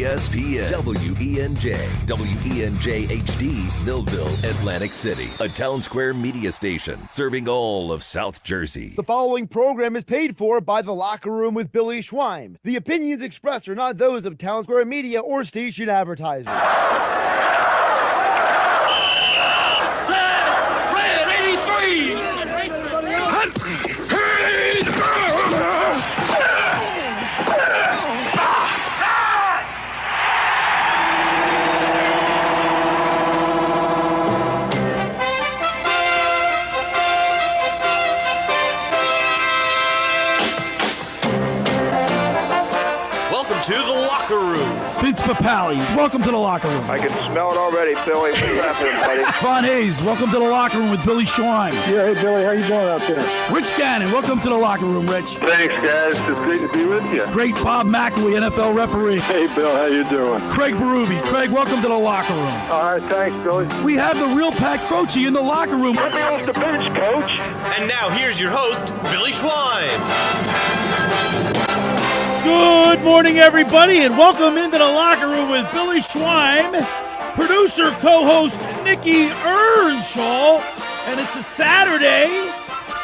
ESPN, WENJ, WENJ HD, Millville, Atlantic City. A Town Square media station serving all of South Jersey. The following program is paid for by The Locker Room with Billy Schweim. The opinions expressed are not those of Town Square Media or station advertisers. Set, red 83! Welcome to the Locker Room. Vince Papali, welcome to the Locker Room. I can smell it already, Billy. What's happening, buddy? Von Hayes, welcome to the Locker Room with Billy Schweim. Yeah, hey, Billy, how you doing out there? Rich Gannon, welcome to the Locker Room, Rich. Thanks, guys. It's great to be with you. Great Bob McElwee, NFL referee. Hey, Bill, how you doing? Craig Berube. Craig, welcome to the Locker Room. All right, thanks, Billy. We have the real Pat Croce in the Locker Room. Let me off the bench, Coach. And now here's your host, Billy Schweim. Good morning, everybody, and welcome into the Locker Room with Billy Schweim, producer, co-host Nicky Earnshaw, and it's a Saturday,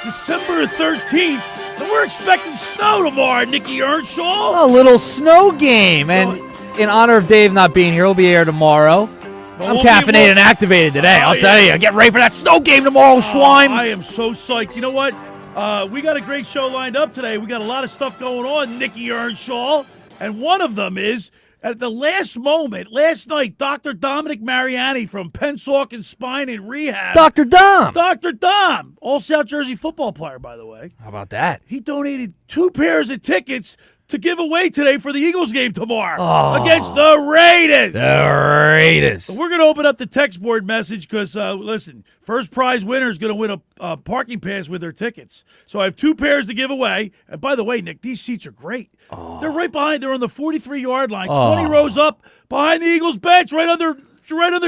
December 13th, and we're expecting snow tomorrow, Nicky Earnshaw. A little snow game, and in honor of Dave not being here, he'll be here tomorrow. I'm caffeinated and activated today, I'll tell you. Get ready for that snow game tomorrow, Schweim. I am so psyched. You know what? We got a great show lined up today. We got a lot of stuff going on, Nicky Earnshaw. And one of them is, at the last moment, last night, Dr. Dominic Mariani from Pennsauken Spine and Rehab. Dr. Dom. Dr. Dom, all South Jersey football player, by the way. How about that? He donated 2 pairs of tickets to give away today for the Eagles game tomorrow against the Raiders. The Raiders. So we're going to open up the text board message because, listen, first prize winner is going to win a parking pass with their tickets. So I have 2 pairs to give away. And by the way, Nick, these seats are great. They're right behind. They're on the 43-yard line, 20 rows up behind the Eagles bench, right under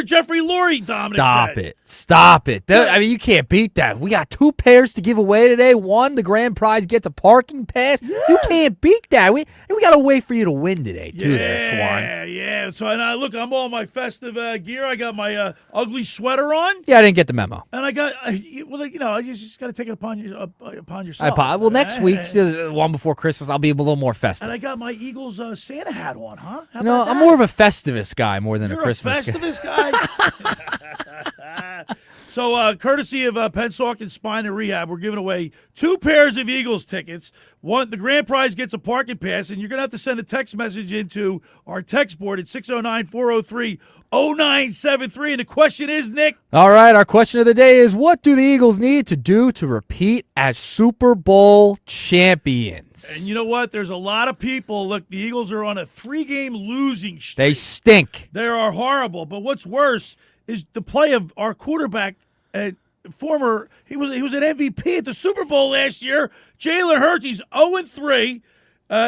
Jeffrey Lurie, Dominic. Stop it. I mean, you can't beat that. We got 2 pairs to give away today. One, the grand prize gets a parking pass. Yeah. You can't beat that. We got to wait for you to win today, too, there, Swan. Yeah. So, look, I'm all my festive gear. I got my ugly sweater on. Yeah, I didn't get the memo. And I got, you just got to take it upon yourself. Next week's the one before Christmas, I'll be a little more festive. And I got my Eagles Santa hat on, huh? No, I'm more of a Festivus guy more than a Christmas guy. This guy. So, courtesy of Pennsauken Spine and Rehab, we're giving away 2 pairs of Eagles tickets. One, the grand prize gets a parking pass, and you're going to have to send a text message into our text board at 609-403-0973. And the question is, Nick. All right, our question of the day is, what do the Eagles need to do to repeat as Super Bowl champions? And you know what? There's a lot of people. Look, the Eagles are on a 3-game losing streak. They stink. They are horrible. But what's worse is the play of our quarterback, he was an MVP at the Super Bowl last year. Jalen Hurts, he's 0-3.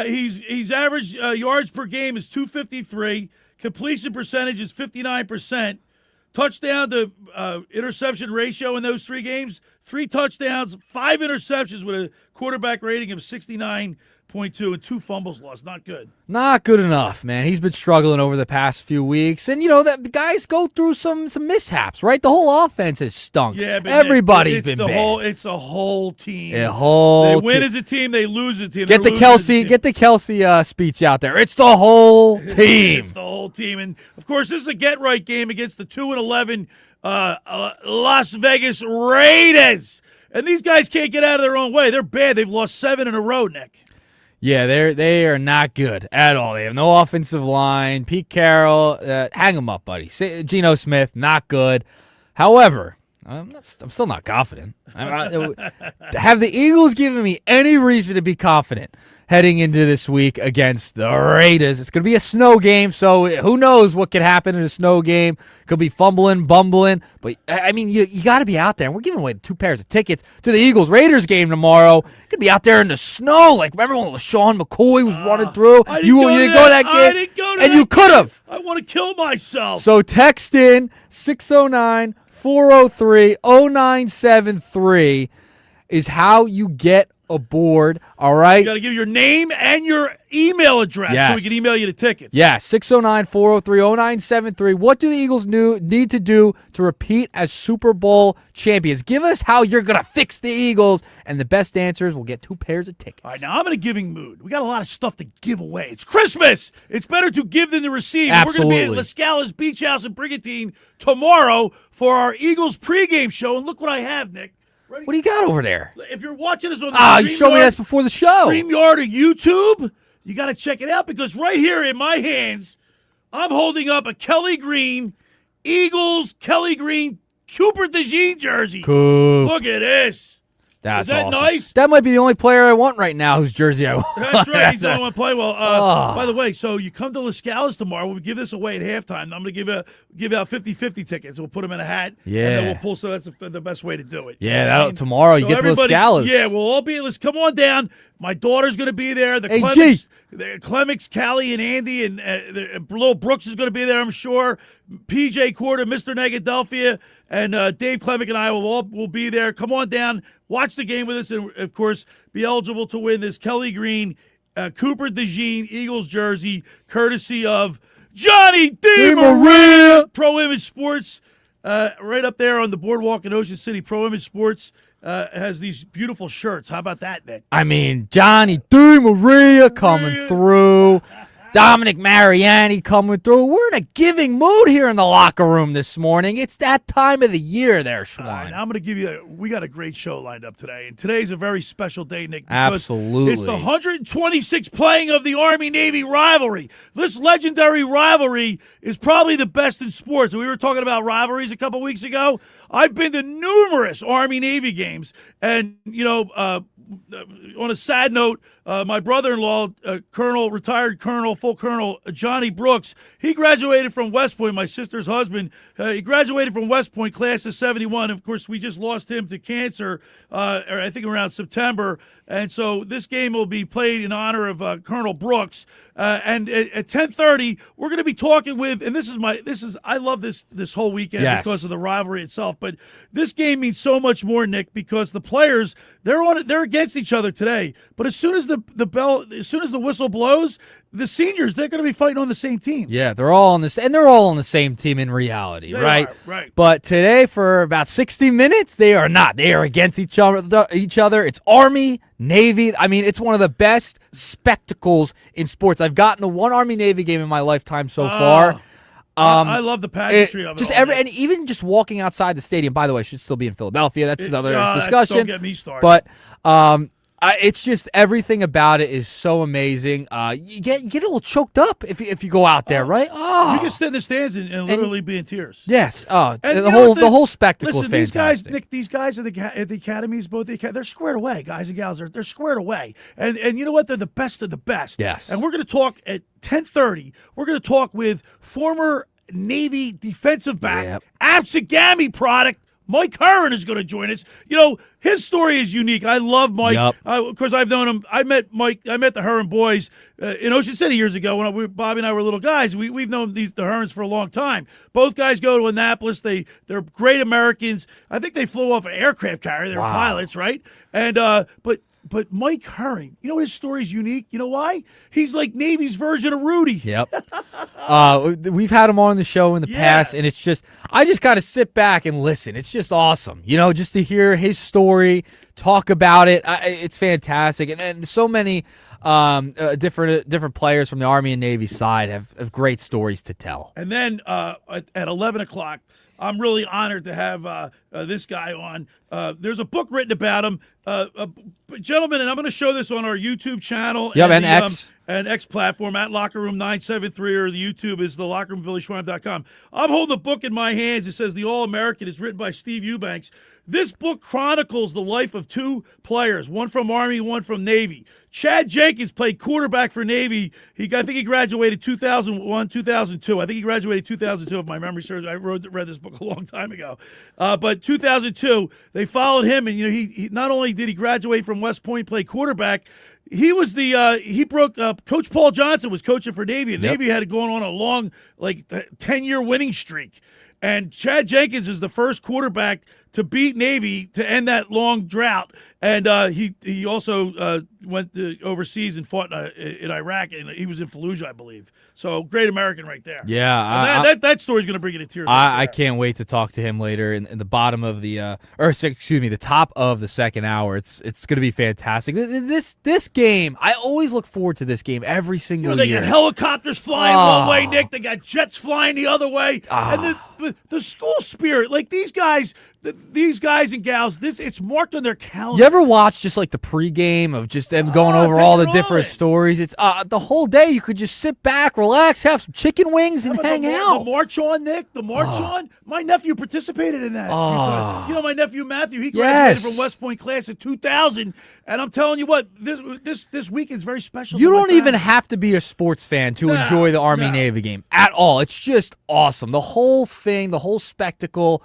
He's average yards per game is 253. Completion percentage is 59%. Touchdown to interception ratio in those 3 games, 3 touchdowns, 5 interceptions with a quarterback rating of 69.2 and 2 fumbles lost. Not good. Not good enough, man. He's been struggling over the past few weeks. And, that guys go through some mishaps, right? The whole offense has stunk. Yeah, but everybody's been bad. It's a whole team. They win as a team, they lose as a team. Get the Kelsey speech out there. It's the whole team. It's the whole team. And, of course, this is a get-right game against the 2-11 Las Vegas Raiders. And these guys can't get out of their own way. They're bad. They've lost 7 in a row, Nick. Yeah, they are not good at all. They have no offensive line. Pete Carroll, hang him up, buddy. Geno Smith, not good. However, I'm still not confident. Have the Eagles given me any reason to be confident heading into this week against the Raiders? It's going to be a snow game, so who knows what could happen in a snow game. Could be fumbling, bumbling. But, I mean, you got to be out there. And we're giving away 2 pairs of tickets to the Eagles-Raiders game tomorrow. Could be out there in the snow. Like, remember when LaShawn McCoy was running through? You didn't go to that game? I didn't go to and you could have. I want to kill myself. So text in 609-403-0973 is how you get aboard. All right. You got to give your name and your email address so we can email you the tickets. Yeah, 609-403-0973. What do the Eagles need to do to repeat as Super Bowl champions? Give us how you're going to fix the Eagles, and the best answers will get 2 pairs of tickets. All right, now I'm in a giving mood. We got a lot of stuff to give away. It's Christmas. It's better to give than to receive. Absolutely. We're going to be at Lascala's Beach House in Brigantine tomorrow for our Eagles pregame show, and look what I have, Nick. What do you got over there? If you're watching us on the you showed me this before the show. StreamYard or YouTube, you got to check it out because right here in my hands, I'm holding up a Kelly Green Cooper DeJean jersey. Cool. Look at this. That's Is that awesome. nice? That might be the only player I want right now whose jersey I want. That's right. He's the only one playing well. By the way, so you come to Lascala's tomorrow. We'll give this away at halftime. I'm going to give out 50-50 tickets. We'll put them in a hat. Yeah. And then we'll pull. So that's the best way to do it. Yeah, tomorrow you get to Lascala's. Yeah, we'll all be. Let's come on down. My daughter's going to be there. The Clements, Callie, and Andy, and little Brooks is going to be there, I'm sure. PJ Quarter, Mr. Negadelphia, and Dave Clemick and I will be there. Come on down, watch the game with us, and, of course, be eligible to win this Kelly Green Cooper DeJean Eagles jersey, courtesy of Johnny D. Maria. Pro Image Sports, right up there on the boardwalk in Ocean City. Pro Image Sports has these beautiful shirts. How about that, Nick? I mean, Johnny D. Maria coming through. Dominic Mariani coming through. We're in a giving mood here in the locker room this morning. It's that time of the year there, Schwan. I'm going to give you we got a great show lined up today. And today's a very special day, Nick. Absolutely. It's the 126th playing of the Army-Navy rivalry. This legendary rivalry is probably the best in sports. We were talking about rivalries a couple weeks ago. I've been to numerous Army-Navy games. And, on a sad note, my brother-in-law, retired Colonel, full Colonel Johnny Brooks, he graduated from West Point, my sister's husband. He graduated from West Point, class of 71. Of course, we just lost him to cancer, I think around September. And so this game will be played in honor of Colonel Brooks. And at 10:30, we're going to be talking with, and I love this whole weekend because of the rivalry itself. But this game means so much more, Nick, because the players, they're against each other today. But as soon as the whistle blows, the seniors, they're going to be fighting on the same team. Yeah, they're all on this, and they're all on the same team in reality, right? Right. But today, for about 60 minutes, they are not. They are against each other. It's Army, Navy. I mean, it's one of the best spectacles in sports. I've gotten to one Army Navy game in my lifetime so far. I love the pageantry of it. And even just walking outside the stadium. By the way, I should still be in Philadelphia. That's another discussion. Don't get me started. But it's just everything about it is so amazing. You get a little choked up if you go out there, right? You can sit in the stands and literally be in tears. Yes. And the whole spectacle is These fantastic. these guys at the academies, they're squared away, guys and gals. They're squared away, and you know what? They're the best of the best. Yes. And we're going to talk at 10:30. We're going to talk with former Navy defensive back, Absegami product. Mike Herron is going to join us. His story is unique. I love Mike. Of course, I've known him. I met the Herron boys in Ocean City years ago when Bobby and I were little guys. We've known the Herrons for a long time. Both guys go to Annapolis. They're great Americans. I think they flew off an aircraft carrier. They were pilots, right? And But Mike Herron, his story is unique. You know why? He's like Navy's version of Rudy. Yep. We've had him on the show in the past, and I just got to sit back and listen. It's just awesome, just to hear his story, talk about it. It's fantastic, and so many different players from the Army and Navy side have great stories to tell. And then at 11 o'clock, I'm really honored to have this guy on. There's a book written about him. Gentlemen, and I'm going to show this on our YouTube channel. And X. And X platform at Locker Room 973, or the YouTube is the lockerroombillyschwein.com. I'm holding a book in my hands. It says The All-American. It's written by Steve Eubanks. This book chronicles the life of two players, one from Army, one from Navy. Chad Jenkins played quarterback for Navy. I think he graduated 2001, 2002. I think he graduated 2002, if my memory serves. I read this book a long time ago. But 2002, they followed him, and he not only did he graduate from West Point, play quarterback, he was he broke up. Coach Paul Johnson was coaching for Navy, and Navy had gone on a long 10-year winning streak. And Chad Jenkins is the first quarterback to beat Navy to end that long drought. And he also went overseas and fought in Iraq, and he was in Fallujah, I believe. So great American right there. Yeah, that story's going to bring you to tears. I can't wait to talk to him later in the bottom of the the top of the second hour. It's going to be fantastic. This game, I always look forward to this game every single They year. got helicopters flying one way, Nick. They got jets flying the other way, and the school spirit, like these guys and gals, it's marked on their calendar. You ever watch just like the pregame of just them going over all the different stories? It's the whole day you could just sit back, relax, have some chicken wings, and hang out. The march on, Nick. The march on. My nephew participated in that. You know my nephew Matthew. He graduated from West Point class of 2000, and I'm telling you what, this weekend's very special. You don't even have to be a sports fan to enjoy the Army-Navy game at all. It's just awesome. The whole thing, the whole spectacle.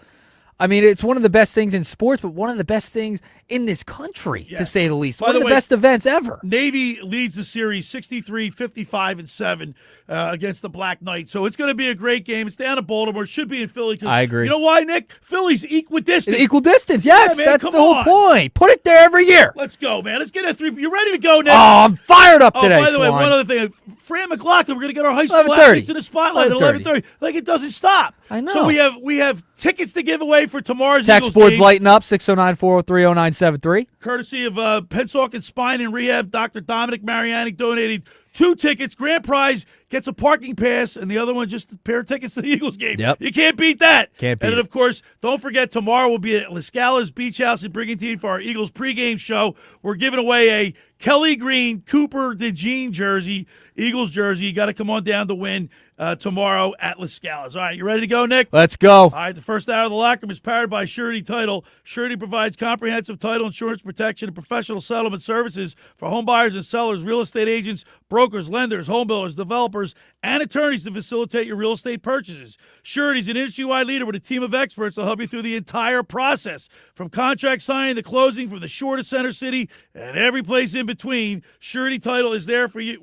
I mean, it's one of the best things in sports, but one of the best things in this country, to say the least. One of the best events ever. Navy leads the series 63-55-7 against the Black Knights. So it's going to be a great game. It's down in Baltimore. It should be in Philly. I agree. You know why, Nick? Philly's equidistant. Equal distance, yes. Yeah, man, that's the whole point. Put it there every year. Let's go, man. Let's get a three. You ready to go, Nick? Oh, I'm fired up today, by the way, Swan. one other thing. Fran Mclaughlin, we're going to get our high school 11:30. athletes in the spotlight at 11:30. Like, it doesn't stop. I know. So we have tickets to give away for tomorrow's Text Eagles boards game. lighting up, 609-403-0973. Courtesy of Pennsauken Spine and Rehab, Dr. Dominic Mariani donated 2 tickets. Grand prize gets a parking pass, and the other one just a pair of tickets to the Eagles game. Yep. You can't beat that. Can't beat And then, it. of course, don't forget, tomorrow we'll be at La Scala's Beach House in Brigantine for our Eagles pregame show. We're giving away a Kelly Green Cooper DeJean jersey, Eagles jersey. You got to come on down to win tomorrow at La Scala's. All right, you ready to go, Nick? Let's go. All right, the first hour of the locker room is powered by Surety Title. Surety provides comprehensive title insurance protection and professional settlement services for home buyers and sellers, real estate agents, brokers, lenders, home builders, developers, and attorneys to facilitate your real estate purchases. Surety is an industry-wide leader with a team of experts to help you through the entire process, from contract signing to closing, from the shore to center city, and every place in between. Surety Title is there for you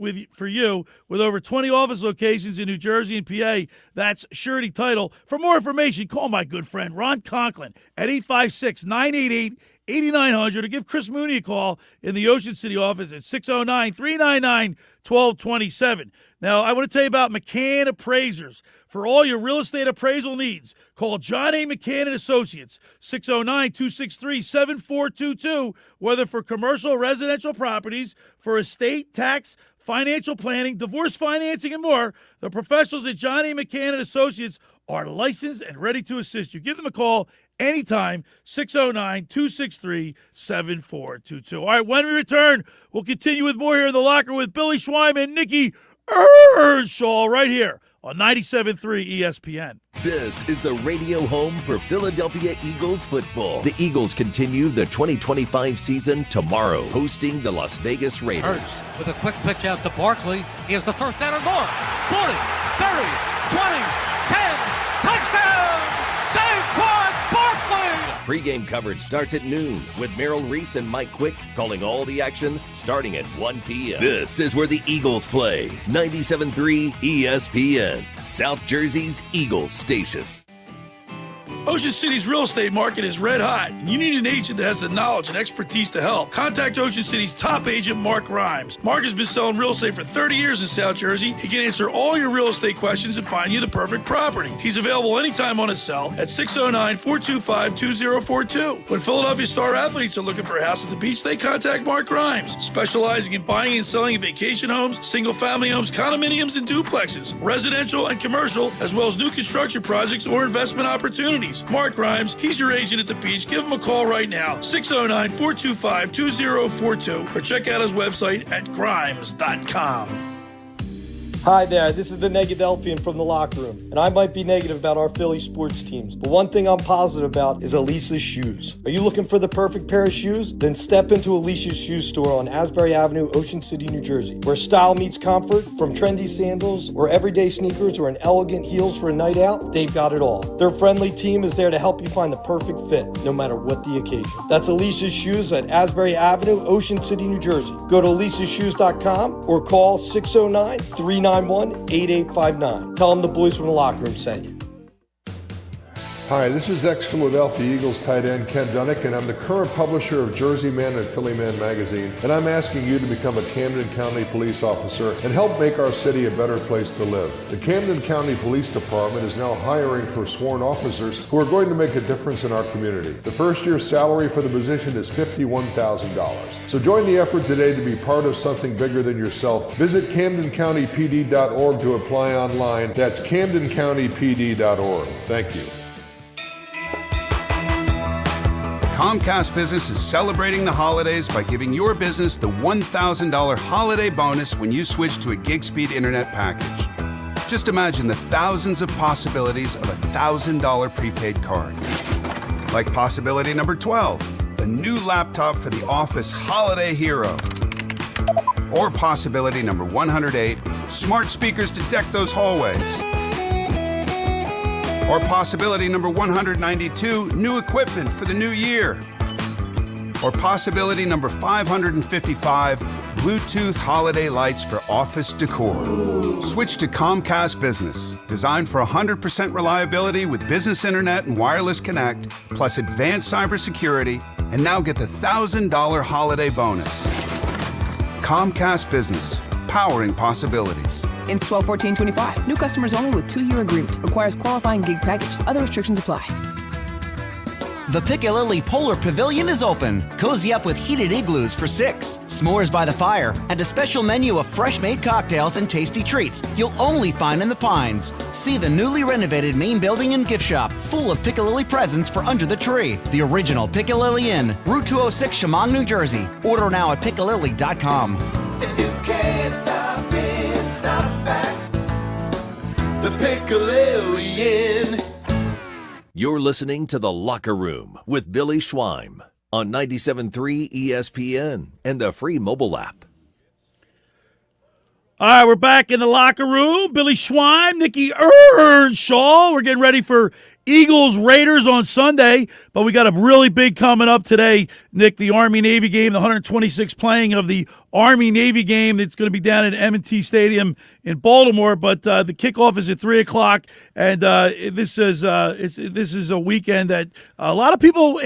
with over 20 office locations in New Jersey and PA. That's Surety Title. For more information, call my good friend Ron Conklin at 856-988-8900 or give Chris Mooney a call in the Ocean City office at 609-399-1227. Now, I want to tell you about McCann Appraisers. For all your real estate appraisal needs, call John A. McCann & Associates, 609-263-7422, whether for commercial or residential properties, for estate, tax, financial planning, divorce financing, and more. The professionals at John A. McCann & Associates are licensed and ready to assist you. Give them a call anytime, 609-263-7422. All right, when we return, we'll continue with more here in the locker with Billy Schweim and Nick Earnshaw right here on 97.3 ESPN. This is the radio home for Philadelphia Eagles football. The Eagles continue the 2025 season tomorrow, hosting the Las Vegas Raiders. Hurts with a quick pitch out to Barkley. He has the first down and more. 40, 30, 20, 10, touchdown! Saquon Barkley! Pre-game coverage starts at noon with Merrill Reese and Mike Quick calling all the action starting at 1 p.m. This is where the Eagles play. 97.3 ESPN, South Jersey's Eagles station. Ocean City's real estate market is red hot, and you need an agent that has the knowledge and expertise to help. Contact Ocean City's top agent, Mark Grimes. Mark has been selling real estate for 30 years in South Jersey. He can answer all your real estate questions and find you the perfect property. He's available anytime on his cell at 609-425-2042. When Philadelphia star athletes are looking for a house at the beach, they contact Mark Grimes, specializing in buying and selling vacation homes, single-family homes, condominiums, and duplexes, residential and commercial, as well as new construction projects or investment opportunities. Mark Grimes, he's your agent at the beach. Give him a call right now, 609-425-2042, or check out his website at grimes.com. Hi there, this is the Negadelphian from the locker room, and I might be negative about our Philly sports teams, but one thing I'm positive about is Elisa's shoes. Are you looking for the perfect pair of shoes? Then step into Elisa's shoe store on Asbury Avenue, Ocean City, New Jersey, where style meets comfort. From trendy sandals or everyday sneakers or an elegant heels for a night out, they've got it all. Their friendly team is there to help you find the perfect fit, no matter what the occasion. That's Elisa's Shoes at Asbury Avenue, Ocean City, New Jersey. Go to elisashoes.com or call 609-391-8859. Tell them the boys from the locker room sent you. Hi, this is ex-Philadelphia Eagles tight end Ken Dunnick, and I'm the current publisher of Jersey Man and Philly Man magazine, and I'm asking you to become a Camden County police officer and help make our city a better place to live. The Camden County Police Department is now hiring for sworn officers who are going to make a difference in our community. The first year's salary for the position is $51,000. So join the effort today to be part of something bigger than yourself. Visit CamdenCountyPD.org to apply online. That's CamdenCountyPD.org. Thank you. Comcast Business is celebrating the holidays by giving your business the $1,000 holiday bonus when you switch to a gig speed internet package. Just imagine the thousands of possibilities of a $1,000 prepaid card. Like possibility number 12, a new laptop for the office holiday hero. Or possibility number 108, smart speakers to deck those hallways. Or possibility number 192, new equipment for the new year. Or possibility number 555, Bluetooth holiday lights for office decor. Switch to Comcast Business, designed for 100% reliability with business internet and wireless connect, plus advanced cybersecurity, and now get the $1,000 holiday bonus. Comcast Business, powering possibilities. Ends 12/14/25. New customers only with 2-year agreement. Requires qualifying gig package. Other restrictions apply. The Piccalilli Polar Pavilion is open. Cozy up with heated igloos for 6, s'mores by the fire, and a special menu of fresh-made cocktails and tasty treats you'll only find in the Pines. See the newly renovated main building and gift shop full of Piccalilli presents for under the tree. The original Piccalilli Inn, Route 206, Chemung, New Jersey. Order now at piccalilli.com. If you can't stop in, stop back. The Piccalilli Inn. You're listening to The Locker Room with Billy Schweim on 97.3 ESPN and the free mobile app. All right, we're back in the locker room. Billy Schweim, Nick Earnshaw. We're getting ready for Eagles Raiders on Sunday, but we got a really big coming up today, Nick, the Army-Navy game, the 126th playing of the Army-Navy game. It's going to be down at M&T Stadium in Baltimore, but the kickoff is at 3 o'clock, and this is a weekend that a lot of people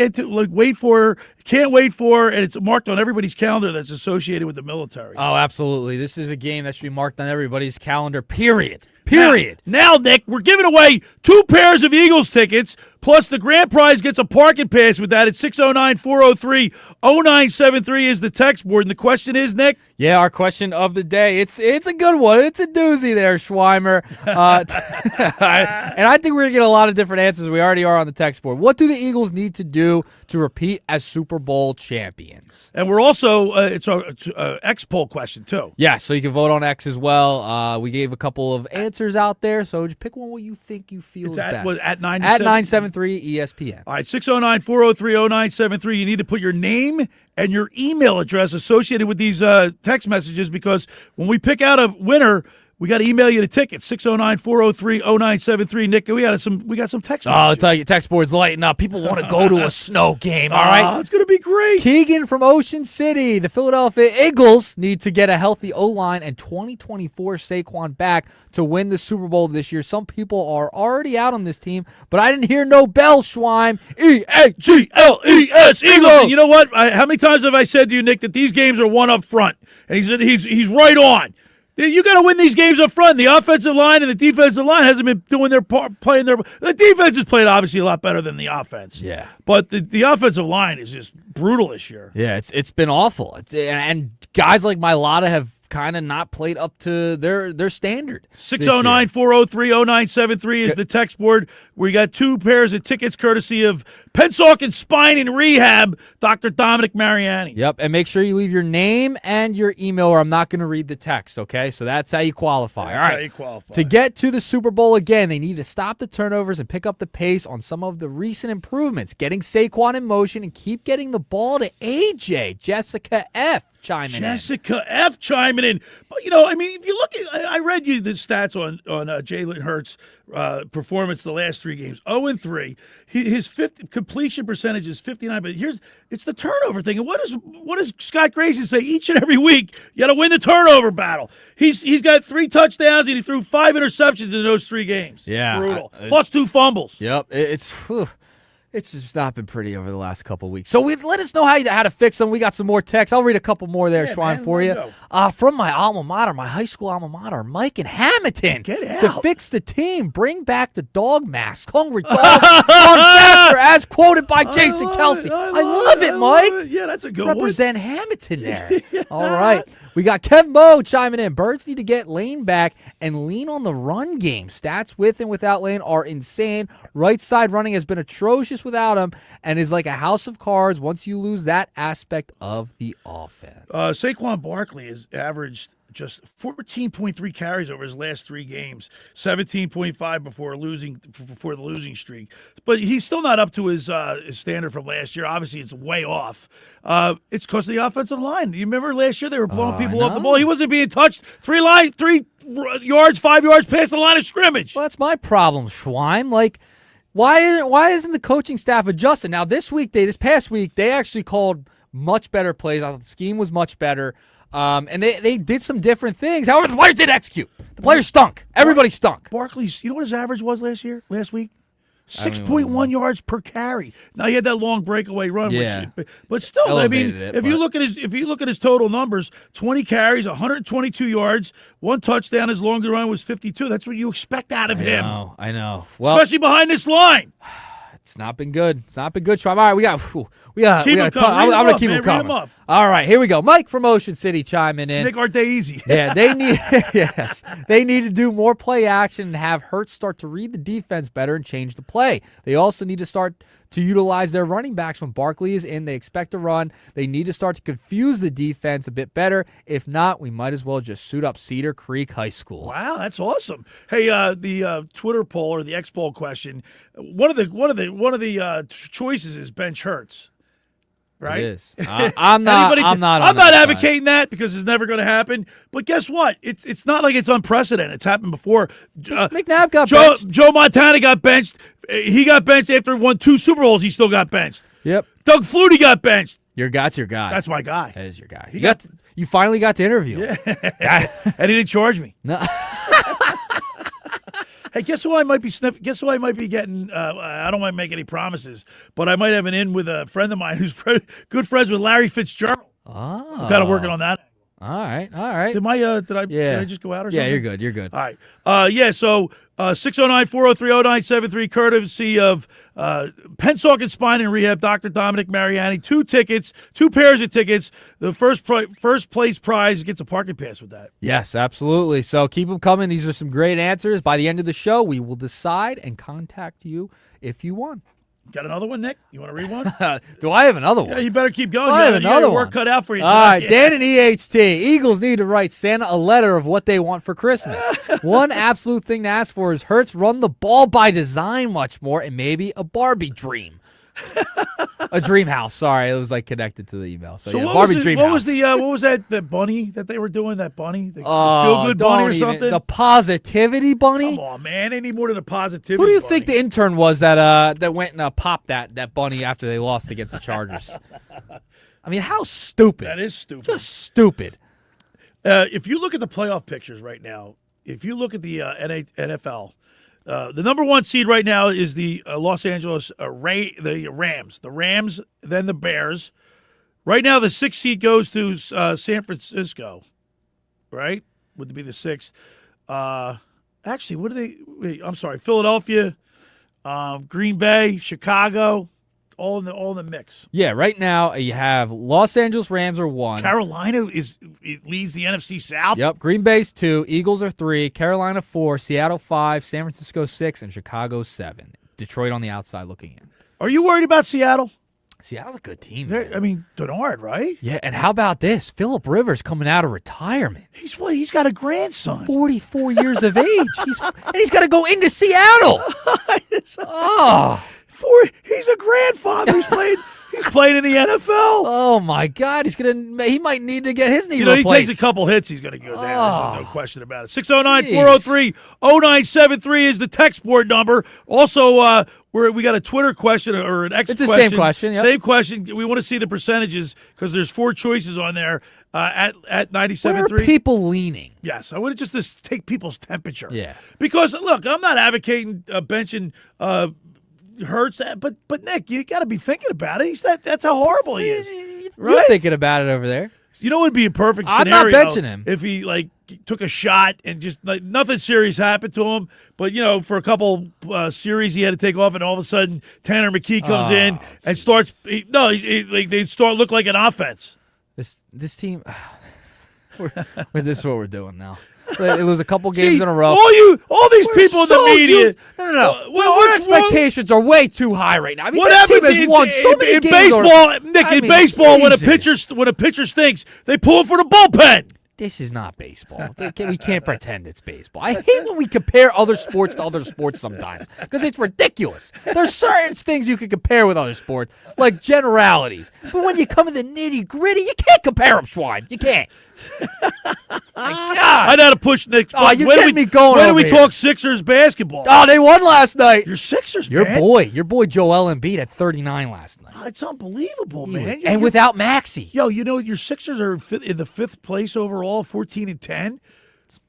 can't wait for, and it's marked on everybody's calendar that's associated with the military. Oh, absolutely. This is a game that should be marked on everybody's calendar, period. Now, Nick, we're giving away 2 pairs of Eagles tickets, plus the grand prize gets a parking pass with that. It's 609-403-0973 is the text board. And the question is, Nick? Yeah, our question of the day. It's a good one. It's a doozy there, Schweimer. And I think we're going to get a lot of different answers. We already are on the text board. What do the Eagles need to do to repeat as Super Bowl champions? And we're also, it's an X poll question, too. Yeah, so you can vote on X as well. We gave a couple of answers out there, so just pick one what you think you feel is best. At 973 ESPN. All right, 609-403-0973. You need to put your name and your email address associated with these text messages, because when we pick out a winner, we got to email you the ticket, 609-403-0973. Nick, we got some text messages. Oh, I'll tell you, text board's lighting up. People want to go to a snow game, all right? It's going to be great. Keegan from Ocean City. The Philadelphia Eagles need to get a healthy O-line and 2024 Saquon back to win the Super Bowl this year. Some people are already out on this team, but I didn't hear no bell, Schweim. E-A-G-L-E-S, Eagles. And you know what? How many times have I said to you, Nick, that these games are one up front? And he's right on. You got to win these games up front. The offensive line and the defensive line hasn't been doing their part, playing their. The defense has played obviously a lot better than the offense. Yeah, but the offensive line is just brutal this year. Yeah, it's been awful. And guys like Mailata have kind of not played up to their standard. 609-403-0973 is the text board. We got 2 pairs of tickets courtesy of Pennsauken Spine and Rehab, Dr. Dominic Mariani. Yep, and make sure you leave your name and your email, or I'm not going to read the text, okay? So that's how you qualify. All right. How you qualify. To get to the Super Bowl again, they need to stop the turnovers and pick up the pace on some of the recent improvements, getting Saquon in motion and keep getting the ball to AJ, Jessica F. chiming in. Jessica F. chiming in. But, I mean, if you look at, I read you the stats on Jalen Hurts' performance the last 3 games. 0-3. His completion percentage is 59. But it's the turnover thing. And what does Scott Grayson say each and every week? You got to win the turnover battle. He's got 3 touchdowns and he threw 5 interceptions in those 3 games. Yeah, brutal. Plus 2 fumbles. Yep, it's just not been pretty over the last couple of weeks. So let us know how to fix them. We got some more texts. I'll read a couple more there, Schwein, for you. From my alma mater, my high school alma mater, Mike in Hamilton. Get out. To fix the team, bring back the dog mask. Hungry dog on faster, as quoted by Jason Kelsey. I love it, Mike. Yeah, that's a good Represent Hamilton there. All right. We got Kev Moe chiming in. Birds need to get Lane back and lean on the run game. Stats with and without Lane are insane. Right side running has been atrocious without him and is like a house of cards once you lose that aspect of the offense. Saquon Barkley has averaged just 14.3 carries over his last 3 games, 17.5 before the losing streak. But he's still not up to his standard from last year. Obviously, it's way off. It's because of the offensive line. You remember last year they were blowing people off the ball. He wasn't being touched 3 yards, 5 yards past the line of scrimmage. Well, that's my problem, Schwein. Like, why isn't the coaching staff adjusting? Now, this past week, they actually called much better plays. I thought the scheme was much better. And they did some different things. However, the players did execute. The players stunk. Everybody stunk. Barkley's, you know what his average was last week? 6.1 yards per carry. Now he had that long breakaway run, but still, Elevated if you look at his total numbers, 20 carries, 122 yards, 1 touchdown. His longer run was 52. That's what you expect out of him. I know. Well, especially behind this line. It's not been good. All right, we got. I'm gonna keep them coming. All right, here we go. Mike from Ocean City chiming in. Nick, aren't they easy? Yeah, they need. Yes, they need to do more play action and have Hurts start to read the defense better and change the play. They also need to start to utilize their running backs when Barkley is in. They expect to run. They need to start to confuse the defense a bit better. If not, we might as well just suit up Cedar Creek High School. Wow, that's awesome. Hey, the Twitter poll or the X poll question. One of the choices is bench Hurts. Right? It is. I'm not advocating that because it's never going to happen. But guess what? It's not like it's unprecedented. It's happened before. McNabb got benched. Joe Montana got benched. He got benched after he won 2 Super Bowls. He still got benched. Yep. Doug Flutie got benched. That's your guy. That's my guy. That is your guy. You finally got to interview him. Yeah. And he didn't charge me. No. Hey, guess who I might be sniffing? Guess who I might be getting? I don't want to make any promises, but I might have an in with a friend of mine who's good friends with Larry Fitzgerald. Oh. I'm kind of working on that. All right. Did I just go out or something? Yeah, you're good. All right. So 609-403-0973, courtesy of Pennsauken Spine and Rehab, Dr. Dominic Mariani. 2 pairs of tickets. The first place prize gets a parking pass with that. Yes, absolutely. So keep them coming. These are some great answers. By the end of the show, we will decide and contact you if you won. Got another one, Nick? You want to read one? Do I have another one? Yeah, you better keep going. I have another one. Work cut out for you. All right, Dan and EHT. Eagles need to write Santa a letter of what they want for Christmas. One absolute thing to ask for is Hurts run the ball by design much more and maybe a Barbie dream. A dream house. Sorry, it was like connected to the email. So yeah, Barbie dream house. What was the bunny that they were doing? That bunny, the feel good bunny or something. The positivity bunny. Come on, man! They need more than a positivity. Who do you bunny. think the intern was that went and popped that bunny after they lost against the Chargers? I mean, how stupid! That is stupid. Just stupid. If you look at the playoff pictures right now, if you look at the NFL. The number 1 seed right now is the Los Angeles Rams. The Rams, then the Bears. Right now, the 6th seed goes to San Francisco. Right? Would be the 6th. Actually, what are they? Wait, I'm sorry. Philadelphia, Green Bay, Chicago, all in the mix. Yeah, right now you have Los Angeles Rams are 1. Carolina leads the NFC South. Yep, Green Bay's 2, Eagles are 3, Carolina 4, Seattle 5, San Francisco 6, and Chicago 7. Detroit on the outside looking in. Are you worried about Seattle? Seattle's a good team. I mean, Denard, right? Yeah, and how about this? Phillip Rivers coming out of retirement. He's got a grandson. 44 years of age. He's got to go into Seattle. He's a grandfather. He's He's playing in the NFL. Oh my God, he might need to get his knee He replaced. takes a couple hits, he's going to go down. There's no question about it. 609-403-0973 is the text board number. Also, we got a Twitter question or an X question. It's the same question. Yep. Same question. We want to see the percentages because there's 4 choices on there at 97.3. Where are people leaning? Yes, I want to just take people's temperature. Yeah. Because, look, I'm not advocating benching Hurts, but Nick, you got to be thinking about it. That's how horrible he is. You're thinking about it over there. You know what would be a perfect I'm scenario? not benching him. If he took a shot and just nothing serious happened to him, but for a couple series he had to take off, and all of a sudden Tanner McKee comes in and starts. They start look like an offense. This team. This is what we're doing now. It was a couple games in a row. All these people in the media. Our expectations are way too high right now. I mean, What this team happens has won so many in games. baseball, Nick? In baseball, Jesus. when a pitcher stinks, they pull him for the bullpen. This is not baseball. We can't pretend it's baseball. I hate when we compare other sports to other sports sometimes because it's ridiculous. There's certain things you can compare with other sports, like generalities. But when you come to the nitty-gritty, you can't compare them, Schwein. You can't. My God. I got to push Nick. Oh, you're getting me going When do over we here. talk Sixers basketball? Oh, they won last night. Your Sixers, Your man. boy Joel Embiid had 39 last night. It's unbelievable, man. And without Maxey. Yo, your Sixers are in the 5th place overall, 14-10.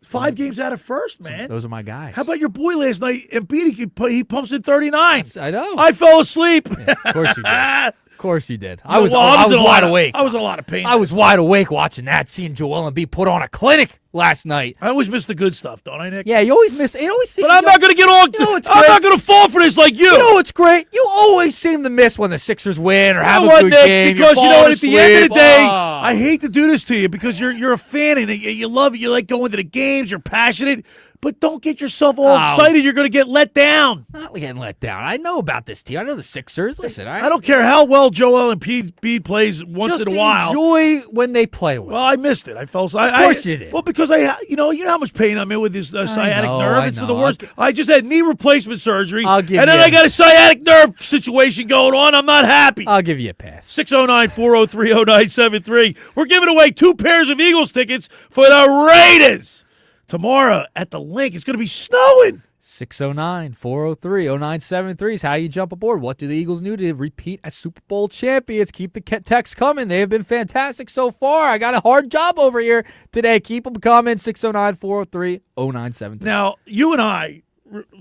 5 games out of first, man. Those are my guys. How about your boy last night, Embiid? He pumps in 39. I know. I fell asleep. Yeah, of course you did. Of course you did. I was wide awake. I was in a lot of pain. I was wide awake watching that, seeing Joel Embiid put on a clinic last night. I always miss the good stuff, don't I, Nick? Yeah, you always miss. It always seems. But I'm not going to get all. I'm not going to fall for this like you. You know what's great? You always seem to miss when the Sixers win or have a what, good Nick? game. Because You're you know what? falling At the end of the asleep. day, Oh. I hate to do this to you because you're a fan and you love it. You like going to the games. You're passionate. But don't get yourself all excited. You're going to get let down. Not getting let down. I know about this team. I know the Sixers. Listen, I don't care how well Joel Embiid plays once in a while. Enjoy when they play well. Well, I missed it. I fell. Of course you did. Well, because you know how much pain I'm in with this sciatic nerve. It's the know. worst. I just had knee replacement surgery, I'll give and then you I got a sciatic nerve situation going on. I'm not happy. I'll give you a pass. 609-403-0973. We're giving away 2 pairs of Eagles tickets for the Raiders tomorrow at the link. It's going to be snowing. 609-403-0973 is how you jump aboard. What do the Eagles need to repeat as Super Bowl champions? Keep the texts coming. They have been fantastic so far. I got a hard job over here today. Keep them coming. 609-403-0973. Now, you and I,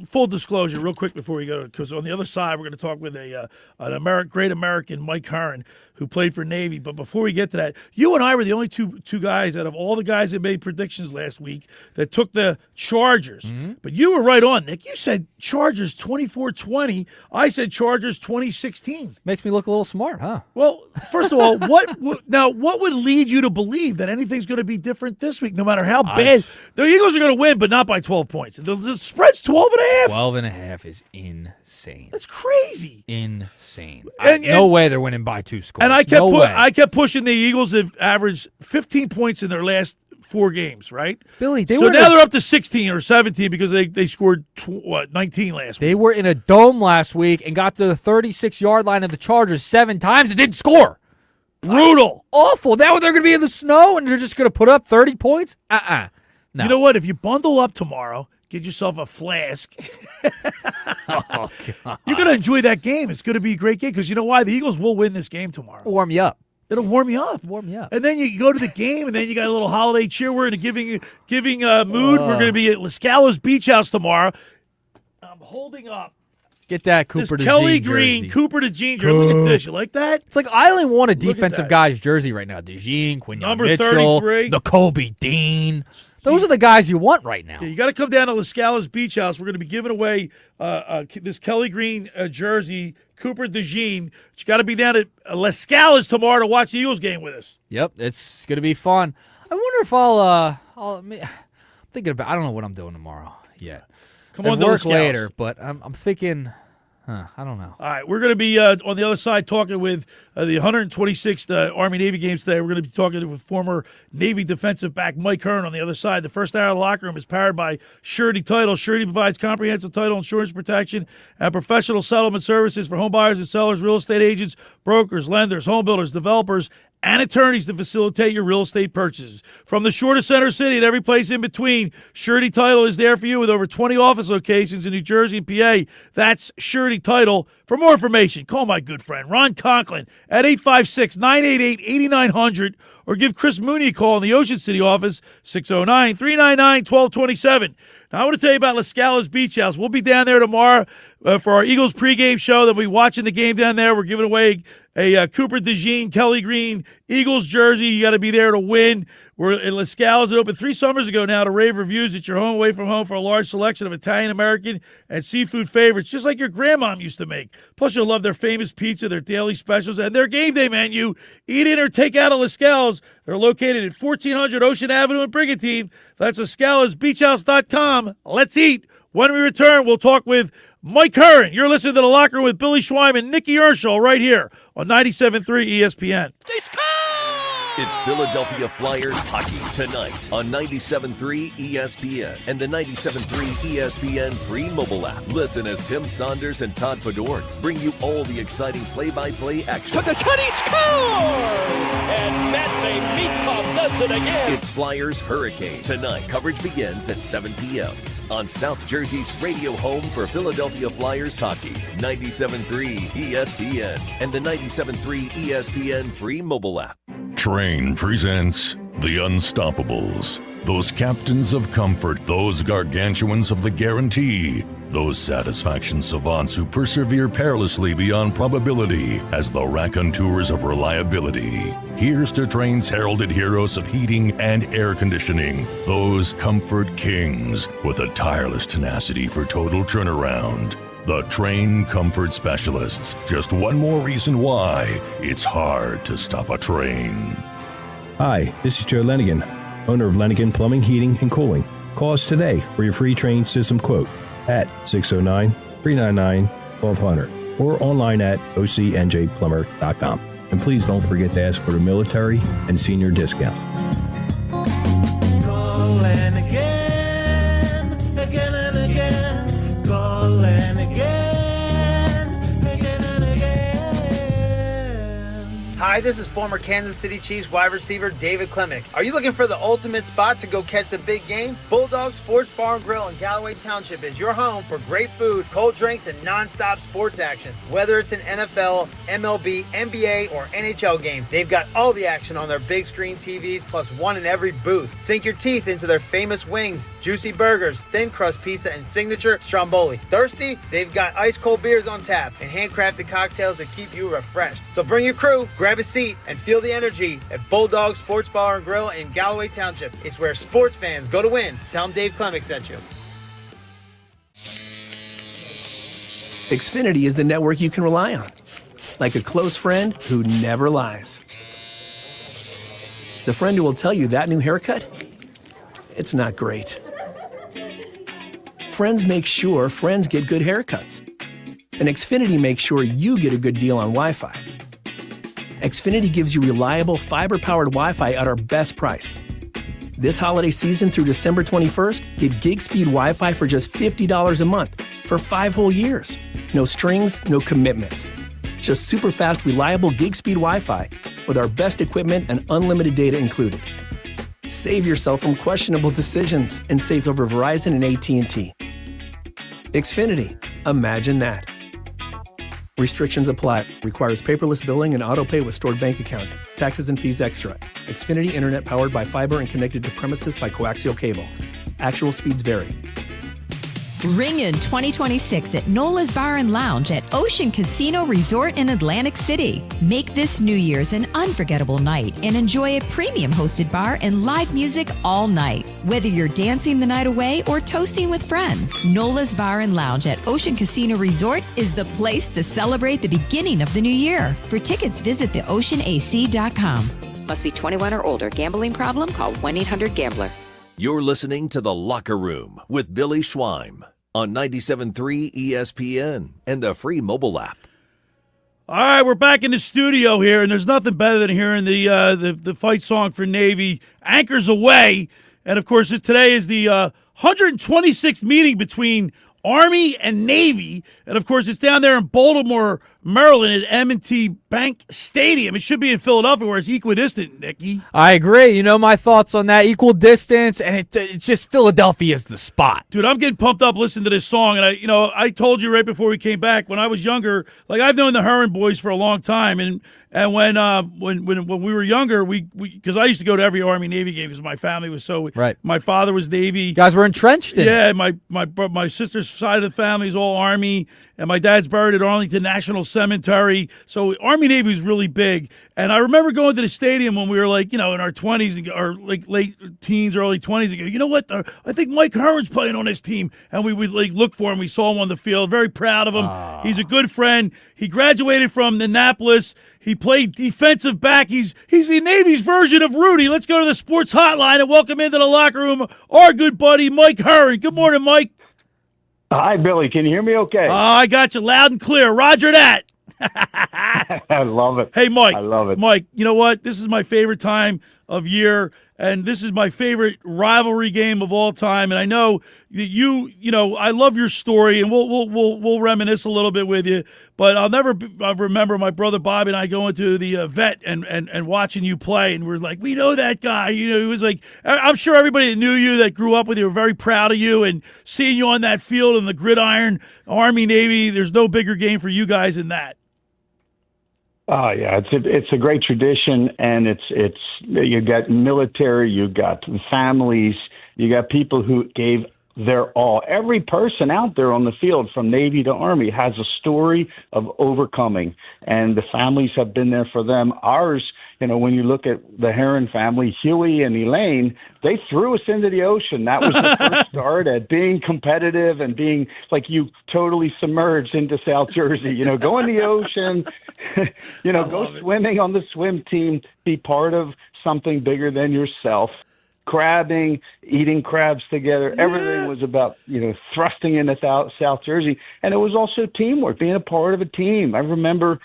full disclosure, real quick before we go, because on the other side, we're going to talk with an great American, Mike Herron, who played for Navy. But before we get to that, you and I were the only two guys out of all the guys that made predictions last week that took the Chargers. Mm-hmm. But you were right on, Nick. You said Chargers 24-20. I said Chargers 2016. Makes me look a little smart, huh? Well, first of all, what would lead you to believe that anything's going to be different this week, no matter how bad? The Eagles are going to win, but not by 12 points. The spread's 12.5. 12.5 is insane. That's crazy. Insane. And no way they're winning by 2 scores. And I kept pushing the Eagles have averaged 15 points in their last 4 games, right? Billy, now they're up to 16 or 17 because they scored 19 last week. They were in a dome last week and got to the 36-yard line of the Chargers 7 times and didn't score. Brutal. Awful. Now they're going to be in the sno and they're just going to put up 30 points? No. You know what? If you bundle up tomorrow, get yourself a flask. Oh, God. You're going to enjoy that game. It's going to be a great game because you know why? The Eagles will win this game tomorrow. Warm you up. It'll warm you up. And then you go to the game, and then you got a little holiday cheer. We're in a giving mood. We're going to be at Lascala's Beach House tomorrow. I'm holding up. Get that Cooper this DeJean Kelly jersey. Green, Cooper DeJean jersey. Look at this. You like that? It's like I only want a Look at defensive that. guy's jersey right now. DeJean, Quinyon Number Mitchell, 33. N'Kobe Dean. Those are the guys you want right now. Yeah, you got to come down to Lascala's Beach House. We're going to be giving away this Kelly Green jersey, Cooper DeJean. You got to be down at Lascala's tomorrow to watch the Eagles game with us. Yep, it's going to be fun. I wonder if I'm thinking about. I don't know what I'm doing tomorrow yet. Come on, I work Lascala's. later, but I'm thinking. I don't know. All right, we're going to be on the other side talking with the 126th Army-Navy Games today. We're going to be talking with former Navy defensive back Mike Herron on the other side. The first hour of the locker room is powered by Surety Title. Surety provides comprehensive title insurance protection and professional settlement services for home buyers and sellers, real estate agents, brokers, lenders, home builders, developers, and attorneys to facilitate your real estate purchases. From the shore to Center City and every place in between, Surety Title is there for you with over 20 office locations in New Jersey and PA. That's Surety Title. For more information, call my good friend Ron Conklin at 856-988-8900 or give Chris Mooney a call in the Ocean City office, 609-399-1227. Now, I want to tell you about La Scala's Beach House. We'll be down there tomorrow for our Eagles pregame show. They'll be watching the game down there. We're giving away a Cooper DeJean, Kelly Green Eagles jersey. You got to be there to win. We're at La Scala's. It opened 3 summers ago now to rave reviews at your home away from home for a large selection of Italian-American and seafood favorites, just like your grandmom used to make. Plus, you'll love their famous pizza, their daily specials, and their game day menu. Eat in or take out at La Scala's. They're located at 1400 Ocean Avenue in Brigantine. That's LaScalasBeachHouse.com. Let's eat. When we return, we'll talk with Mike Herron. You're listening to The Locker Room with Billy Schweim and Nick Earnshaw right here on 97.3 ESPN. It's Philadelphia Flyers hockey tonight on 97.3 ESPN and the 97.3 ESPN free mobile app. Listen as Tim Saunders and Todd Fedork bring you all the exciting play-by-play action. To the 20 score! And Matvey Mitkov does it again. It's Flyers Hurricane tonight. Coverage begins at 7 p.m. on South Jersey's radio home for Philadelphia Flyers hockey, 97.3 ESPN and the 97.3 ESPN free mobile app. Train presents The Unstoppables. Those captains of comfort, those gargantuans of the guarantee, those satisfaction savants who persevere perilously beyond probability as the raconteurs of reliability. Here's to Train's heralded heroes of heating and air conditioning, those comfort kings with a tireless tenacity for total turnaround. The Train Comfort Specialists. Just one more reason why it's hard to stop a train. Hi, this is Joe Lenigan, owner of Lenigan Plumbing, Heating, and Cooling. Call us today for your free train system quote at 609-399-1200 or online at ocnjplumber.com. And please don't forget to ask for the military and senior discount. Calling again, again and again. Calling again, again and again. Hi, this is former Kansas City Chiefs wide receiver David Klemick. Are you looking for the ultimate spot to go catch the big game? Bulldog Sports Bar and Grill in Galloway Township is your home for great food, cold drinks, and non-stop sports action. Whether it's an NFL, MLB, NBA, or NHL game, they've got all the action on their big screen TVs plus one in every booth. Sink your teeth into their famous wings, juicy burgers, thin crust pizza, and signature stromboli. Thirsty? They've got ice cold beers on tap and handcrafted cocktails that keep you refreshed. So bring your crew, grab a seat, and feel the energy at Bulldog Sports Bar and Grill in Galloway Township. It's where sports fans go to win. Tell them Dave Klemick sent you. Xfinity is the network you can rely on. Like a close friend who never lies. The friend who will tell you that new haircut, it's not great. Friends make sure friends get good haircuts. And Xfinity makes sure you get a good deal on Wi-Fi. Xfinity gives you reliable fiber-powered Wi-Fi at our best price. This holiday season through December 21st, get gig speed Wi-Fi for just $50 a month for 5 whole years. No strings, no commitments. Just super fast, reliable gig speed Wi-Fi with our best equipment and unlimited data included. Save yourself from questionable decisions and save over Verizon and AT&T. Xfinity. Imagine that. Restrictions apply. Requires paperless billing and auto-pay with stored bank account. Taxes and fees extra. Xfinity Internet powered by fiber and connected to premises by coaxial cable. Actual speeds vary. Ring in 2026 at Nola's Bar and Lounge at Ocean Casino Resort in Atlantic City. Make this New Year's an unforgettable night and enjoy a premium hosted bar and live music all night. Whether you're dancing the night away or toasting with friends, Nola's Bar and Lounge at Ocean Casino Resort is the place to celebrate the beginning of the new year. For tickets, visit theoceanac.com. Must be 21 or older. Gambling problem? Call 1-800-GAMBLER. You're listening to The Locker Room with Billy Schweim. on 97.3 ESPN and the free mobile app. All right, we're back in the studio here, and there's nothing better than hearing the fight song for Navy, Anchors Away. And, of course, today is the 126th meeting between Army and Navy. And, of course, it's down there in Baltimore, Maryland at M&T Bank Stadium. It should be in Philadelphia where it's equidistant, Nicky. I agree. You know my thoughts on that. Equal distance, and it's just Philadelphia is the spot. Dude, I'm getting pumped up listening to this song. And, I told you right before we came back, when I was younger, like I've known the Herron boys for a long time. And when we were younger, because I used to go to every Army-Navy game because my family was so – right. My father was Navy. You guys were entrenched in it. Yeah, my sister's side of the family is all Army, and my dad's buried at Arlington National Cemetery. So Army-Navy was really big. And I remember going to the stadium when we were like, in our 20s or like late teens, early 20s, and go, you know what? I think Mike Herron's playing on this team. And we would like look for him. We saw him on the field. Very proud of him. He's a good friend. He graduated from Annapolis. He played defensive back. He's the Navy's version of Rudy. Let's go to the sports hotline and welcome into the locker room our good buddy Mike Herron. Good morning, Mike. Hi, Billy. Can you hear me okay? I got you loud and clear. Roger that. I love it. Hey, Mike. I love it. Mike, you know what? This is my favorite time of year, and this is my favorite rivalry game of all time. And I know that I love your story, and we'll reminisce a little bit with you. But I'll remember my brother Bobby and I going to the vet and watching you play, and we're like, we know that guy. He was like, I'm sure everybody that knew you, that grew up with you, were very proud of you, and seeing you on that field in the gridiron, Army Navy. There's no bigger game for you guys than that. Oh yeah, it's a great tradition, and it's you got military, you got families, you got people who gave their all. Every person out there on the field, from Navy to Army, has a story of overcoming, and the families have been there for them. Ours, when you look at the Herron family, Huey and Elaine, they threw us into the ocean. That was the first start at being competitive and being like you totally submerged into South Jersey. Go in the ocean, go swimming on the swim team, be part of something bigger than yourself. Crabbing, eating crabs together, everything was about, thrusting into South Jersey. And it was also teamwork, being a part of a team. I remember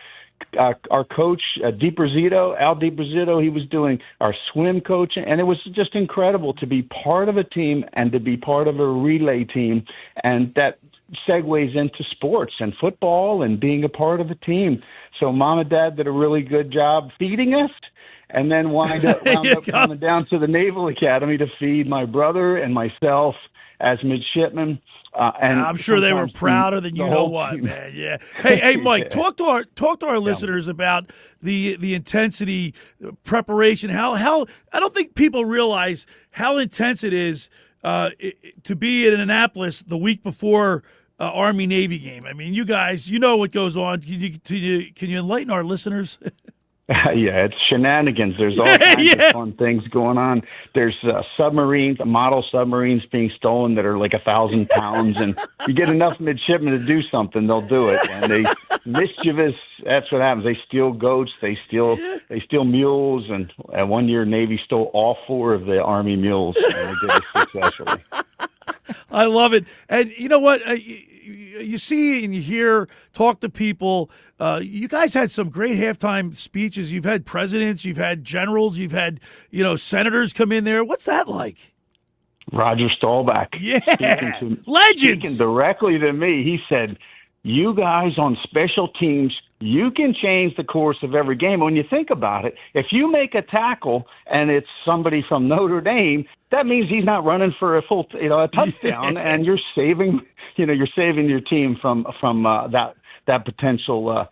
our coach, Al DiBruzito, he was doing our swim coaching, and it was just incredible to be part of a team and to be part of a relay team. And that segues into sports and football and being a part of a team. So Mom and Dad did a really good job feeding us, and then wound up coming down to the Naval Academy to feed my brother and myself as midshipmen. And I'm sure they were prouder than you know what, man. Yeah. Hey, Mike, talk to our listeners about the intensity, preparation. How I don't think people realize how intense it is to be in Annapolis the week before Army-Navy game. I mean, you guys, you know what goes on. Can you enlighten our listeners? Yeah, it's shenanigans. There's all kinds of fun things going on. There's submarines, model submarines being stolen that are like 1,000 pounds, and you get enough midshipmen to do something, they'll do it. And they mischievous. That's what happens. They steal goats. They steal mules. And one year, Navy stole all 4 of the Army mules, and they did it successfully. I love it. And you know what? You see and you hear, talk to people. You guys had some great halftime speeches. You've had presidents, you've had generals, you've had senators come in there. What's that like? Roger Staubach, legend, speaking directly to me. He said, "You guys on special teams, you can change the course of every game." When you think about it, if you make a tackle and it's somebody from Notre Dame, that means he's not running for a full, a touchdown, and you're saving your team from that potential,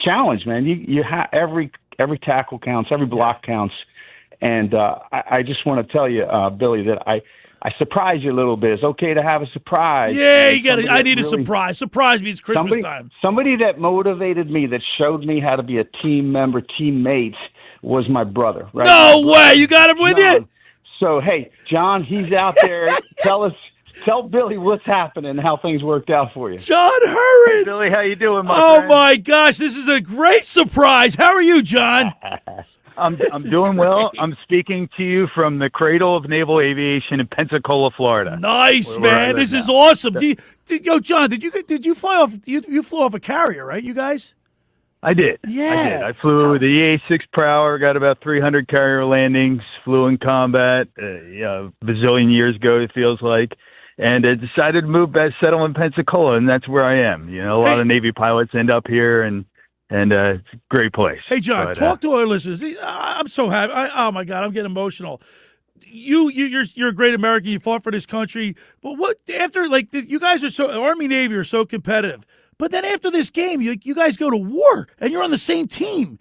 challenge, man. You have every tackle counts, every block counts, and I just want to tell you, Billy, that I surprise you a little bit. It's okay to have a surprise. Yeah, I need a surprise. Surprise me. It's Christmas time. Somebody that motivated me, that showed me how to be a team member, teammate, was my brother. Right? No way. You got him with you? So, hey, John, he's out there. Tell Billy what's happening and how things worked out for you. John Herron. Hey, Billy, how you doing, my friend? friend? My gosh, this is a great surprise. How are you, John? I'm doing well. I'm speaking to you from the cradle of naval aviation in Pensacola, Florida. Nice, man. This is awesome. John, did you fly off? You flew off a carrier, right? You guys? I did. Yeah. I did. I flew the EA-6 per hour, got about 300 carrier landings, flew in combat, a bazillion years ago, it feels like. And I decided to move back, settle in Pensacola, and that's where I am. A lot of Navy pilots end up here, and it's a great place. Hey, John, talk to our listeners. I'm so happy. Oh my God, I'm getting emotional. You're a great American. You fought for this country, but what after you guys are so Army Navy are so competitive. But then after this game, you guys go to war, and you're on the same team.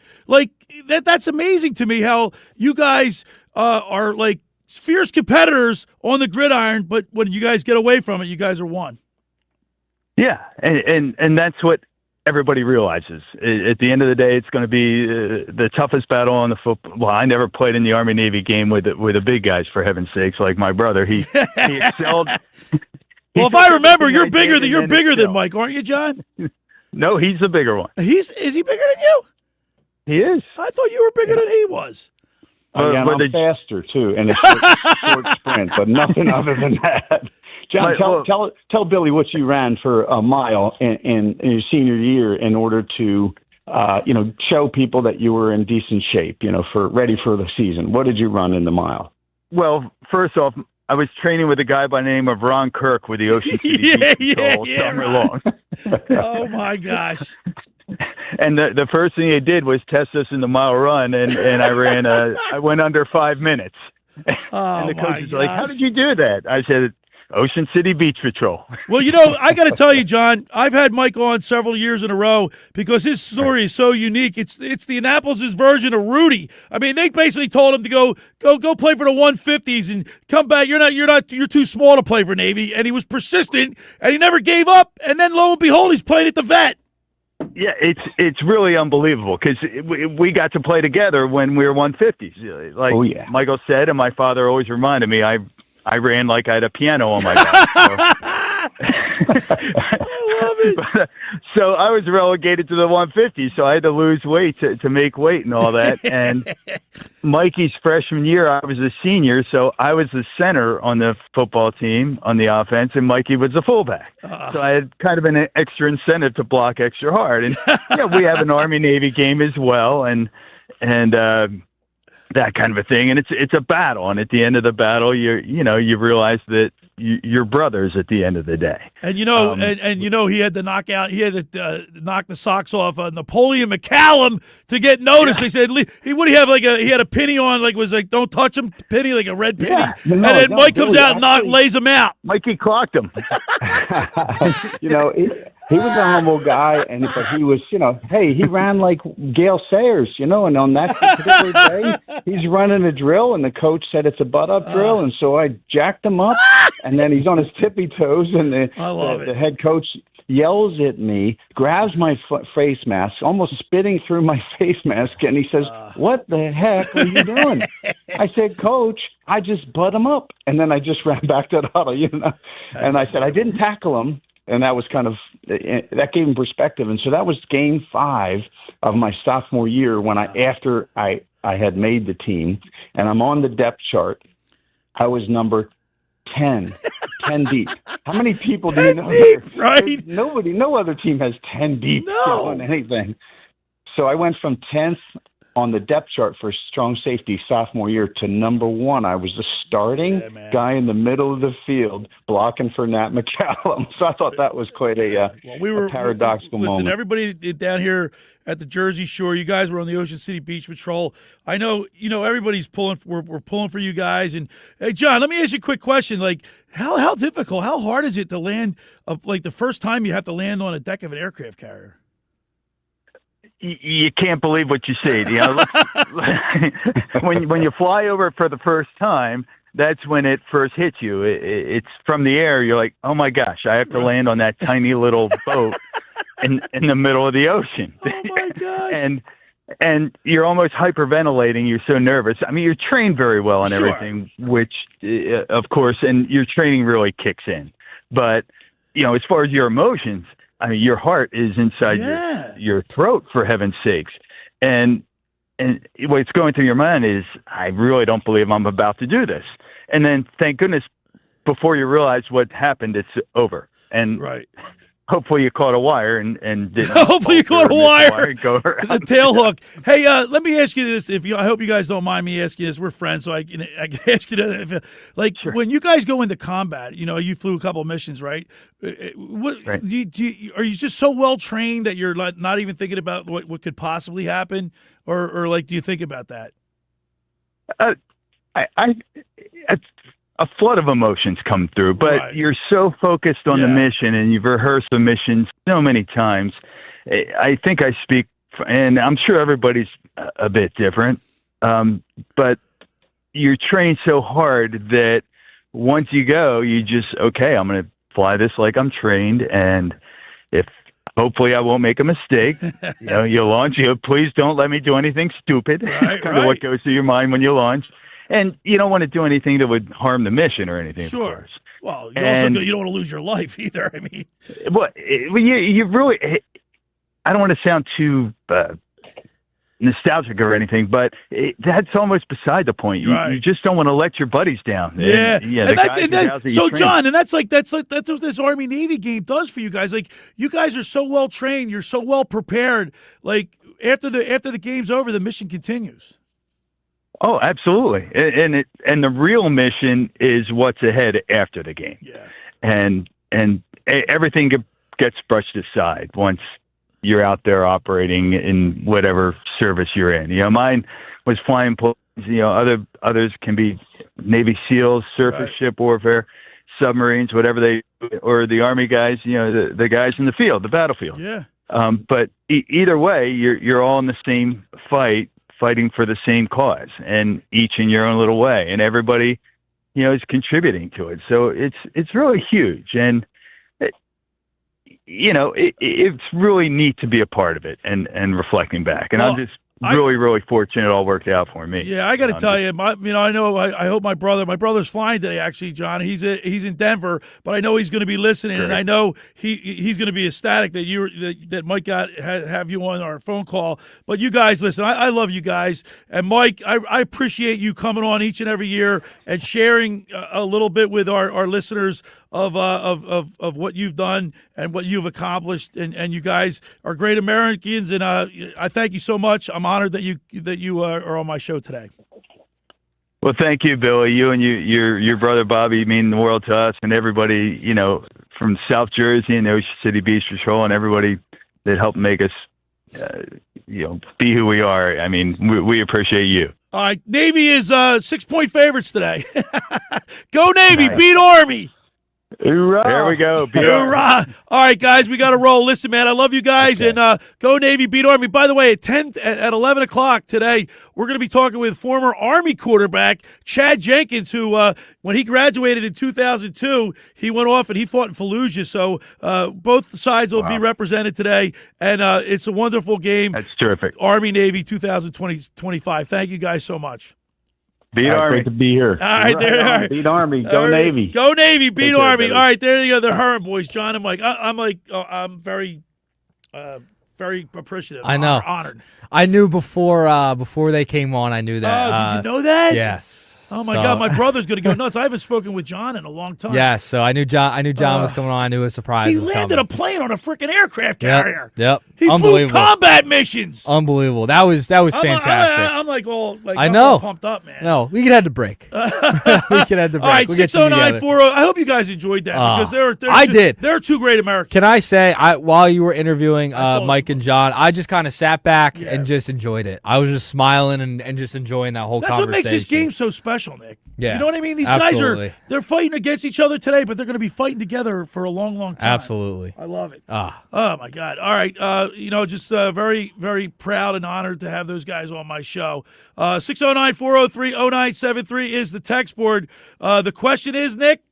That's amazing to me. How you guys are fierce competitors on the gridiron, but when you guys get away from it, you guys are one. Yeah, and that's what everybody realizes. At the end of the day, it's going to be the toughest battle on the football. Well, I never played in the Army-Navy game with the big guys, for heaven's sakes, like my brother. He excelled. Well, if I remember, you're bigger than Mike, aren't you, John? No, he's the bigger one. Is he bigger than you? He is. I thought you were bigger than he was. Again, I'm faster too, and it's short sprint, but nothing other than that. John, tell Billy what you ran for a mile in your senior year in order to, show people that you were in decent shape, ready for the season. What did you run in the mile? Well, first off, I was training with a guy by the name of Ron Kirk with the Ocean City Beach Patrol summer long. Oh my gosh. And the first thing they did was test us in the mile run, and I went under 5 minutes. And the coach was like, "How did you do that?" I said, "Ocean City Beach Patrol." Well, I got to tell you, John, I've had Mike on several years in a row because his story is so unique. It's the Annapolis' version of Rudy. I mean, they basically told him to go play for the 150s and come back. You're too small to play for Navy, and he was persistent and he never gave up. And then lo and behold, he's playing at the Vet. Yeah, it's really unbelievable because we got to play together when we were 150s. Like Michael said, and my father always reminded me, I ran like I had a piano on my back. I love it. So I was relegated to the 150s, so I had to lose weight to make weight and all that. And Mikey's freshman year, I was a senior, so I was the center on the football team on the offense, and Mikey was the fullback. So I had kind of an extra incentive to block extra hard. And we have an Army-Navy game as well, and that kind of a thing, and it's a battle, and at the end of the battle, you realize that you're brothers at the end of the day. And he had to knock the socks off Napoleon McCallum to get noticed. They said he had a penny on, don't touch him, penny, like a red penny, and then Mike comes out and lays him out. Mikey clocked him. He was a humble guy, but he was, he ran like Gale Sayers, and on that particular day, he's running a drill, and the coach said it's a butt-up drill, and so I jacked him up, and then he's on his tippy toes, and the head coach yells at me, grabs my face mask, almost spitting through my face mask, and he says, "What the heck are you doing?" I said, "Coach, I just butt him up," and then I just ran back to the huddle, and I said, "I didn't tackle him." And that was that gave him perspective. And so that was game 5 of my sophomore year when after I had made the team, and I'm on the depth chart. I was number 10 deep. How many people do you know? Deep, right? Nobody, no other team has 10 deep on anything. So I went from 10th on the depth chart for strong safety sophomore year to number 1. I was the starting guy in the middle of the field blocking for Nat McCallum. So I thought that was quite a paradoxical moment. Listen, everybody down here at the Jersey Shore, you guys were on the Ocean City Beach Patrol. I know, everybody's pulling. We're pulling for you guys. And hey, John, let me ask you a quick question. Like, how difficult, how hard is it to land? The first time you have to land on a deck of an aircraft carrier? You can't believe what you see. When you fly over it for the first time, that's when it first hits you. It's from the air. You're like, oh my gosh, I have to land on that tiny little boat in the middle of the ocean. Oh my gosh. And you're almost hyperventilating. You're so nervous. I mean, you're trained very well and everything, which, of course, and your training really kicks in. But, as far as your emotions, I mean, your heart is inside your throat, for heaven's sakes. And what's going through your mind is, I really don't believe I'm about to do this. And then, thank goodness, before you realize what happened, it's over. And hopefully you caught a wire and didn't. Hopefully you caught a wire. Go around. The tail hook. Hey, let me ask you this. I hope you guys don't mind me asking this. We're friends, so I can ask you that. When you guys go into combat, you flew a couple of missions, right? Are you just so well trained that you're not even thinking about what could possibly happen, or do you think about that? A flood of emotions come through, but you're so focused on the mission, and you've rehearsed the mission so many times. I think I speak, and I'm sure everybody's a bit different, but you're trained so hard that once you go, you just, okay, I'm going to fly this like I'm trained, and hopefully I won't make a mistake. You launch, please don't let me do anything stupid. Kind of what goes through your mind when you launch. And you don't want to do anything that would harm the mission or anything. Sure. Of course. Well, you don't want to lose your life either. I mean, you really. I don't want to sound too nostalgic or anything, but that's almost beside the point. You just don't want to let your buddies down. Yeah. So John, and that's what this Army-Navy game does for you guys. Like, you guys are so well trained, you're so well prepared. Like, after the game's over, the mission continues. Oh, absolutely. And the real mission is what's ahead after the game. Yeah. And everything gets brushed aside once you're out there operating in whatever service you're in. Mine was flying planes. Others can be Navy SEALs, surface ship warfare, submarines, whatever or the Army guys, the guys in the field, the battlefield. Yeah. But either way, you're all in the same fighting for the same cause, and each in your own little way, and everybody, is contributing to it. So it's really huge, and it's really neat to be a part of it and reflecting back. And I'm just really fortunate it all worked out for me. Yeah, I got to tell you, I hope my brother's flying today, actually, John. He's in Denver, but I know he's going to be listening, and I know he's going to be ecstatic that Mike have you on our phone call. But you guys, listen, I love you guys, and Mike, I appreciate you coming on each and every year and sharing a little bit with our listeners of what you've done and what you've accomplished, and you guys are great Americans, and I thank you so much. I'm honored that you are on my show today. Well, thank you, Billy. You and your brother Bobby mean the world to us, and everybody from South Jersey and the Ocean City Beach Patrol, and everybody that helped make us be who we are. I mean, we appreciate you. All right, Navy is 6-point favorites today. Go Navy, beat Army. Hoorah. There we go. Hoorah. All right, guys, we got to roll. Listen, man, I love you guys, and go Navy, beat Army. By the way, at 11 o'clock today, we're going to be talking with former Army quarterback Chad Jenkins, who, when he graduated in 2002, he went off and he fought in Fallujah. So both sides will be represented today, and it's a wonderful game. That's terrific. Army-Navy 2020-25. Thank you guys so much. Beat Army. Great to be here. All right, there they are. Beat Army. Go Navy. Go Navy. Beat Take Army. care, All right, there you go. The Herron boys, John and Mike. I'm very, very appreciative. I know. Honored. I knew before they came on. I knew that. Oh, did you know that? Yes. Oh my God, my brother's gonna go nuts. I haven't spoken with John in a long time. Yes, so I knew John was coming on. I knew a surprise. He was landed coming. a plane on a freaking aircraft carrier. Yep. He flew combat missions. Unbelievable. That was fantastic. I'm like all pumped up, man. No, we could have the break. We could have the break. All right, 609-40. I hope you guys enjoyed that because I did. They're two great Americans. Can I say, while you were interviewing Mike and John, I just kind of sat back and just enjoyed it. I was just smiling and just enjoying that whole conversation. That's what makes this game so special, Nick. Yeah. You know what I mean? These Absolutely. guys they're fighting against each other today, but they're going to be fighting together for a long, long time. Absolutely. I love it. Oh, my God. All right. Just very, very proud and honored to have those guys on my show. 609-403-0973 is the text board. The question is, Nick?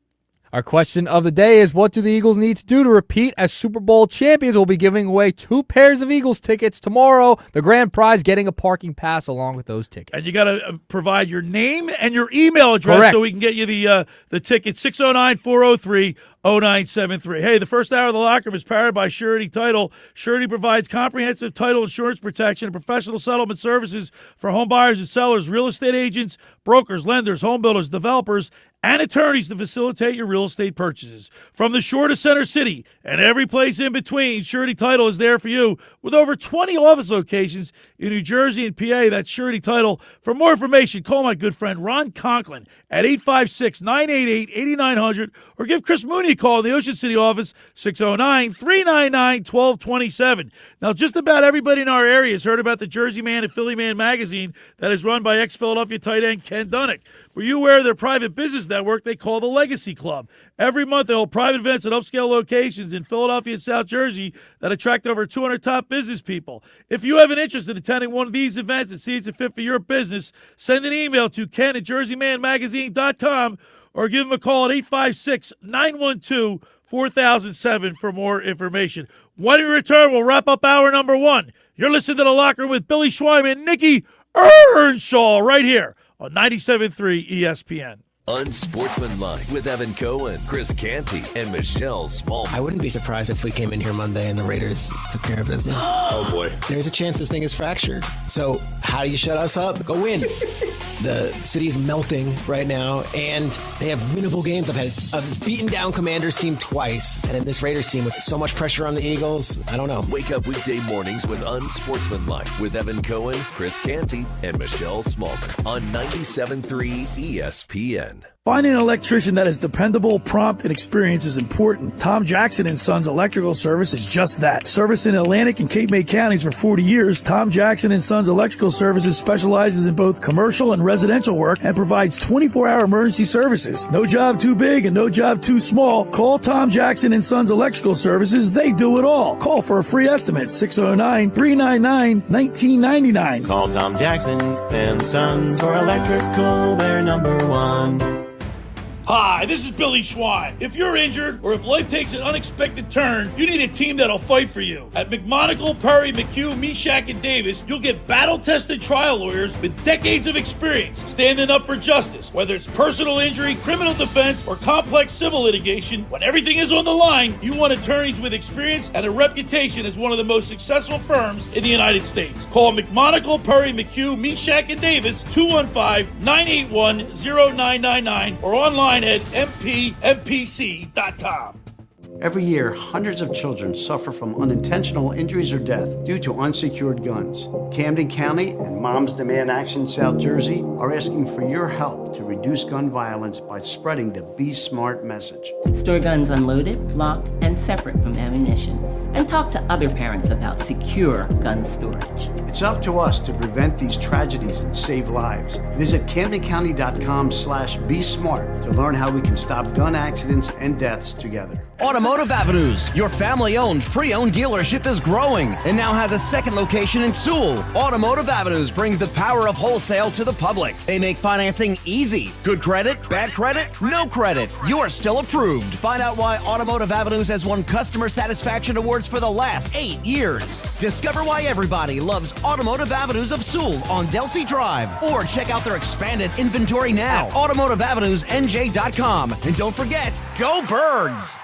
Our question of the day is, what do the Eagles need to do to repeat as Super Bowl champions? We'll be giving away 2 pairs of Eagles tickets tomorrow. The grand prize, getting a parking pass along with those tickets. And you got to provide your name and your email address. Correct. So we can get you the ticket, 609-403-0973. Hey, the first hour of the locker room is powered by Surety Title. Surety provides comprehensive title insurance protection and professional settlement services for home buyers and sellers, real estate agents, brokers, lenders, home builders, developers, and attorneys to facilitate your real estate purchases. From the shore to Center City and every place in between, Surety Title is there for you with over 20 office locations in New Jersey and PA. That's Surety Title. For more information, call my good friend Ron Conklin at 856-988-8900 or give Chris Mooney a call in the Ocean City office, 609-399-1227. Now, just about everybody in our area has heard about the Jersey Man and Philly Man magazine that is run by ex-Philadelphia tight end Ken Dunnick. Were you aware of their private business network they call the Legacy Club? Every month, they hold private events at upscale locations in Philadelphia and South Jersey that attract over 200 top business people. If you have an interest in attending one of these events and see it's a fit for your business, send an email to ken@jerseymanmagazine.com or give them a call at 856-912-4007 for more information. When we return, we'll wrap up hour number 1. You're listening to The Locker Room with Billy Schweim and Nick Earnshaw right here on 97.3 ESPN. Unsportsmanlike with Evan Cohen, Chris Canty, and Michelle Small. I wouldn't be surprised if we came in here Monday and the Raiders took care of business. Oh, boy. There's a chance this thing is fractured. So how do you shut us up? Go win. The city's melting right now, and they have winnable games. I've beaten down Commanders team twice, and then this Raiders team with so much pressure on the Eagles, I don't know. Wake up weekday mornings with Unsportsmanlike with Evan Cohen, Chris Canty, and Michelle Smallman on 97.3 ESPN. Finding an electrician that is dependable, prompt, and experienced is important. Tom Jackson & Sons Electrical Service is just that. Service in Atlantic and Cape May counties for 40 years, Tom Jackson & Sons Electrical Services specializes in both commercial and residential work and provides 24-hour emergency services. No job too big and no job too small. Call Tom Jackson & Sons Electrical Services. They do it all. Call for a free estimate, 609-399-1999. Call Tom Jackson & Sons for electrical, they're number 1. Hi, this is Billy Schwein. If you're injured or if life takes an unexpected turn, you need a team that'll fight for you. At McMonagle, Perry, McHugh, Meshack, and Davis, you'll get battle-tested trial lawyers with decades of experience standing up for justice. Whether it's personal injury, criminal defense, or complex civil litigation, when everything is on the line, you want attorneys with experience and a reputation as one of the most successful firms in the United States. Call McMonagle, Perry, McHugh, Meshack, and Davis, 215-981-0999, or online at mpmpc.com. Every year, hundreds of children suffer from unintentional injuries or death due to unsecured guns. Camden County and Moms Demand Action South Jersey are asking for your help to reduce gun violence by spreading the Be Smart message. Store guns unloaded, locked, and separate from ammunition. And talk to other parents about secure gun storage. It's up to us to prevent these tragedies and save lives. Visit CamdenCounty.com/BeSmart to learn how we can stop gun accidents and deaths together. Automotive Avenues, your family-owned, pre-owned dealership is growing and now has a second location in Sewell. Automotive Avenues brings the power of wholesale to the public. They make financing easy. Good credit, bad credit, no credit. You are still approved. Find out why Automotive Avenues has won customer satisfaction awards for the last 8 years. Discover why everybody loves Automotive Avenues of Sewell on Delsey Drive. Or check out their expanded inventory now at automotiveavenusnj.com. And don't forget, go Birds!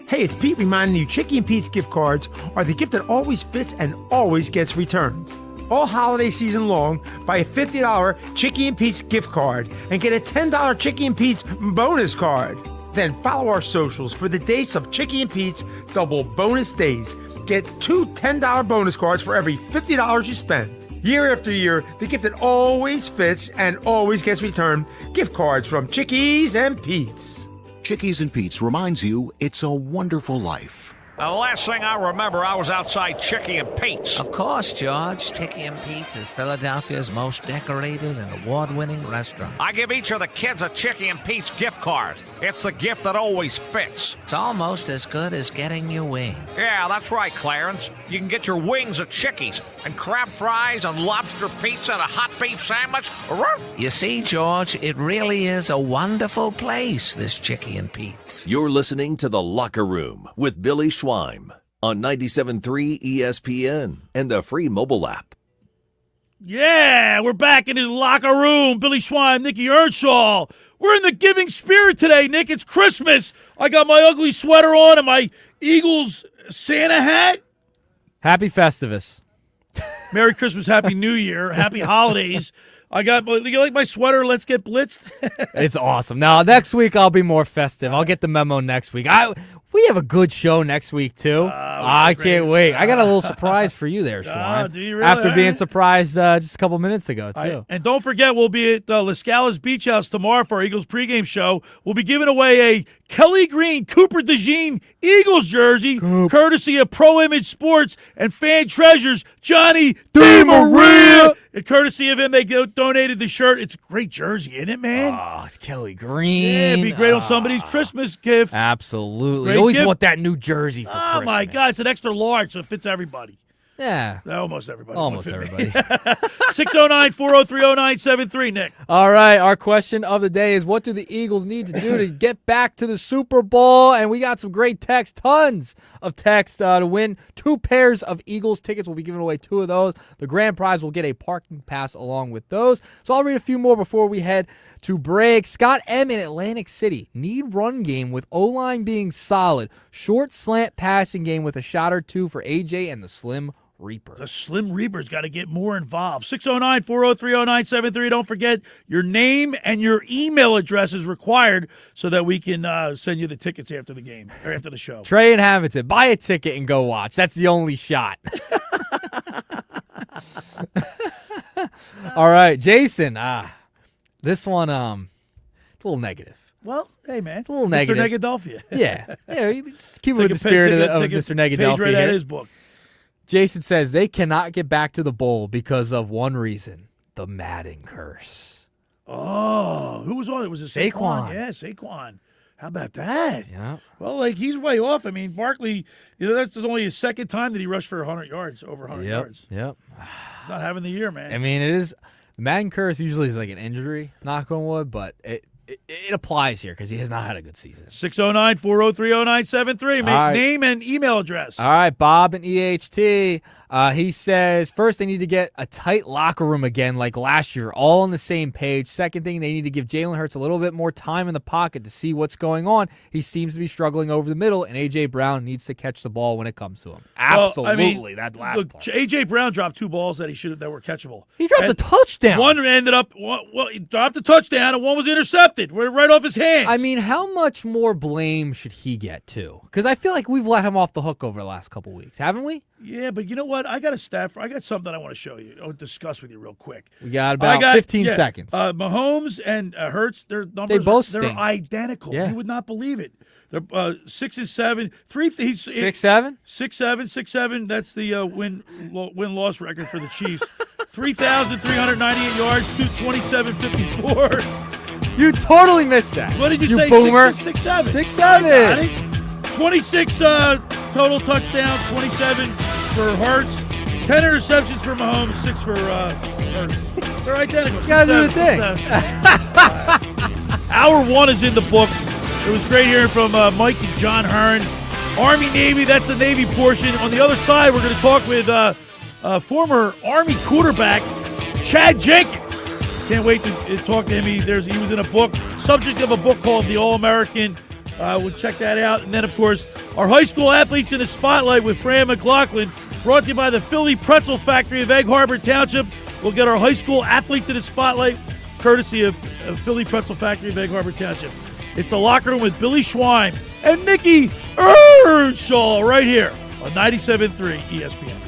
Hey, it's Pete reminding you Chicky and Pete's gift cards are the gift that always fits and always gets returned. All holiday season long, buy a $50 Chicky and Pete's gift card and get a $10 Chicky and Pete's bonus card. Then follow our socials for the dates of Chicky and Pete's double bonus days. Get 2 $10 bonus cards for every $50 you spend. Year after year, the gift that always fits and always gets returned, gift cards from Chickies and Pete's. Chickies and Pete's reminds you it's a wonderful life. The last thing I remember, I was outside Chicky and Pete's. Of course, George. Chicky and Pete's is Philadelphia's most decorated and award-winning restaurant. I give each of the kids a Chicky and Pete's gift card. It's the gift that always fits. It's almost as good as getting your wing. Yeah, that's right, Clarence. You can get your wings at Chicky's, and crab fries and lobster pizza and a hot beef sandwich. You see, George, it really is a wonderful place, this Chicky and Pete's. You're listening to The Locker Room with Billy Schweim on 97.3 ESPN and the free mobile app. Yeah, we're back in the locker room. Billy Schweim, Nick Earnshaw. We're in the giving spirit today, Nick. It's Christmas. I got my ugly sweater on and my Eagles Santa hat. Happy Festivus. Merry Christmas, Happy New Year, Happy Holidays. You like my sweater? Let's get blitzed. It's awesome. Now, next week I'll be more festive. I'll get the memo next week. We have a good show next week, too. I can't wait. I got a little surprise for you there, Schwein. Do you really? After being surprised just a couple minutes ago, too. And don't forget, we'll be at La Scala's Beach House tomorrow for our Eagles pregame show. We'll be giving away a Kelly Green Cooper DeJean Eagles jersey, courtesy of Pro Image Sports and Fan Treasures, Johnny DeMaria. And courtesy of him, they donated the shirt. It's a great jersey, isn't it, man? Oh, it's Kelly Green. Yeah, it'd be great on somebody's Christmas gift. Absolutely. Great Always gift. want that new jersey for Christmas. Oh, my God. It's an extra large, so it fits everybody. Yeah. Almost everybody. Almost everybody. 609-403-0973, Nick. All right, our question of the day is, what do the Eagles need to do to get back to the Super Bowl? And we got some great text, tons of text to win 2 pairs of Eagles tickets. We'll be giving away 2 of those. The grand prize will get a parking pass along with those. So I'll read a few more before we head to break. Scott M. in Atlantic City. Need run game with O-line being solid. Short slant passing game with a shot or 2 for AJ and the Slim Reaper. The Slim Reaper's got to get more involved. 609-403-0973. Don't forget, your name and your email address is required so that we can send you the tickets after the game or after the show. Trey in Hamilton, buy a ticket and go watch. That's the only shot. All right, Jason. This one, it's a little negative. Well, hey, man. It's a little negative. Mr. Negadelphia. Yeah. Let's keep it with the spirit of Mr. Negadelphia Page right out here. his book. Jason says they cannot get back to the bowl because of one reason: the Madden curse. Oh, who was on it? Was it Saquon? Yeah, Saquon. How about that? Yeah. Well, he's way off. I mean, Barkley, that's only his second time that he rushed for 100 yards, over 100 yards. Yep. He's not having the year, man. I mean, it is. The Madden curse usually is like an injury, knock on wood, but it applies here because he has not had a good season. 609-403-0973. Right. Name and email address. All right, Bob and EHT. He says, first, they need to get a tight locker room again like last year, all on the same page. Second thing, they need to give Jalen Hurts a little bit more time in the pocket to see what's going on. He seems to be struggling over the middle, and A.J. Brown needs to catch the ball when it comes to him. Absolutely, that last part. A.J. Brown dropped 2 balls that that were catchable. He dropped a touchdown. One ended up, he dropped a touchdown, and one was intercepted. We're right off his hands. I mean, how much more blame should he get, too? Because I feel like we've let him off the hook over the last couple weeks, haven't we? Yeah, but you know what? I got a stat. I got something I want to show you. I'll discuss with you real quick. We got about 15 seconds. Mahomes and Hurts, their numbers they're identical. Yeah. You would not believe it. They're 6 and 7. 6-7? 6-7. That's the win-loss record for the Chiefs. 3,398 yards, 227.54. You totally missed that. What did you You say? boomer. 6-7. 6-7. 26 total touchdowns, 27 for Hurts, 10 interceptions for Mahomes, 6 for Hurts. They're identical. You guys do the thing. Hour 1 is in the books. It was great hearing from Mike and John Herron. Army-Navy, that's the Navy portion. On the other side, we're going to talk with former Army quarterback Chad Jenkins. Can't wait to talk to him. He was in a book, subject of a book called The All-American. We'll check that out. And then, of course, our high school athletes in the spotlight with Fran Mclaughlin, brought to you by the Philly Pretzel Factory of Egg Harbor Township. We'll get our high school athletes in the spotlight, courtesy of Philly Pretzel Factory of Egg Harbor Township. It's the Locker Room with Billy Schweim and Nick Earnshaw right here on 97.3 ESPN.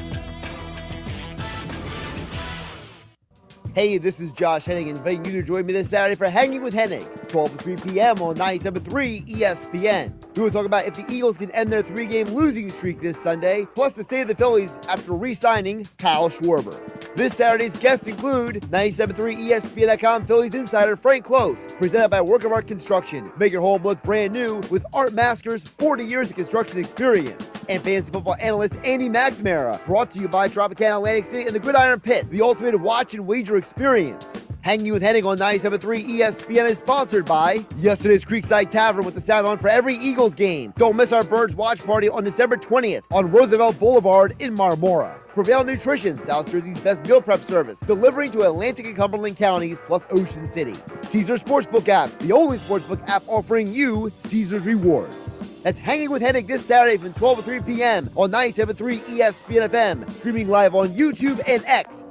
Hey, this is Josh Hennig, inviting you to join me this Saturday for Hanging with Hennig, 12 to 3 p.m. on 97.3 ESPN. We will talk about if the Eagles can end their 3-game losing streak this Sunday, plus the state of the Phillies after re-signing Kyle Schwarber. This Saturday's guests include 97.3 ESPN.com Phillies insider Frank Close, presented by Work of Art Construction. Make your home look brand new with Art Masker's 40 years of construction experience. And fantasy football analyst Andy McNamara, brought to you by Tropicana Atlantic City and the Gridiron Pit, the ultimate watch and wager experience. Hanging with Hennig on 97.3 ESPN is sponsored by yesterday's Creekside Tavern with the sound on for every Eagles game. Don't miss our Birds Watch Party on December 20th on Roosevelt Boulevard in Marmora. Prevail Nutrition, South Jersey's best meal prep service, delivering to Atlantic and Cumberland counties plus Ocean City. Caesar Sportsbook app, the only sportsbook app offering you Caesar's rewards. That's Hanging with Hennig this Saturday from 12 to 3 p.m. on 97.3 ESPN FM, streaming live on YouTube and X.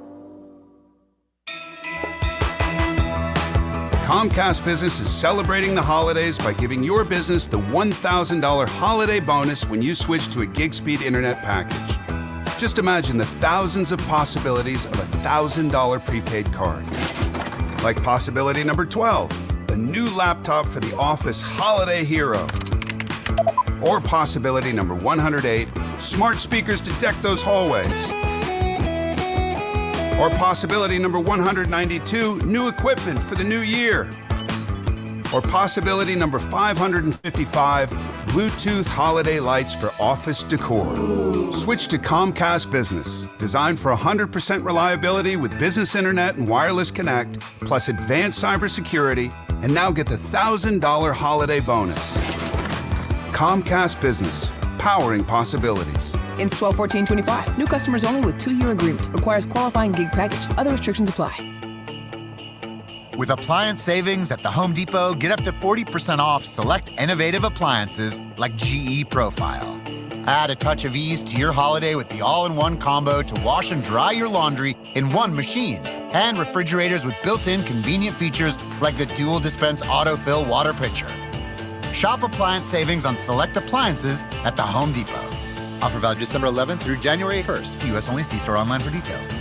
Comcast Business is celebrating the holidays by giving your business the $1,000 holiday bonus when you switch to a gig speed internet package. Just imagine the thousands of possibilities of a $1,000 prepaid card. Like possibility number 12, a new laptop for the office holiday hero. Or possibility number 108, smart speakers to deck those hallways. Or possibility number 192, new equipment for the new year. Or possibility number 555, Bluetooth holiday lights for office decor. Switch to Comcast Business, designed for 100% reliability with business internet and wireless connect, plus advanced cybersecurity, and now get the $1,000 holiday bonus. Comcast Business, powering possibilities. Ends 12/14/25. New customers only with 2-year agreement. Requires qualifying gig package. Other restrictions apply. With appliance savings at the Home Depot, get up to 40% off select innovative appliances like GE Profile. Add a touch of ease to your holiday with the all-in-one combo to wash and dry your laundry in one machine. And refrigerators with built-in convenient features like the dual dispense autofill water pitcher. Shop appliance savings on select appliances at the Home Depot. Offer valid December 11th through January 1st. U.S. only. See store online for details.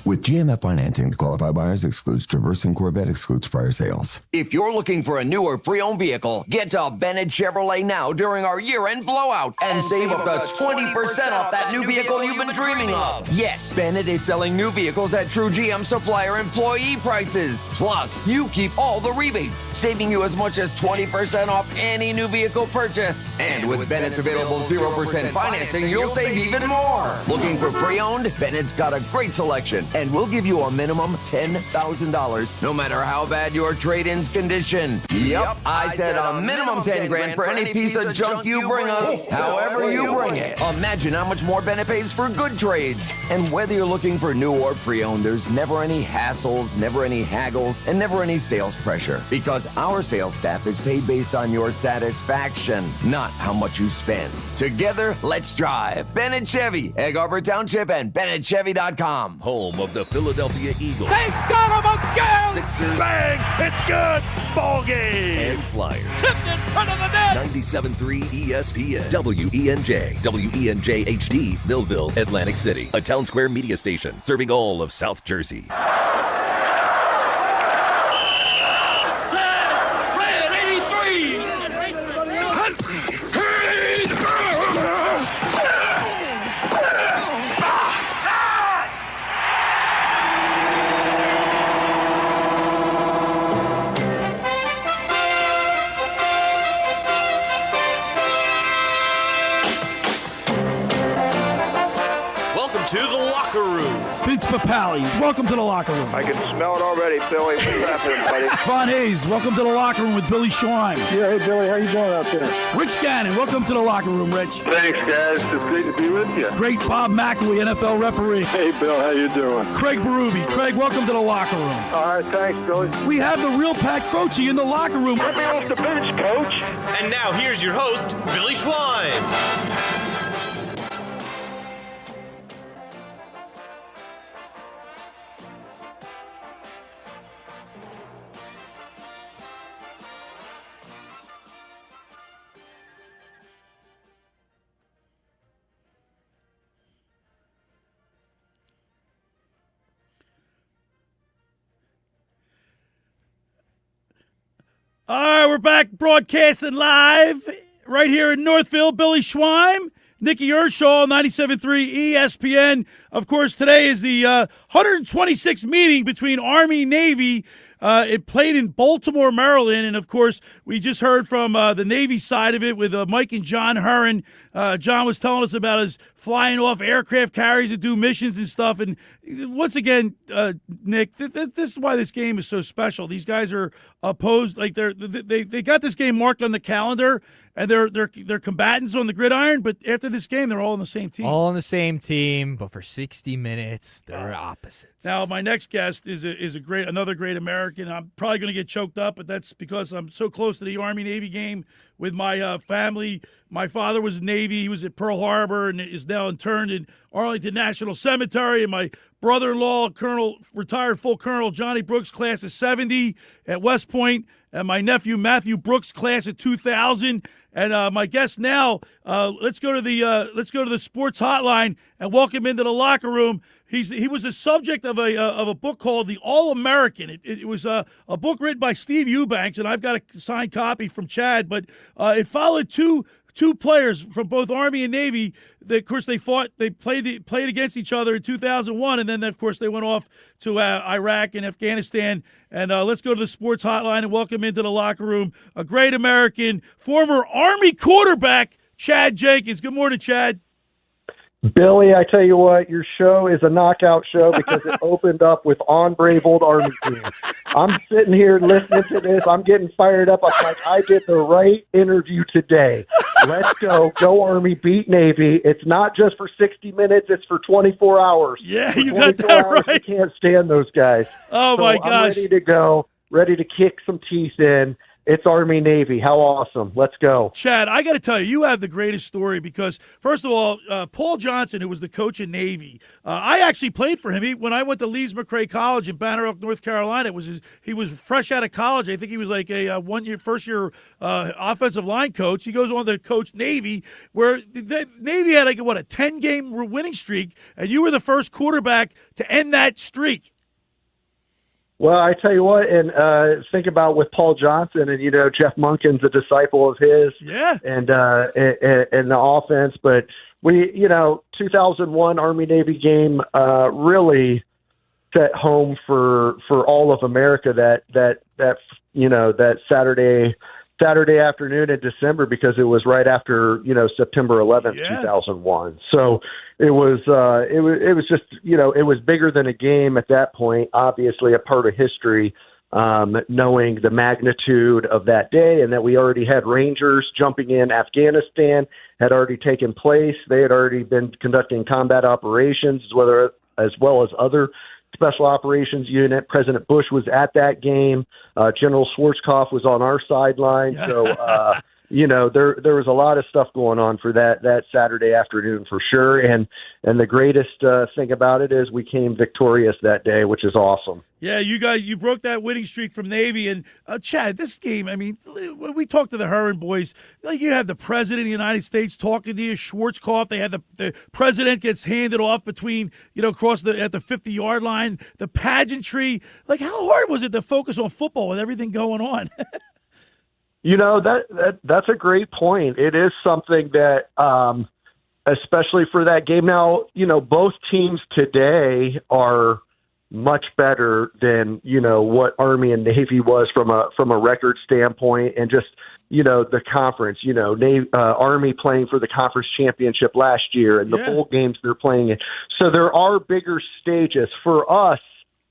With GMF financing to qualify buyers excludes Traverse and Corvette excludes prior sales. If you're looking for a new or pre-owned vehicle, get to Bennett Chevrolet now during our year-end blowout and save up to 20% off that new vehicle you've been dreaming of. Yes, Bennett is selling new vehicles at true GM supplier employee prices. Plus, you keep all the rebates, saving you as much as 20% off any new vehicle purchase. And with Bennett's available 0% financing, you'll save even more. Looking for pre-owned? Bennett's got a great selection. And we'll give you a minimum $10,000, no matter how bad your trade-in's condition. Yep, I said a minimum 10 grand for any piece of junk you bring us, however you bring it. Imagine how much more Bennett pays for good trades. And whether you're looking for new or pre-owned, there's never any hassles, never any haggles, and never any sales pressure. Because our sales staff is paid based on your satisfaction, not how much you spend. Together, let's drive. Bennett Chevy, Egg Harbor Township, and BennettChevy.com. Home of the Philadelphia Eagles. They got him again! Sixers. Bang! It's good! Ball game! And Flyers. Tipped in front of the net! 97.3 ESPN. WENJ. WENJ HD. Millville, Atlantic City. A Town Square media station serving all of South Jersey. To the locker room. Vince Papali, welcome to the locker room. I can smell it already, Billy. What's happening, buddy? Von Hayes, welcome to the locker room with Billy Schwein. Yeah, hey, Billy, how you doing out there? Rich Gannon, welcome to the locker room, Rich. Thanks, guys. It's great to be with you. Great Bob McElwee, NFL referee. Hey, Bill, how you doing? Craig Berube. Craig, welcome to the locker room. All right, thanks, Billy. We have the real Pat Croce in the locker room. Let me off the bench, Coach. And now here's your host, Billy Schwein. All right, we're back broadcasting live right here in Northfield. Billy Schweim, Nick Earnshaw, 97.3 ESPN. Of course, today is the 126th meeting between Army-Navy. It played in Baltimore, Maryland, and of course, we just heard from the Navy side of it with Mike and John Herron. John was telling us about his flying off aircraft carriers to do missions and stuff. And once again, Nick, this is why this game is so special. These guys are opposed, like they got this game marked on the calendar, and they're combatants on the gridiron. But after this game, they're all on the same team. All on the same team, but for 60 minutes, they're opposites. Now, my next guest is another great American. I'm probably going to get choked up, but that's because I'm so close to the Army-Navy game with my family. My father was Navy. He was at Pearl Harbor and is now interned in Arlington National Cemetery. And my brother-in-law, retired full Colonel Johnny Brooks, class of 70 at West Point, and my nephew Matthew Brooks, class of 2000. And my guest now, let's go to the sports hotline and welcome into the locker room. He was the subject of a book called The All-American. It was a book written by Steve Eubanks, and I've got a signed copy from Chad. But it followed two players from both Army and Navy. Of course, they played against each other in 2001, and then of course they went off to Iraq and Afghanistan. And let's go to the sports hotline and welcome into the locker room a great American, former Army quarterback, Chad Jenkins. Good morning, Chad. Billy, I tell you what, your show is a knockout show because it opened up with On Brave Old Army Team. I'm sitting here listening to this. I'm getting fired up. I'm like, I did the right interview today. Let's go. Go Army, beat Navy. It's not just for 60 minutes. It's for 24 hours. Yeah, you got that right. You can't stand those guys. Oh, my gosh. I'm ready to go, ready to kick some teeth in. It's Army-Navy. How awesome. Let's go. Chad, I got to tell you, you have the greatest story because, first of all, Paul Johnson, who was the coach in Navy, I actually played for him. When I went to Lees McRae College in Banner Oak, North Carolina, he was fresh out of college. I think he was like a first-year offensive line coach. He goes on to coach Navy, where Navy had a 10-game winning streak, and you were the first quarterback to end that streak. Well, I tell you what, and think about with Paul Johnson, and Jeff Monken's a disciple of his, yeah, and the offense. But we, 2001 Army-Navy game really set home for all of America that Saturday afternoon in December, because it was right after September 11th, 2001. So it was just it was bigger than a game at that point. Obviously, a part of history, knowing the magnitude of that day, and that we already had Rangers jumping in. Afghanistan had already taken place. They had already been conducting combat operations, as well as other Special Operations Unit. President Bush was at that game. General Schwarzkopf was on our sideline. So, there was a lot of stuff going on for that Saturday afternoon for sure. And the greatest thing about it is we came victorious that day, which is awesome. Yeah, you broke that winning streak from Navy. And Chad, this game, I mean, when we talked to the Herron boys, you have the President of the United States talking to you, Schwarzkopf. They had the President gets handed off between, at the 50-yard line, the pageantry. Like, how hard was it to focus on football with everything going on? That's a great point. It is something that, especially for that game. Now, both teams today are much better than what Army and Navy was from a record standpoint, and just the conference. Army playing for the conference championship last year, and the bowl games they're playing in. So there are bigger stages for us.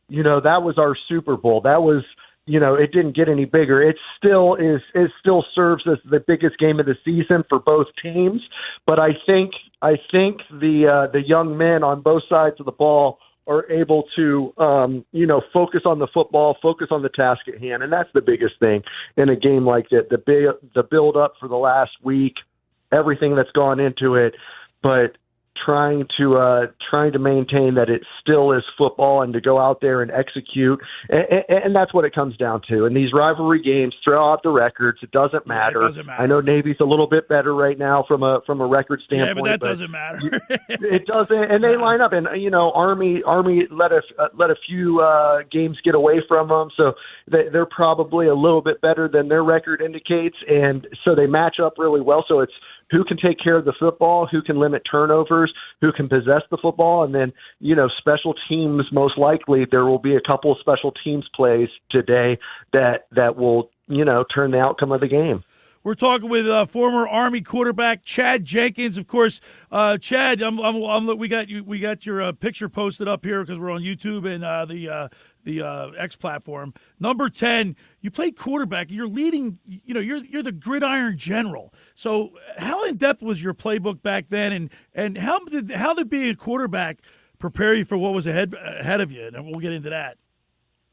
That was our Super Bowl. That was. It didn't get any bigger. It still serves as the biggest game of the season for both teams. But I think the young men on both sides of the ball are able to, focus on the football, focus on the task at hand. And that's the biggest thing in a game like that, the build up for the last week, everything that's gone into it. But trying to maintain that it still is football and to go out there and execute, and that's what it comes down to. And these rivalry games, throw out the records. It doesn't matter. It doesn't matter. I know Navy's a little bit better right now from a record standpoint. Yeah, but that doesn't matter. It doesn't, and they line up. And Army let a few games get away from them, so they're probably a little bit better than their record indicates, and so they match up really well. So it's who can take care of the football, who can limit turnovers, who can possess the football, and then, special teams, most likely there will be a couple of special teams plays today that will, turn the outcome of the game. We're talking with former Army quarterback Chad Jenkins. Of course, Chad, we got your picture posted up here because we're on YouTube and the X platform. Number 10, you played quarterback. You're leading. You're the gridiron general. So, how in depth was your playbook back then, and how did being a quarterback prepare you for what was ahead of you? And we'll get into that.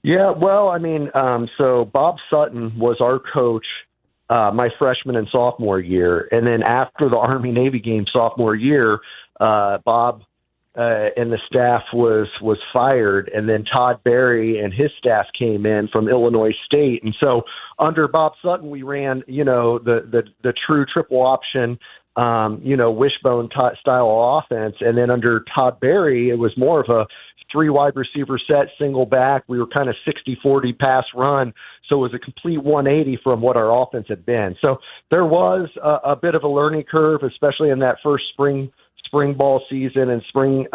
Yeah, well, so Bob Sutton was our coach my freshman and sophomore year. And then after the ArmyNavy game sophomore year, Bob and the staff was fired. And then Todd Berry and his staff came in from Illinois State. And so under Bob Sutton, we ran, the true triple option, wishbone style offense. And then under Todd Berry, it was more of a 3 wide receiver set, single back. We were kind of 60-40 pass run. So it was a complete 180 from what our offense had been. So there was a bit of a learning curve, especially in that first spring ball season and spring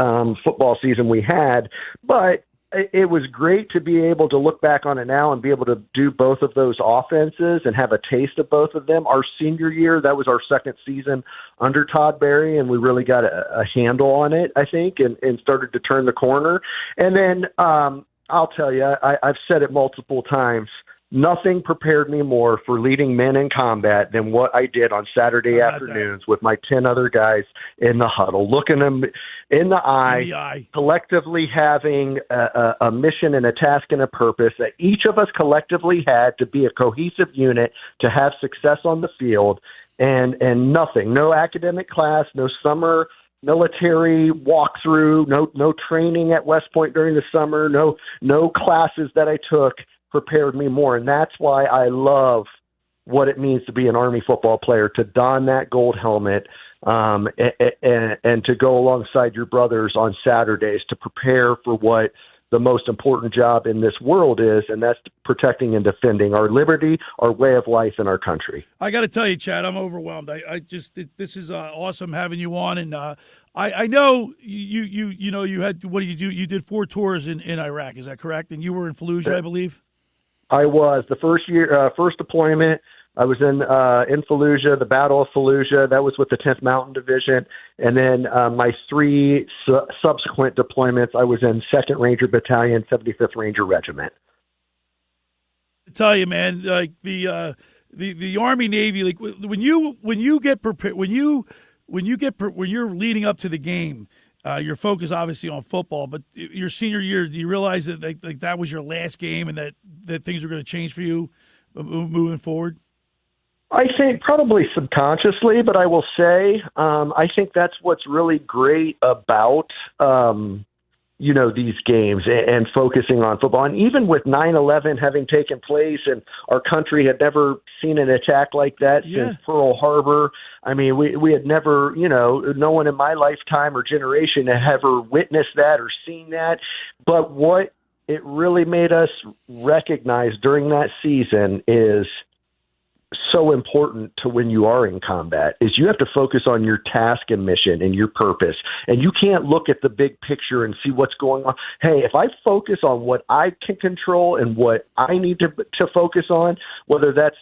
football season we had. But it was great to be able to look back on it now and be able to do both of those offenses and have a taste of both of them. Our senior year, that was our second season under Todd Berry, and we really got a handle on it, I think, and started to turn the corner. And then I'll tell you, I've said it multiple times, nothing prepared me more for leading men in combat than what I did on Saturday afternoons with my 10 other guys in the huddle, looking them in the eye, collectively having a mission and a task and a purpose that each of us collectively had to be a cohesive unit to have success on the field, and nothing, no academic class, no summer military walkthrough, no training at West Point during the summer, no classes that I took prepared me more. And that's why I love what it means to be an Army football player, to don that gold helmet and to go alongside your brothers on Saturdays to prepare for what the most important job in this world is, and that's protecting and defending our liberty, our way of life, and our country. I got to tell you, Chad, I'm overwhelmed. This is awesome having you on, and I know you had, what do you do? You did 4 tours in Iraq, is that correct? And you were in Fallujah, I believe. I was the first deployment. I was in Fallujah, the Battle of Fallujah. That was with the 10th Mountain Division. And then my 3 subsequent deployments, I was in 2nd Ranger Battalion, 75th Ranger Regiment. I tell you, man, like the Army Navy, like when you get prepared, when you're leading up to the game, your focus obviously on football, but your senior year, do you realize that that was your last game and that things are going to change for you moving forward? I think probably subconsciously, but I will say I think that's what's really great about these games and focusing on football. And even with 9/11 having taken place, and our country had never seen an attack like that since Pearl Harbor. I mean, we had never, no one in my lifetime or generation had ever witnessed that or seen that. But what it really made us recognize during that season is so important to when you are in combat is you have to focus on your task and mission and your purpose. And you can't look at the big picture and see what's going on. Hey, if I focus on what I can control and what I need to focus on, whether that's,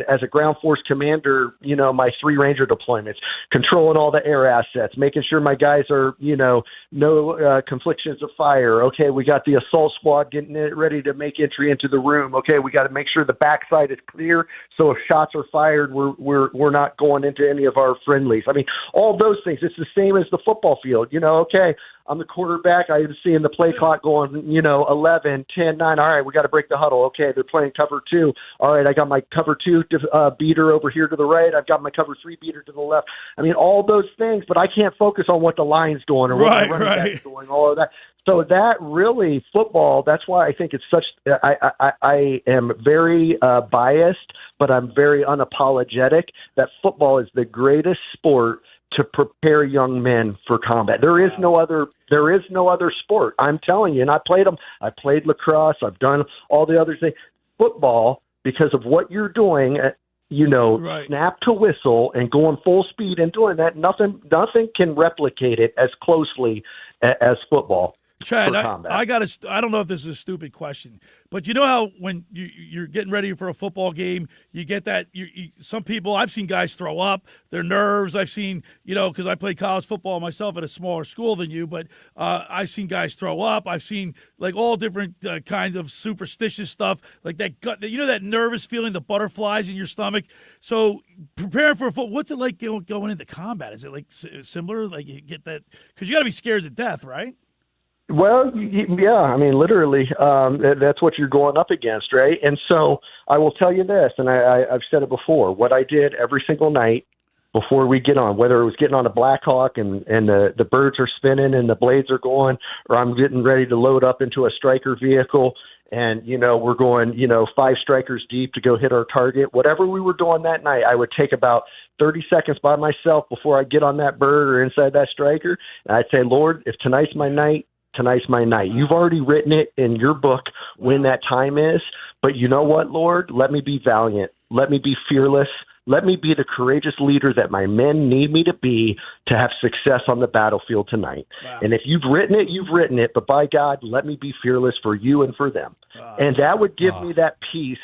as a ground force commander, my 3 Ranger deployments, controlling all the air assets, making sure my guys are, no conflictions of fire. Okay, we got the assault squad getting it ready to make entry into the room. Okay, we got to make sure the backside is clear. So if shots are fired, we're not going into any of our friendlies. I mean, all those things. It's the same as the football field. Okay, I'm the quarterback. I'm seeing the play clock going, 11, 10, 9. All right, we got to break the huddle. Okay, they're playing cover 2. All right, I got my cover 2 beater over here to the right. I've got my cover 3 beater to the left. I mean, all those things, but I can't focus on what the line's doing or what the running back's doing, all of that. So that really, football, that's why I think it's such – I am very biased, but I'm very unapologetic that football is the greatest sport to prepare young men for combat. There is no other sport. I'm telling you, and I played them. I played lacrosse. I've done all the other things. Football, because of what you're doing – snap to whistle and going full speed and doing that, nothing can replicate it as closely as football. Chad, I don't know if this is a stupid question, but you know how when you're getting ready for a football game, you get that. Some people, I've seen guys throw up, their nerves. I've seen, because I played college football myself at a smaller school than you, but I've seen guys throw up. I've seen like all different kinds of superstitious stuff, like that gut, that nervous feeling, the butterflies in your stomach. So preparing for a football, what's it like going into combat? Is it like similar? Like you get that because you got to be scared to death, right? Well, yeah, I mean, literally, that's what you're going up against, right? And so I will tell you this, and I've said it before, what I did every single night before we get on, whether it was getting on a Black Hawk and the birds are spinning and the blades are going, or I'm getting ready to load up into a striker vehicle and, we're going, 5 strikers deep to go hit our target. Whatever we were doing that night, I would take about 30 seconds by myself before I get on that bird or inside that striker. And I'd say, Lord, if tonight's my night, tonight's my night. You've already written it in your book when that time is. But you know what, Lord? Let me be valiant. Let me be fearless. Let me be the courageous leader that my men need me to be to have success on the battlefield tonight. Wow. And if you've written it, you've written it. But by God, let me be fearless for you and for them. And that would give me that peace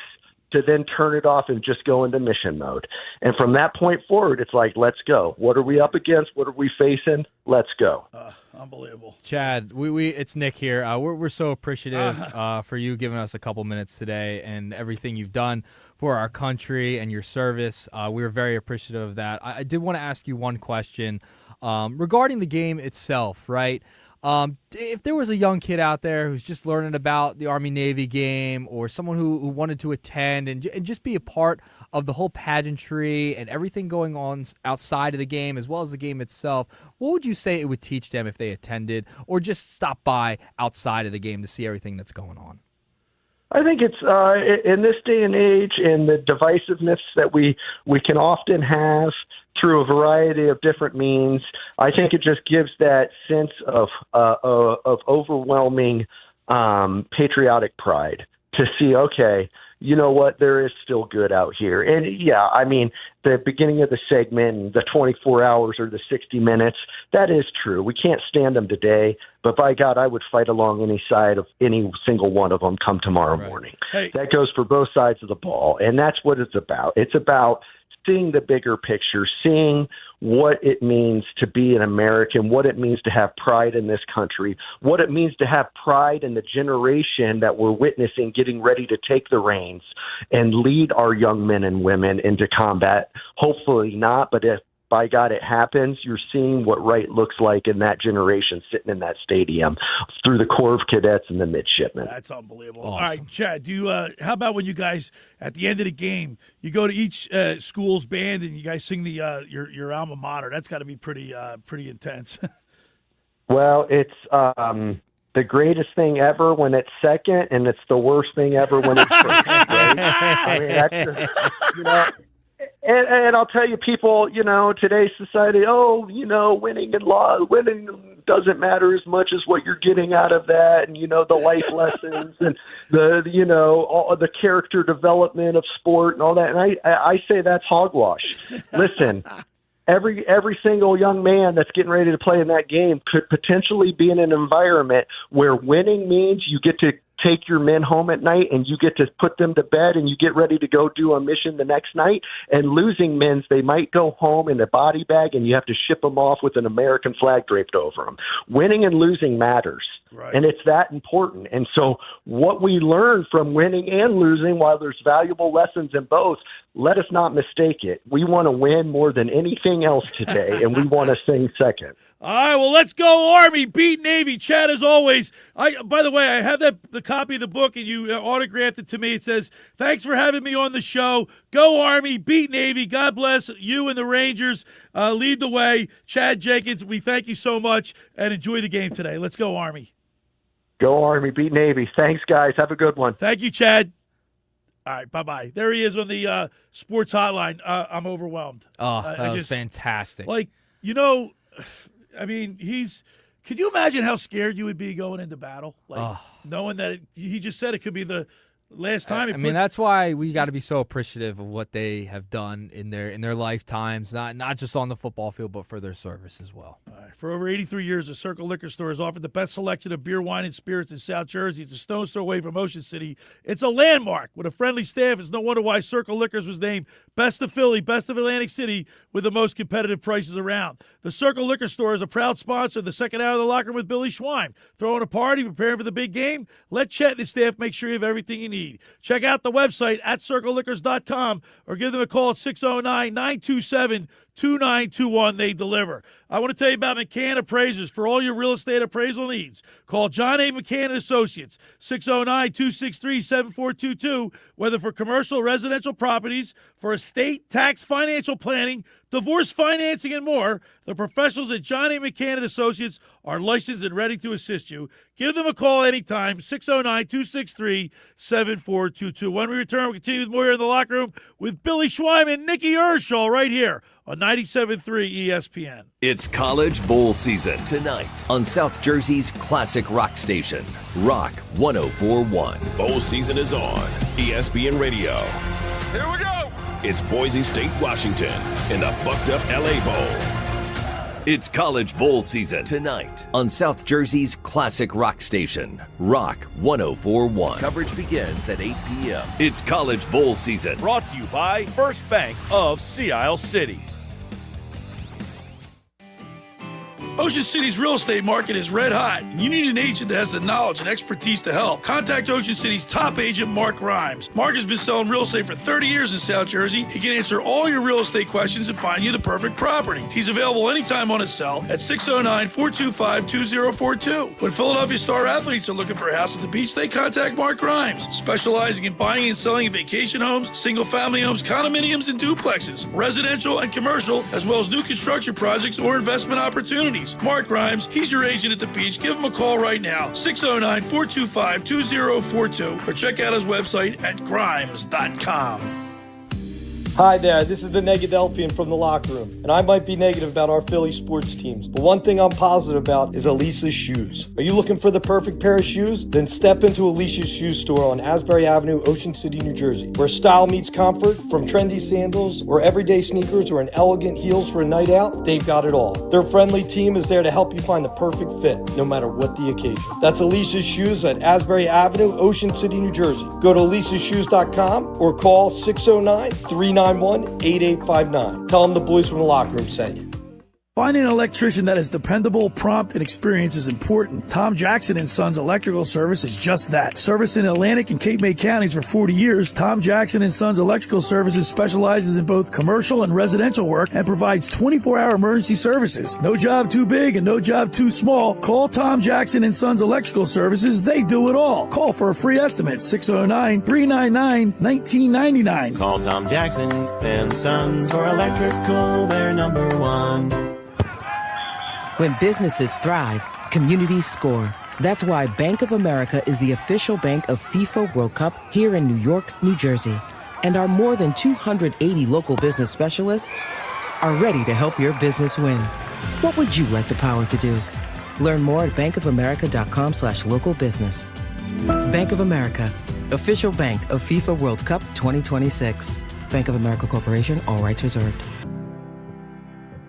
to then turn it off and just go into mission mode. And from that point forward, it's like, let's go. What are we up against? What are we facing? Let's go. Unbelievable. Chad, it's Nick here. We're so appreciative for you giving us a couple minutes today and everything you've done for our country and your service. We're very appreciative of that. I did want to ask you one question regarding the game itself, right? If there was a young kid out there who's just learning about the Army-Navy game or someone who wanted to attend and just be a part of the whole pageantry and everything going on outside of the game as well as the game itself, what would you say it would teach them if they attended or just stop by outside of the game to see everything that's going on? I think it's in this day and age and the divisiveness that we can often have through a variety of different means, I think it just gives that sense of overwhelming patriotic pride to see, okay, you know what, there is still good out here. And yeah, I mean, the beginning of the segment, the 24 hours or the 60 minutes, that is true. We can't stand them today, but by God, I would fight along any side of any single one of them come tomorrow morning. Hey. That goes for both sides of the ball, and that's what it's about. It's about seeing the bigger picture, seeing what it means to be an American, what it means to have pride in this country, what it means to have pride in the generation that we're witnessing getting ready to take the reins and lead our young men and women into combat. Hopefully not, but if by God it happens, you're seeing what right looks like in that generation sitting in that stadium through the Corps of Cadets and the Midshipmen. That's unbelievable. Awesome. All right, Chad, how about when you guys, at the end of the game, you go to each school's band and you guys sing the your alma mater? That's got to be pretty intense. Well, it's the greatest thing ever when it's second, and it's the worst thing ever when it's first. Right? I mean, that's just, And I'll tell you, people, today's society, winning doesn't matter as much as what you're getting out of that, and the life lessons and all the character development of sport and all that. And I say that's hogwash. Listen, every single young man that's getting ready to play in that game could potentially be in an environment where winning means you get to take your men home at night and you get to put them to bed and you get ready to go do a mission the next night. And losing means they might go home in a body bag and you have to ship them off with an American flag draped over them. Winning and losing matters. Right. And it's that important. And so what we learn from winning and losing, while there's valuable lessons in both, let us not mistake it. We want to win more than anything else today, and we want to sing second. All right, well, let's go Army, beat Navy. Chad, as always, by the way, I have the copy of the book, and you autographed it to me. It says, thanks for having me on the show. Go Army, beat Navy. God bless you and the Rangers. Lead the way. Chad Jenkins, we thank you so much, and enjoy the game today. Let's go Army. Go Army, beat Navy. Thanks, guys. Have a good one. Thank you, Chad. All right, bye-bye. There he is on the sports hotline. I'm overwhelmed. Oh, that was fantastic. Like, I mean, could you imagine how scared you would be going into battle? Like, knowing that he just said it could be the last time. I mean, that's why we got to be so appreciative of what they have done in their lifetimes, not just on the football field, but for their service as well. All right. For over 83 years, the Circle Liquor Store has offered the best selection of beer, wine, and spirits in South Jersey. It's a stone's throw away from Ocean City. It's a landmark with a friendly staff. It's no wonder why Circle Liquors was named Best of Philly, Best of Atlantic City, with the most competitive prices around. The Circle Liquor Store is a proud sponsor of the second hour of the Locker Room with Billy Schwein. Throwing a party, preparing for the big game? Let Chet and his staff make sure you have everything you need. Check out the website at circleliquors.com or give them a call at 609-927-2921. They deliver. I want to tell you about McCann Appraisers for all your real estate appraisal needs. Call John A. McCann & Associates, 609-263-7422, whether for commercial, residential properties, for estate, tax, financial planning, divorce financing, and more. The professionals at John A. McCann & Associates are licensed and ready to assist you. Give them a call anytime, 609-263-7422. When we return, we'll continue with more here in the locker room with Billy Schwein and Nick Earnshaw right here on 97.3 ESPN. It's College Bowl season tonight on South Jersey's classic rock station, Rock 104.1. Bowl season is on ESPN Radio. Here we go. It's Boise State, Washington in the Bucked Up LA Bowl. It's College Bowl season tonight on South Jersey's classic rock station, Rock 104.1. Coverage begins at 8 p.m. It's College Bowl season. Brought to you by First Bank of Sea Isle City. Ocean City's real estate market is red hot, and you need an agent that has the knowledge and expertise to help. Contact Ocean City's top agent, Mark Grimes. Mark has been selling real estate for 30 years in South Jersey. He can answer all your real estate questions and find you the perfect property. He's available anytime on his cell at 609-425-2042. When Philadelphia Star athletes are looking for a house at the beach, they contact Mark Grimes, specializing in buying and selling vacation homes, single-family homes, condominiums, and duplexes, residential and commercial, as well as new construction projects or investment opportunities. Mark Grimes, he's your agent at the beach. Give him a call right now, 609-425-2042, or check out his website at grimes.com. Hi there, this is the Negadelphian from the locker room, and I might be negative about our Philly sports teams, but one thing I'm positive about is Elisa's shoes. Are you looking for the perfect pair of shoes? Then step into Elisa's shoe store on Asbury Avenue, Ocean City, New Jersey, where style meets comfort. From trendy sandals or everyday sneakers or an elegant heels for a night out, they've got it all. Their friendly team is there to help you find the perfect fit, no matter what the occasion. That's Elisa's Shoes at Asbury Avenue, Ocean City, New Jersey. Go to elisashoes.com or call 609-391-8859. Tell them the boys from the locker room sent you. Finding an electrician that is dependable, prompt, and experienced is important. Tom Jackson & Sons Electrical Service is just that. Service in Atlantic and Cape May counties for 40 years, Tom Jackson & Sons Electrical Services specializes in both commercial and residential work and provides 24-hour emergency services. No job too big and no job too small. Call Tom Jackson & Sons Electrical Services. They do it all. Call for a free estimate, 609-399-1999. Call Tom Jackson and Sons for electrical, they're number one. When businesses thrive, communities score. That's why Bank of America is the official bank of FIFA World Cup here in New York, New Jersey. And our more than 280 local business specialists are ready to help your business win. What would you like the power to do? Learn more at bankofamerica.com/local business. Bank of America, official bank of FIFA World Cup 2026. Bank of America Corporation, all rights reserved.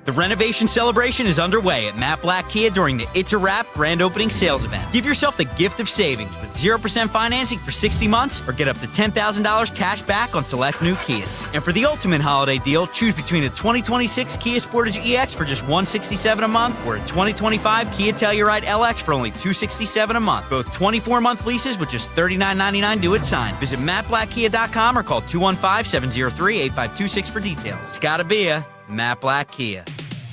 The renovation celebration is underway at Matt Black Kia during the It's a Wrap grand opening sales event. Give yourself the gift of savings with 0% financing for 60 months or get up to $10,000 cash back on select new Kias. And for the ultimate holiday deal, choose between a 2026 Kia Sportage EX for just $167 a month or a 2025 Kia Telluride LX for only $267 a month. Both 24-month leases with just $39.99 due at sign. Visit mattblackkia.com or call 215-703-8526 for details. It's gotta be a Matt Black Kia.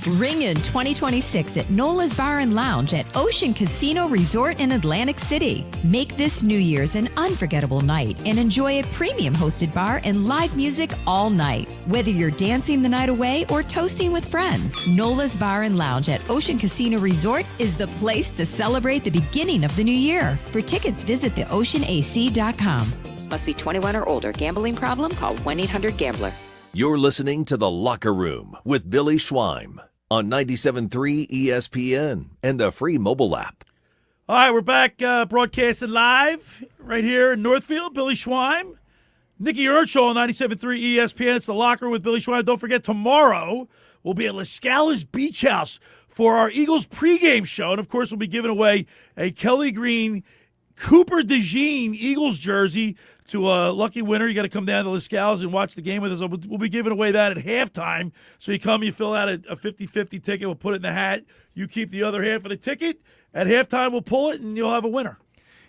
Ring in 2026 at Nola's Bar and Lounge at Ocean Casino Resort in Atlantic City. Make this New Year's an unforgettable night and enjoy a premium hosted bar and live music all night. Whether you're dancing the night away or toasting with friends, Nola's Bar and Lounge at Ocean Casino Resort is the place to celebrate the beginning of the new year. For tickets, visit theoceanac.com. Must be 21 or older. Gambling problem? Call 1-800-GAMBLER. You're listening to The Locker Room with Billy Schweim on 97.3 ESPN and the free mobile app. All right, we're back broadcasting live right here in Northfield. Billy Schweim, Nick Earnshaw on 97.3 ESPN. It's The Locker Room with Billy Schweim. Don't forget, tomorrow we'll be at Lascala's Beach House for our Eagles pregame show. And, of course, we'll be giving away a Kelly Green Cooper DeJean Eagles jersey to a lucky winner. You got to come down to Lascala's and watch the game with us. We'll be giving away that at halftime. So you come, you fill out a 50-50 ticket. We'll put it in the hat. You keep the other half of the ticket. At halftime, we'll pull it, and you'll have a winner.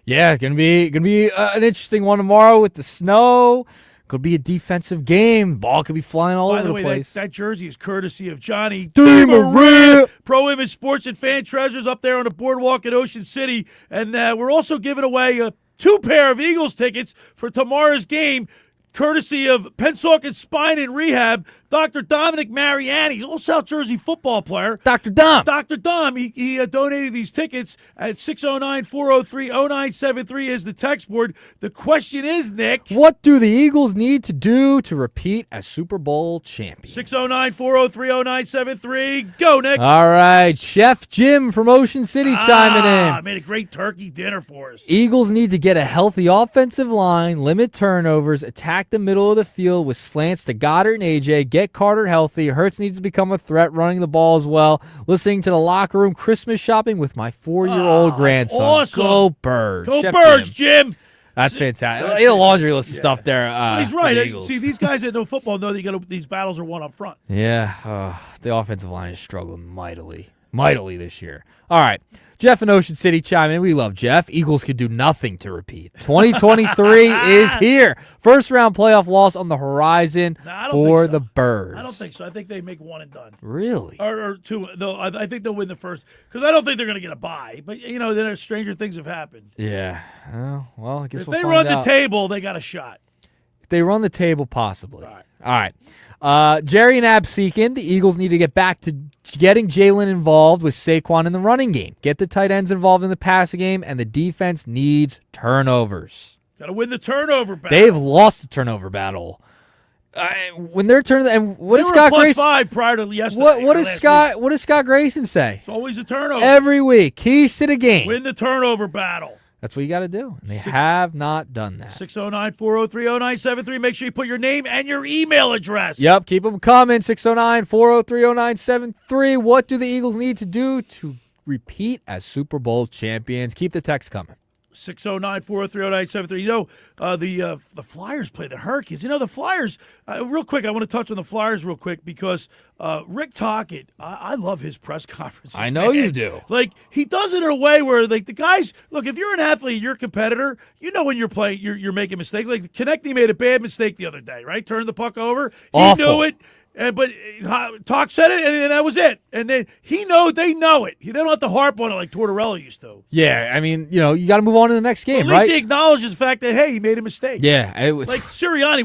Yeah, gonna be an interesting one tomorrow with the snow. Could be a defensive game. Ball could be flying all over the place. By the way, that jersey is courtesy of Johnny DeMaria. Pro Image Sports and Fan Treasures up there on the boardwalk in Ocean City. And we're also giving away 2 pair of Eagles tickets for tomorrow's game, courtesy of Pennsauken Spine and Rehab. Dr. Dominic Mariani, old South Jersey football player. Dr. Dom. Dr. Dom, he donated these tickets at 609-403-0973 is the text board. The question is, Nick, what do the Eagles need to do to repeat as Super Bowl champions? 609-403-0973. Go, Nick. All right, Chef Jim from Ocean City chiming in. Made a great turkey dinner for us. Eagles need to get a healthy offensive line, limit turnovers, attack the middle of the field with slants to Goddard and AJ, get Carter healthy. Hurts needs to become a threat running the ball as well. Listening to The Locker Room Christmas shopping with my 4-year-old grandson. Awesome. Go Birds. Go Chef Birds, Jim. That's fantastic. He had a laundry list of stuff there. He's right. See, these guys that know football know that these battles are won up front. Yeah. The offensive line is struggling mightily this year. All right. Jeff in Ocean City chiming in. We love Jeff. Eagles could do nothing to repeat. 2023 is here. First round playoff loss on the horizon for the Birds. I don't think so. I think they make one and done. Really? Or two. Though I think they'll win the first because I don't think they're going to get a bye. But then stranger things have happened. Yeah. Well, I guess if we'll they find run out. the table, they got a shot. If they run the table, possibly. All right. Jerry and Absegami, the Eagles need to get back to getting Jalen involved with Saquon in the running game. Get the tight ends involved in the passing game, and the defense needs turnovers. Got to win the turnover battle. They've lost the turnover battle. When they're turning, and what does Scott Grayson? +5 prior to yesterday. What does Scott Grayson say? It's always a turnover every week. Keys to the game. Win the turnover battle. That's what you got to do. And they have not done that. 609-403-0973. Make sure you put your name and your email address. Yep, keep them coming. 609-403-0973. What do the Eagles need to do to repeat as Super Bowl champions? Keep the text coming. 609-403-0973. The Flyers play the Hurricanes. The Flyers, real quick, I want to touch on the Flyers real quick because Rick Tocchet, I love his press conferences. I know you do. He does it in a way where, the guys, look, if you're an athlete, you're a competitor, when you're playing, you're making a mistake. Like, Konechny made a bad mistake the other day, right? Turned the puck over. Awful. He knew it. But Talk said it, and that was it. And then they know it. They don't have to harp on it like Tortorella used to. Yeah, you got to move on to the next game, at least right? he acknowledges the fact that, hey, he made a mistake. Yeah. It was, like Sirianni,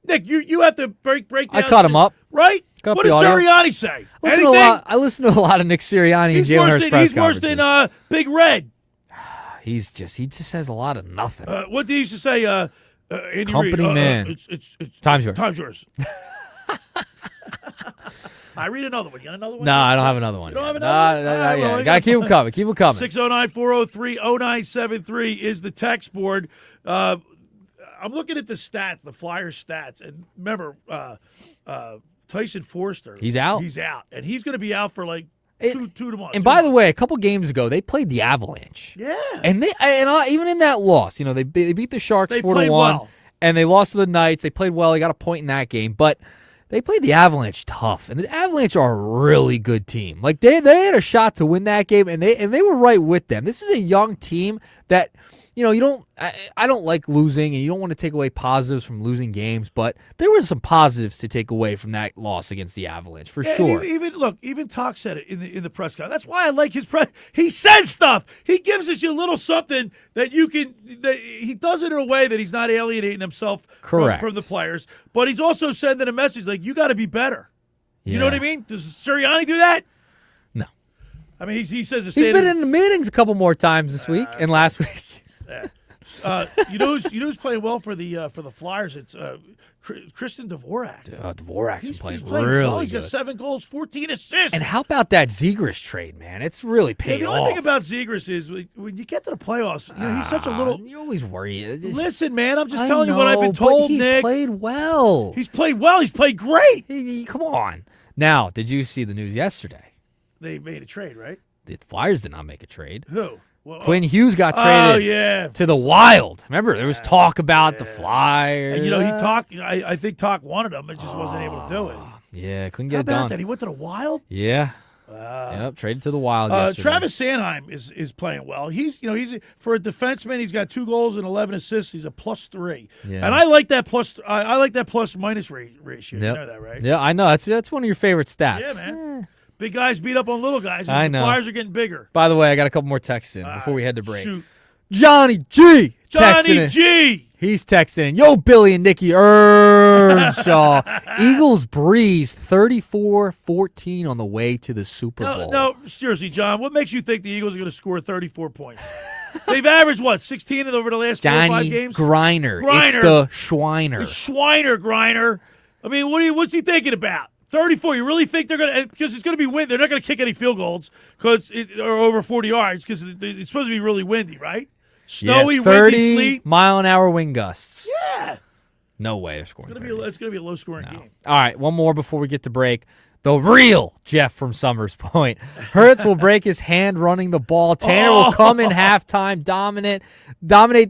Nick, you have to break down. I caught him up. Right? What does Sirianni say? I listen to a lot of Nick Sirianni and Jalen Hurts press conferences. He's worse than Big Red. He just says a lot of nothing. What did he used to say? Andy Company Reid, man. It's Time's yours. Time's yours. I read another one. You got another one? No, I don't have another one. You don't have another one? Yeah. Got to keep them coming. Keep them coming. 609-403-0973 is the text board. I'm looking at the Flyers stats. And remember, Tyson Forster. He's out. He's out, and he's going to be out for like two months. And by the way, a couple games ago, they played the Avalanche. Yeah. And even in that loss, they beat the Sharks 4-1, well. and they lost to the Knights. They played well. They got a point in that game, but they played the Avalanche tough, and the Avalanche are a really good team. Like they had a shot to win that game, and they were right with them. This is a young team that you don't. I don't like losing, and you don't want to take away positives from losing games, but there were some positives to take away from that loss against the Avalanche for sure. Even Talk said it in the press conference. That's why I like his press. He says stuff. He gives us a little something that you can. That he does it in a way that he's not alienating himself from the players, but he's also sending a message like you got to be better. Yeah. You know what I mean? Does Sirianni do that? No. I mean, he says he's been in the meetings a couple more times this week and last week. Yeah. You know who's playing well for the Flyers? It's Christian Dvorak. Dvorak's been playing really well. He's got 7 goals, 14 assists. And how about that Zegras trade, man? It's really paid off. The only thing about Zegras is when you get to the playoffs, he's such a little. You always worry. Listen, man, I'm just telling you what I've been told. He's Nick played well. He's played well. He's played great. Come on. Now, did you see the news yesterday? They made a trade, right? The Flyers did not make a trade. Who? Well, Quinn Hughes got traded to the Wild. Remember, there was talk about the Flyers. And, he talked. I think Talk wanted him, but just wasn't able to do it. Yeah, couldn't get How it done. about that? He went to the Wild? Yeah. Yep, traded to the Wild yesterday. Travis Sanheim is playing well. He's for a defenseman, he's got 2 goals and 11 assists. He's a +3. Yeah. And I like that I like that plus-minus ratio. Yep. You know that, right? Yeah, I know. That's one of your favorite stats. Yeah, man. Big guys beat up on little guys. And I know. The Flyers are getting bigger. By the way, I got a couple more texts in before we head to break. Shoot. Johnny G. Johnny G. He's texting in. Yo, Billy and Nicky Earnshaw. Eagles breeze 34-14 on the way to the Super Bowl. No, seriously, John, what makes you think the Eagles are going to score 34 points? They've averaged, 16 over the last 4 or 5 games? Griner. It's the Schweiner. It's Schweiner, Griner. I mean, what's he thinking about? 34. You really think they're going to – because it's going to be wind. They're not going to kick any field goals or over 40 yards because it's supposed to be really windy, right? Snowy, 30 windy, sleet. mile-an-hour wind gusts. Yeah. No way they're scoring. It's going to be a low-scoring game. All right, one more before we get to break. The real Jeff from Summers Point. Hurts will break his hand running the ball. Tanner will come in halftime, dominate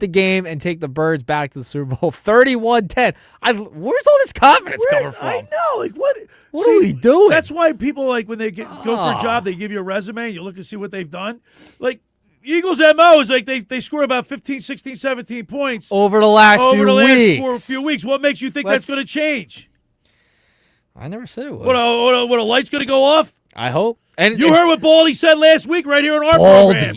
the game, and take the Birds back to the Super Bowl 31-10. Where's all this confidence coming from? I know. Like, what are we doing? That's why people, like, when they go for a job, they give you a resume, and you look and see what they've done. Like, Eagles' MO is like they score about 15, 16, 17 points. Over the last few weeks. What makes you think that's going to change? I never said it was. What a light's going to go off? I hope. And you heard what Baldy said last week right here on our program.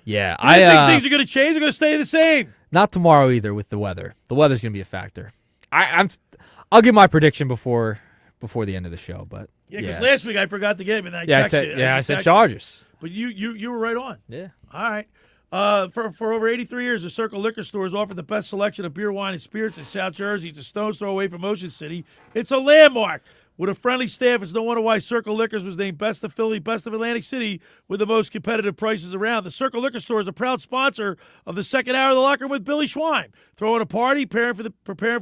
Yeah. I think things are going to change. They're going to stay the same. Not tomorrow either with the weather. The weather's going to be a factor. I'll give my prediction before the end of the show. But because last week I forgot to give it. I said Chargers. But you were right on. Yeah. All right. For over 83 years, the Circle Liquor Store has offered the best selection of beer, wine, and spirits in South Jersey. It's a stone's throw away from Ocean City. It's a landmark. With a friendly staff, it's no wonder why Circle Liquors was named Best of Philly, Best of Atlantic City, with the most competitive prices around. The Circle Liquor Store is a proud sponsor of the second hour of the Locker Room with Billy Schwein. Throwing a party, preparing for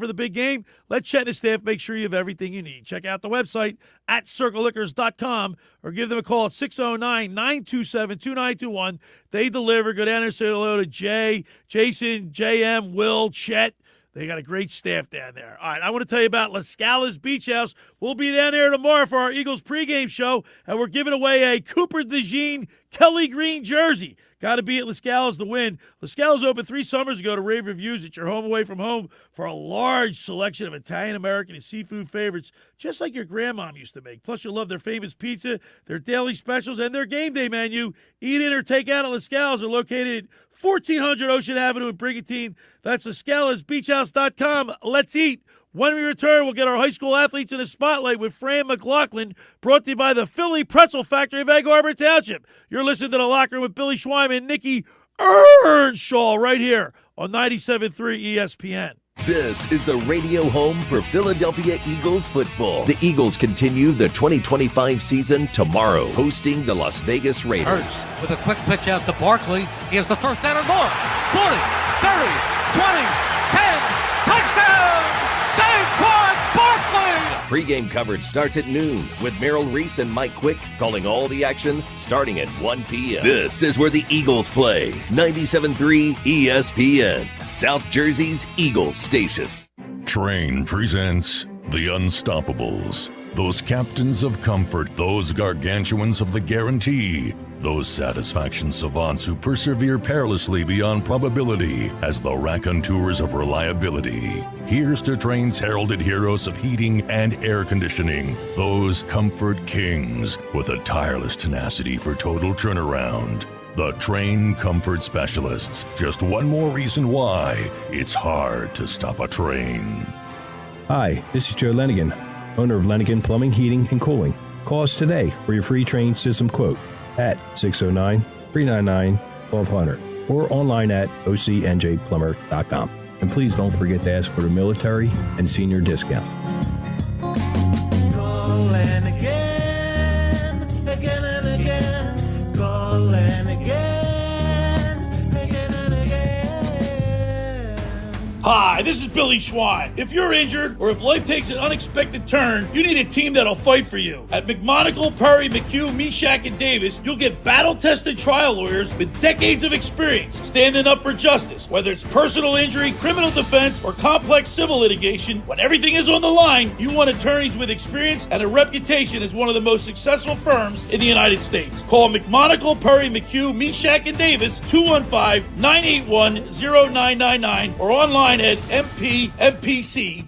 the big game. Let Chet and his staff make sure you have everything you need. Check out the website at circleliquors.com or give them a call at 609-927-2921. They deliver. Go down there and say hello to Jay, Jason, JM, Will, Chet. They got a great staff down there. All right, I want to tell you about La Scala's Beach House. We'll be down there tomorrow for our Eagles pregame show, and we're giving away a Cooper DeJean Kelly Green jersey. Got to be at La Scala's to win. La Scala's opened 3 summers ago to rave reviews at your home away from home for a large selection of Italian, American, and seafood favorites, just like your grandmom used to make. Plus, you'll love their famous pizza, their daily specials, and their game day menu. Eat in or take out at La Scala's are located at 1400 Ocean Avenue in Brigantine. That's LaScalasBeachHouse.com. Let's eat. When we return, we'll get our high school athletes in the spotlight with Fran Mclaughlin, brought to you by the Philly Pretzel Factory of Egg Harbor Township. You're listening to The Locker Room with Billy Schwein and Nicky Earnshaw right here on 97.3 ESPN. This is the radio home for Philadelphia Eagles football. The Eagles continue the 2025 season tomorrow, hosting the Las Vegas Raiders. Hurts with a quick pitch out to Barkley. He has the first down and more. 40, 30, 20, 10, touchdown! Saquon Barkley! Pre-game coverage starts at noon with Merrill Reese and Mike Quick calling all the action starting at 1 p.m. This is where the Eagles play. 97.3 ESPN, South Jersey's Eagles station. Train presents The Unstoppables. Those captains of comfort, those gargantuans of the guarantee, those satisfaction savants who persevere perilously beyond probability as the raconteurs of reliability. Here's to Train's heralded heroes of heating and air conditioning, those comfort kings with a tireless tenacity for total turnaround. The Train Comfort Specialists. Just one more reason why it's hard to stop a train. Hi, this is Joe Lenigan, owner of Lenigan Plumbing, Heating, and Cooling. Call us today for your free train system quote at 609-399-1200 or online at ocnjplumber.com. And please don't forget to ask for the military and senior discount. Call Lenigan, again and again. Call Lenigan, again and again. Hi, this is Billy Schwein. If you're injured or if life takes an unexpected turn, you need a team that'll fight for you. At McMonagle, Perry, McHugh, Meshack, and Davis, you'll get battle-tested trial lawyers with decades of experience standing up for justice. Whether it's personal injury, criminal defense, or complex civil litigation, when everything is on the line, you want attorneys with experience and a reputation as one of the most successful firms in the United States. Call McMonagle, Perry, McHugh, Meshack, and Davis, 215-981-0999, or online at mpmpc.com.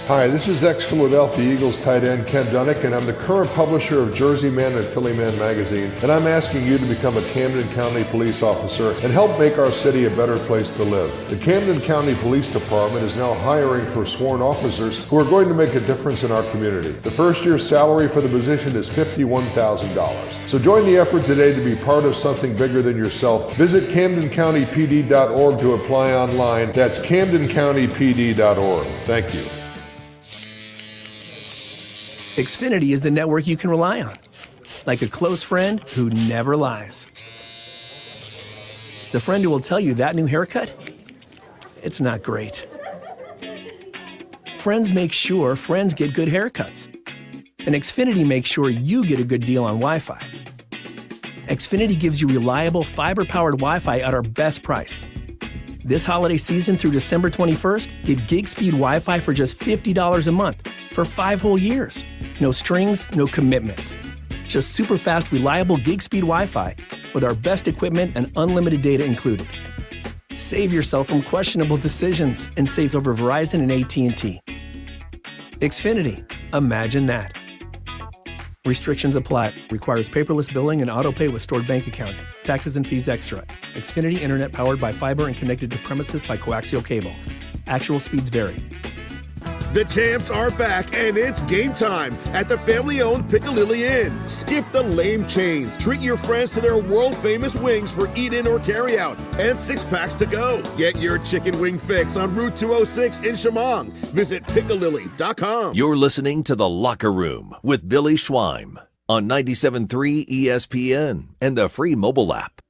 Hi, this is ex-Philadelphia Eagles tight end Ken Dunnick, and I'm the current publisher of Jersey Man and Philly Man magazine, and I'm asking you to become a Camden County police officer and help make our city a better place to live. The Camden County Police Department is now hiring for sworn officers who are going to make a difference in our community. The first year's salary for the position is $51,000. So join the effort today to be part of something bigger than yourself. Visit CamdenCountyPD.org to apply online. That's CamdenCountyPD.org. Thank you. Xfinity is the network you can rely on, like a close friend who never lies. The friend who will tell you that new haircut, it's not great. Friends make sure friends get good haircuts. And Xfinity makes sure you get a good deal on Wi-Fi. Xfinity gives you reliable fiber-powered Wi-Fi at our best price. This holiday season through December 21st, get gig speed Wi-Fi for just $50 a month for 5 whole years. No strings, no commitments. Just super fast, reliable gig speed Wi-Fi with our best equipment and unlimited data included. Save yourself from questionable decisions and save over Verizon and AT&T. Xfinity. Imagine that. Restrictions apply. Requires paperless billing and autopay with stored bank account. Taxes and fees extra. Xfinity Internet powered by fiber and connected to premises by coaxial cable. Actual speeds vary. The champs are back, and it's game time at the family-owned Piccadilly Inn. Skip the lame chains. Treat your friends to their world-famous wings for eat-in or carry-out, and 6-packs to go. Get your chicken wing fix on Route 206 in Shamong. Visit Piccadilly.com. You're listening to The Locker Room with Billy Schwein on 97.3 ESPN and the free mobile app.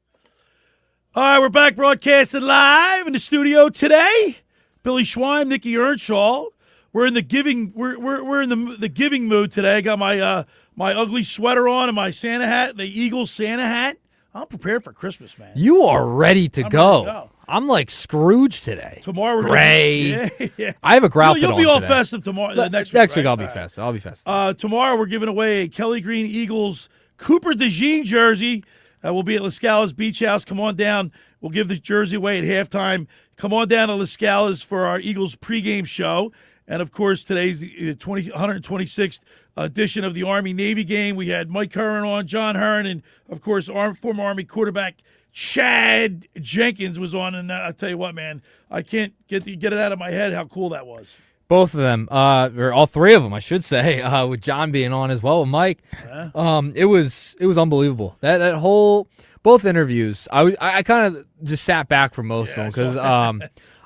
All right, we're back broadcasting live in the studio today. Billy Schwein, Nick Earnshaw. We're in the giving. We're in the giving mood today. I got my my ugly sweater on and my Santa hat, the Eagles Santa hat. I'm prepared for Christmas, man. You are ready to go. Ready to go. I'm like Scrooge today. Tomorrow we're gray. Yeah. I have a grey outfit on You'll be all today. festive tomorrow. Next week right? I'll be festive. I'll be festive. Tomorrow we're giving away a Kelly Green Eagles Cooper DeJean jersey. We'll be at La Scala's Beach House. Come on down. We'll give the jersey away at halftime. Come on down to La Scala's for our Eagles pregame show. And, of course, today's the 126th edition of the Army-Navy game. We had Mike Herron on, John Herron, and, of course, former Army quarterback Chad Jenkins was on. And I'll tell you what, man, I can't get it out of my head how cool that was. Both of them, or all three of them, I should say, with John being on as well with Mike. Yeah. It was unbelievable. That whole both interviews. I kind of just sat back for most of them because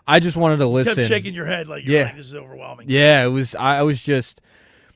I just wanted to listen. You kept shaking your head like, you're like, this is overwhelming. Yeah, it was. I was just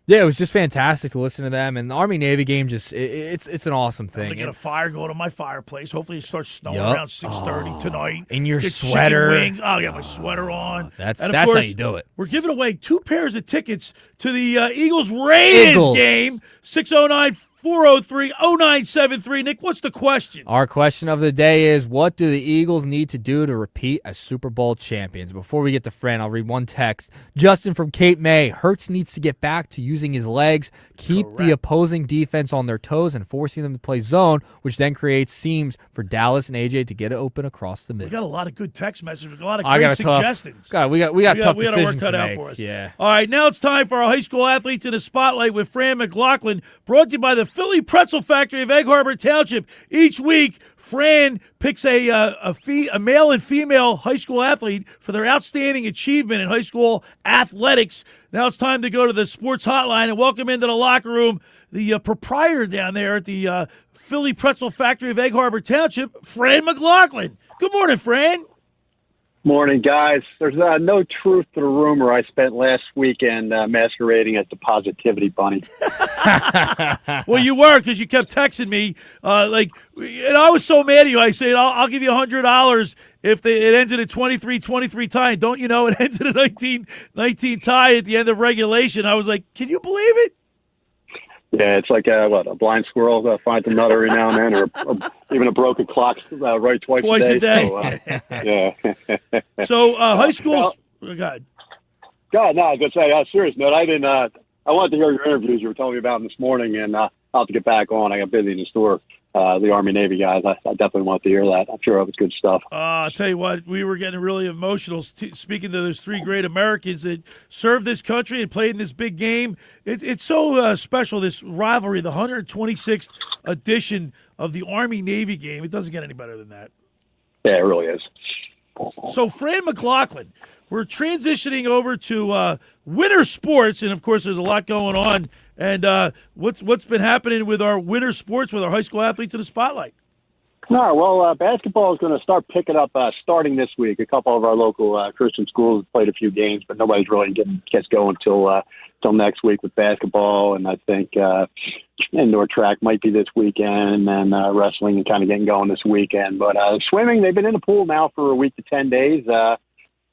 Yeah, it was just fantastic to listen to them, and the Army-Navy game it's an awesome thing. I'm going to get a fire going to my fireplace. Hopefully it starts snowing Yup. around 6:30 tonight. In your Get sweater. chicken wings. Oh, I got my sweater on. That's And of how course, you do it. We're giving away 2 pairs of tickets to the Eagles-Raiders game, 609-403-0973. Nick, what's the question? Our question of the day is, what do the Eagles need to do to repeat as Super Bowl champions? Before we get to Fran, I'll read one text. Justin from Cape May. Hurts needs to get back to using his legs, keep the opposing defense on their toes, and forcing them to play zone, which then creates seams for Dallas and AJ to get it open across the middle. We got a lot of good text messages, a lot of great suggestions. We got tough we gotta decisions work that to out make. for us. Yeah. All right, now it's time for our high school athletes in the spotlight with Fran Mclaughlin, brought to you by the Philly Pretzel Factory of Egg Harbor Township. Each week, Fran picks a male and female high school athlete for their outstanding achievement in high school athletics. Now it's time to go to the sports hotline and welcome into the locker room the proprietor down there at the Philly Pretzel Factory of Egg Harbor Township, Fran Mclaughlin. Good morning, Fran. Morning, guys. There's no truth to the rumor I spent last weekend masquerading as the Positivity Bunny. Well, you were, because you kept texting me. And I was so mad at you. I said, I'll give you $100 if it ends in a 23-23 tie. And don't you know, it ends in a 19-19 tie at the end of regulation. I was like, can you believe it? Yeah, it's like a blind squirrel finds a nut every now and then, or even a broken clock right twice a day. So, yeah. So high school. God, no, I was going to say, serious note, I didn't. I wanted to hear your interviews you were telling me about this morning, and I'll have to get back on. I got busy in the store. The Army-Navy guys, I definitely wanted to hear that. I'm sure it was good stuff. I'll tell you what, we were getting really emotional speaking to those 3 great Americans that served this country and played in this big game. It's so special, this rivalry, the 126th edition of the Army-Navy game. It doesn't get any better than that. Yeah, it really is. So, Fran Mclaughlin, we're transitioning over to winter sports, and of course, there's a lot going on. And what's been happening with our winter sports, with our high school athletes in the spotlight? All right, well, basketball is going to start picking up starting this week. A couple of our local Christian schools have played a few games, but nobody's really gets going till next week with basketball. And I think indoor track might be this weekend, and wrestling and kind of getting going this weekend. But swimming, they've been in the pool now for a week to 10 days.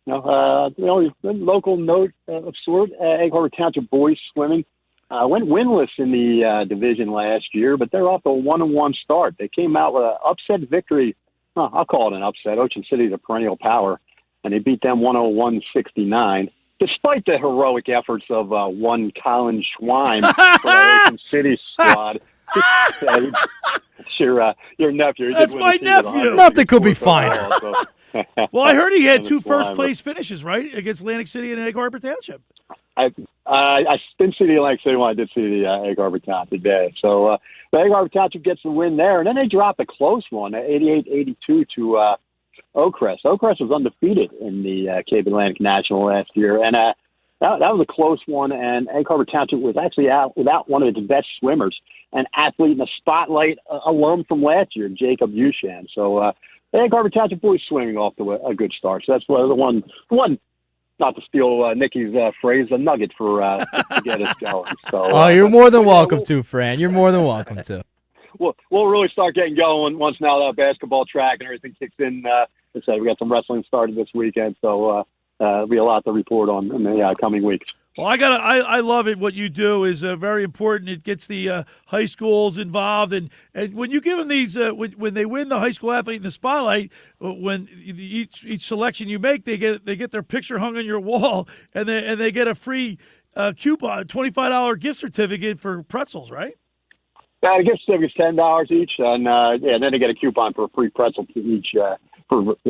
Local note of sort, Egg Harbor Township boys swimming went winless in the division last year, but they're off to a 1-1 start. They came out with an upset victory. I'll call it an upset. Ocean City's a perennial power, and they beat them 101-69, despite the heroic efforts of one Colin Schwein for the Ocean City squad. Your nephew. That's my nephew. Nothing could be finer. Well, I heard he had 2 first-place finishes, right, against Atlantic City and Egg Harbor Township. I didn't see the Atlantic City one. I did see the Egg Harbor Township today. So the Egg Harbor Township gets the win there, and then they dropped a close one, 88-82 to Oakcrest. Oakcrest was undefeated in the Cape Atlantic National last year, and that was a close one, and Egg Harbor Township was actually out without one of its best swimmers, an athlete in the spotlight, alum from last year, Jacob Ushan. So the Egg Harbor Township boys swimming off to a good start. So that's the one, not to steal Nicky's phrase, a nugget for to get us going. So, you're more than welcome to, Fran. You're more than welcome to. We'll really start getting going once now that basketball track and everything kicks in. As I said, we got some wrestling started this weekend, so there'll be a lot to report on in the coming weeks. Well, I love it. What you do is very important. It gets the high schools involved, and when you give them these, when they win the high school athlete in the spotlight, when each selection you make, they get their picture hung on your wall, and they get a free coupon, $25 gift certificate for pretzels, right? Yeah, the gift certificate's $10 each, and then they get a coupon for a free pretzel to each to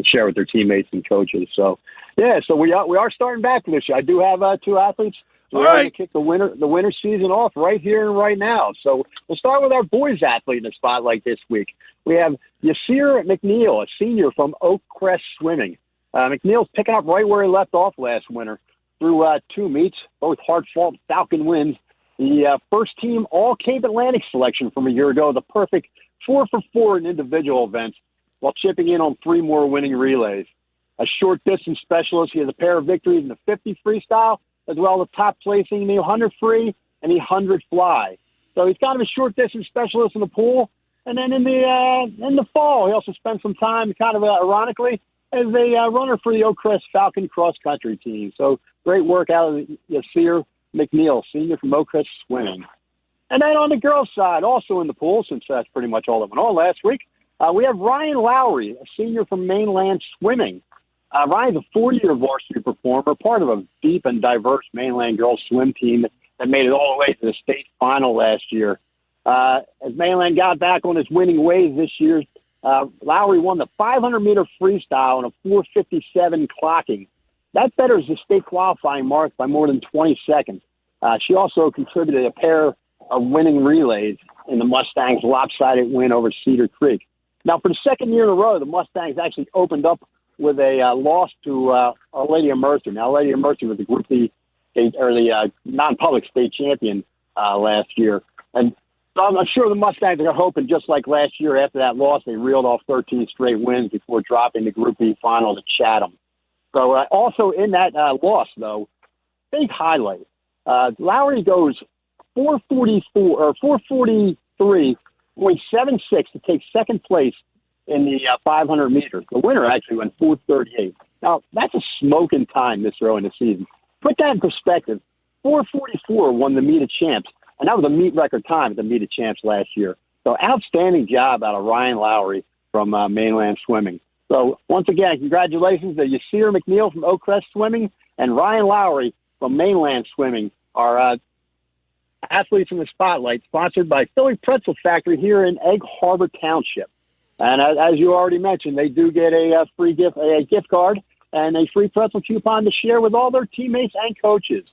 share with their teammates and coaches. So. Yeah, so we are starting back this year. I do have 2 athletes. We're going to kick the winter season off right here and right now. So we'll start with our boys athlete in the spotlight this week. We have Yasir McNeil, a senior from Oakcrest Swimming. McNeil's picking up right where he left off last winter through 2 meets, both hard-fought Falcon wins. The first-team All-Cape Atlantic selection from a year ago, the perfect 4 for 4 in individual events, while chipping in on 3 more winning relays. A short distance specialist, he has a pair of victories in the 50 freestyle, as well as top placing in the 100 free and the 100 fly. So he's kind of a short distance specialist in the pool. And then in the fall, he also spent some time, kind of ironically, as a runner for the Oakcrest Falcon cross country team. So great work out of Yasir McNeil, senior from Oakcrest Swimming. And then on the girls' side, also in the pool, since that's pretty much all that went on last week, we have Ryan Lowry, a senior from Mainland Swimming. Ryan's a 4-year varsity performer, part of a deep and diverse Mainland girls swim team that made it all the way to the state final last year. As Mainland got back on its winning ways this year, Lowry won the 500-meter freestyle in a 4:57 clocking. That betters the state qualifying mark by more than 20 seconds. She also contributed a pair of winning relays in the Mustangs' lopsided win over Cedar Creek. Now, for the second year in a row, the Mustangs actually opened up with a loss to Our Lady of Mercy. Now, Our Lady of Mercy was the Group B or the non-public state champion last year. And so I'm sure the Mustangs are hoping, just like last year after that loss, they reeled off 13 straight wins before dropping the Group B final to Chatham. So also in that loss, though, big highlight. Lowry goes 443.76 to take second place in the 500 meters. The winner actually went 4:38. Now, that's a smoking time this early in the season. Put that in perspective. 4:44 won the meet of champs, and that was a meet record time at the meet of champs last year. So outstanding job out of Ryan Lowry from Mainland Swimming. So once again, congratulations to Yasir McNeil from Oakcrest Swimming and Ryan Lowry from Mainland Swimming, our athletes in the spotlight, sponsored by Philly Pretzel Factory here in Egg Harbor Township. And as you already mentioned, they do get a free gift, a gift card, and a free pretzel coupon to share with all their teammates and coaches.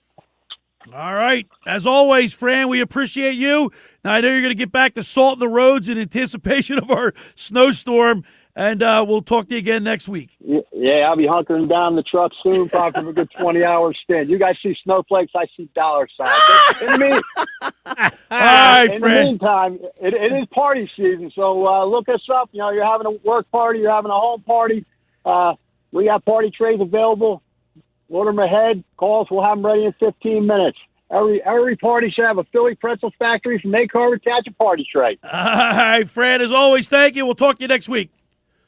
All right. As always, Fran, we appreciate you. Now, I know you're going to get back to salting the roads in anticipation of our snowstorm, and we'll talk to you again next week. Yeah, I'll be hunkering down the truck soon, probably for a good 20-hour stint. You guys see snowflakes, I see dollar signs. In the meantime, it is party season, so look us up. You know, you're having a work party, you're having a home party. We got party trays available. Order them ahead. Call us. We'll have them ready in 15 minutes. Every party should have a Philly Pretzel Factory from Egg Harbor Township party tray. All right, Fran, as always, thank you. We'll talk to you next week.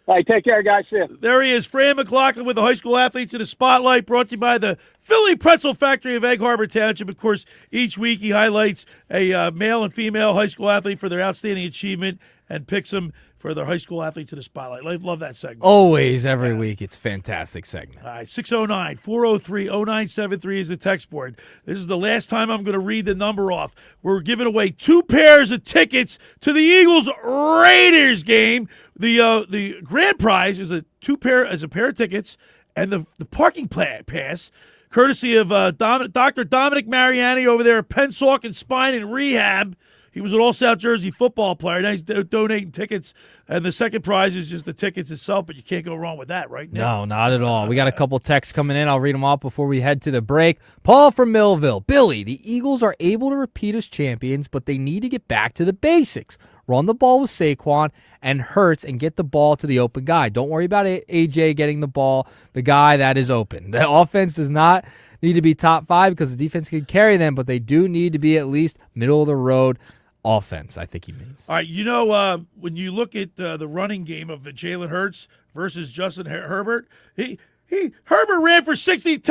All right, take care, guys. See ya. There he is, Fran Mclaughlin with the high school athletes in the spotlight, brought to you by the Philly Pretzel Factory of Egg Harbor Township. Of course, each week he highlights a male and female high school athlete for their outstanding achievement and picks them for their high school athletes in the spotlight. Love that segment. Always, every week. It's a fantastic segment. All right, 609-403-0973 is the text board. This is the last time I'm going to read the number off. We're giving away 2 pairs of tickets to the Eagles-Raiders game. The grand prize is a pair of tickets and the parking pass, courtesy of Dr. Dominic Mariani over there at Pensauk and Spine and Rehab. He was an all-South Jersey football player. Now he's donating tickets, and the second prize is just the tickets itself, but you can't go wrong with that, right, Nick? No, not at all. We got a couple texts coming in. I'll read them off before we head to the break. Paul from Millville. Billy, the Eagles are able to repeat as champions, but they need to get back to the basics. Run the ball with Saquon and Hurts and get the ball to the open guy. Don't worry about AJ getting the ball, the guy that is open. The offense does not need to be top 5 because the defense can carry them, but they do need to be at least middle of the road offense, I think he means. All right, you know, when you look at the running game of Jalen Hurts versus Justin Herbert, Herbert ran for 10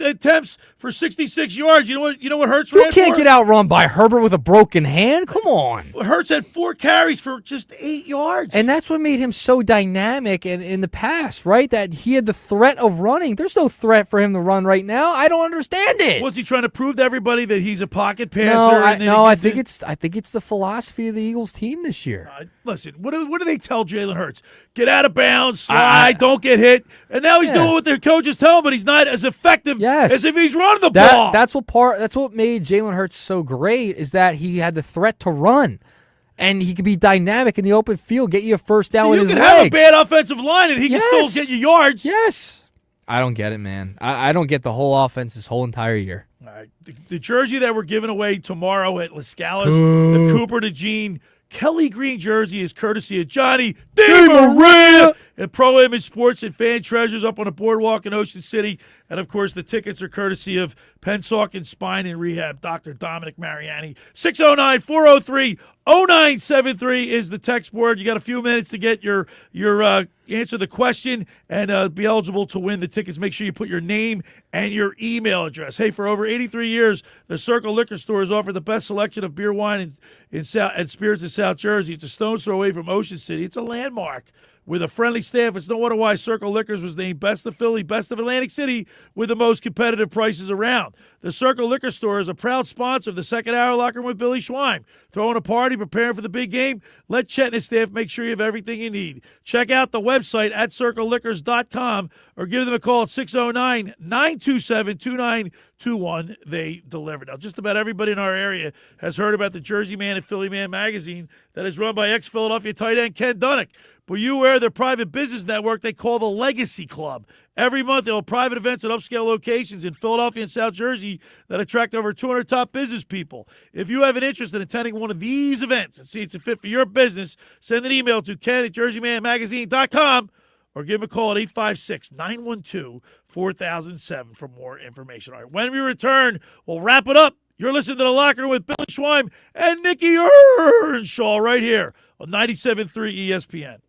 attempts for 66 yards. You know what Hurts ran for? You can't get outrun by Herbert with a broken hand. Come on. Hurts had 4 carries for just 8 yards. And that's what made him so dynamic in the past, right? That he had the threat of running. There's no threat for him to run right now. I don't understand it. Was he trying to prove to everybody that he's a pocket passer? I think it's the philosophy of the Eagles team this year. Listen, what do they tell Jalen Hurts? Get out of bounds, slide, don't get hit. And now he's doing what their coaches tell him, but he's not as effective as if he's running the ball. That's what made Jalen Hurts so great, is that he had the threat to run. And he could be dynamic in the open field, get you a first down with his legs. You can have a bad offensive line, and he can still get you yards. Yes. I don't get it, man. I don't get the whole offense this whole entire year. All right. The jersey that we're giving away tomorrow at Lascala's, the Cooper DeJean Kelly Green jersey, is courtesy of Johnny DeMaria. Pro Image Sports and Fan Treasures up on the boardwalk in Ocean City. And, of course, the tickets are courtesy of Pensacola Spine and Rehab, Dr. Dominic Mariani. 609-403-0973 is the text board. You got a few minutes to get your answer the question and be eligible to win the tickets. Make sure you put your name and your email address. Hey, for over 83 years, the Circle Liquor Store has offered the best selection of beer, wine, and spirits in South Jersey. It's a stone's throw away from Ocean City. It's a landmark with a friendly staff. It's no wonder why Circle Liquors was named Best of Philly, Best of Atlantic City, with the most competitive prices around. The Circle Liquor Store is a proud sponsor of the Second Hour Locker Room with Billy Schwein. Throwing a party, preparing for the big game? Let Chet and his staff make sure you have everything you need. Check out the website at circleliquors.com or give them a call at 609-927-2921. They deliver. Now, just about everybody in our area has heard about the Jersey Man and Philly Man magazine that is run by ex-Philadelphia tight end Ken Dunnick. Were you aware of their private business network they call the Legacy Club? Every month, they'll have private events at upscale locations in Philadelphia and South Jersey that attract over 200 top business people. If you have an interest in attending one of these events and see it's a fit for your business, send an email to ken@jerseymanmagazine.com or give him a call at 856-912-4007 for more information. All right, when we return, we'll wrap it up. You're listening to The Locker Room with Billy Schwein and Nick Earnshaw right here on 97.3 ESPN.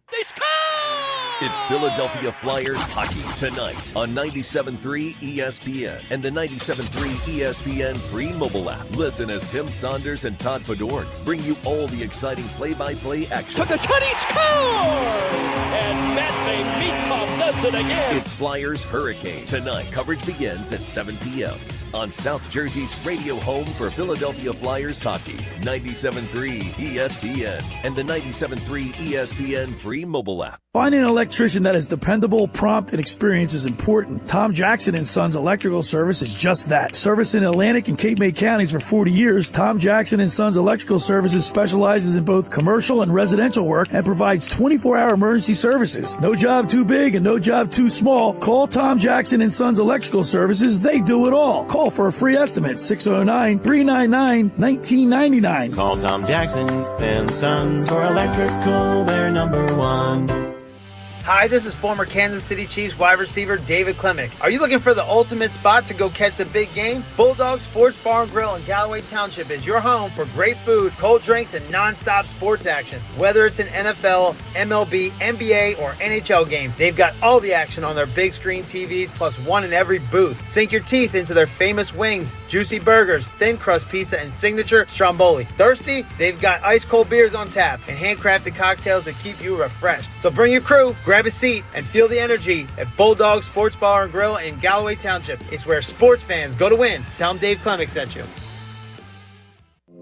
It's Philadelphia Flyers hockey tonight on 97.3 ESPN and the 97.3 ESPN free mobile app. Listen as Tim Saunders and Todd Fedork bring you all the exciting play-by-play action. To the 20 score! And Matvey Mitkov does it again. It's Flyers Hurricane tonight. Coverage begins at 7 p.m. on South Jersey's radio home for Philadelphia Flyers hockey, 97.3 ESPN and the 97.3 ESPN free mobile app. Finding an electrician that is dependable, prompt, and experienced is important. Tom Jackson & Sons Electrical Service is just that. Servicing Atlantic and Cape May counties for 40 years, Tom Jackson & Sons Electrical Services specializes in both commercial and residential work and provides 24-hour emergency services. No job too big and no job too small. Call Tom Jackson & Sons Electrical Services. They do it all. Call for a free estimate, 609-399-1999. Call Tom Jackson and Sons for electrical, they're number one. Hi, this is former Kansas City Chiefs wide receiver David Klemick. Are you looking for the ultimate spot to go catch the big game? Bulldog Sports Bar and Grill in Galloway Township is your home for great food, cold drinks, and non-stop sports action. Whether it's an NFL, MLB, NBA, or NHL game, they've got all the action on their big screen TVs, plus one in every booth. Sink your teeth into their famous wings, juicy burgers, thin crust pizza, and signature stromboli. Thirsty? They've got ice cold beers on tap and handcrafted cocktails that keep you refreshed. So bring your crew, grab a seat, and feel the energy at Bulldog Sports Bar and Grill in Galloway Township. It's where sports fans go to win. Tell them Dave Klemick sent you.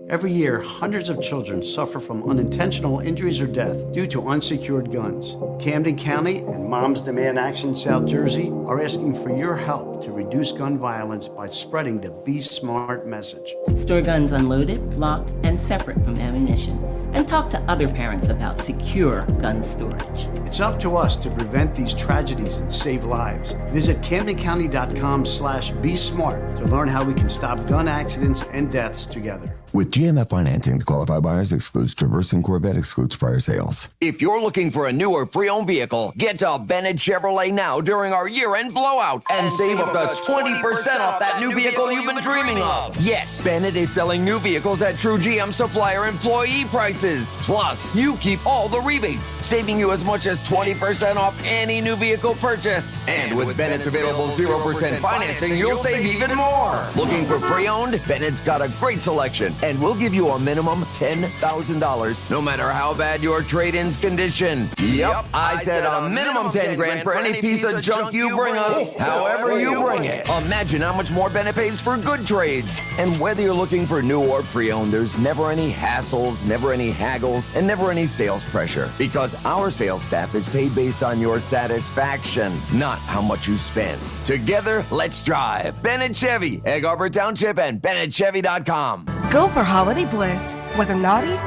Every year, hundreds of children suffer from unintentional injuries or death due to unsecured guns. Camden County and Moms Demand Action South Jersey are asking for your help to reduce gun violence by spreading the Be Smart message. Store guns unloaded, locked, and separate from ammunition. And talk to other parents about secure gun storage. It's up to us to prevent these tragedies and save lives. Visit CamdenCounty.com/BeSmart to learn how we can stop gun accidents and deaths together. With GMF financing to qualify buyers excludes Traverse and Corvette excludes prior sales. If you're looking for a new or pre-owned vehicle, get to Bennett Chevrolet now during our year-end blowout and save up to 20% off that new vehicle you've been dreaming of. Yes, Bennett is selling new vehicles at true GM supplier employee prices. Plus, you keep all the rebates, saving you as much as 20% off any new vehicle purchase. And with Bennett's available 0% financing, you'll save even more. Looking for pre-owned? Bennett's got a great selection, and we'll give you a minimum $10,000 no matter how bad your trade-in's condition. Yep, I said a minimum 10 grand for any piece of junk you bring us, however you bring it. Imagine how much more Bennett pays for good trades. And whether you're looking for new or pre-owned, there's never any hassles, never any haggles, and never any sales pressure, because our sales staff is paid based on your satisfaction, not how much you spend. Together, let's drive. Bennett Chevy, Egg Harbor Township, and BennettChevy.com. Go for holiday bliss. Whether naughty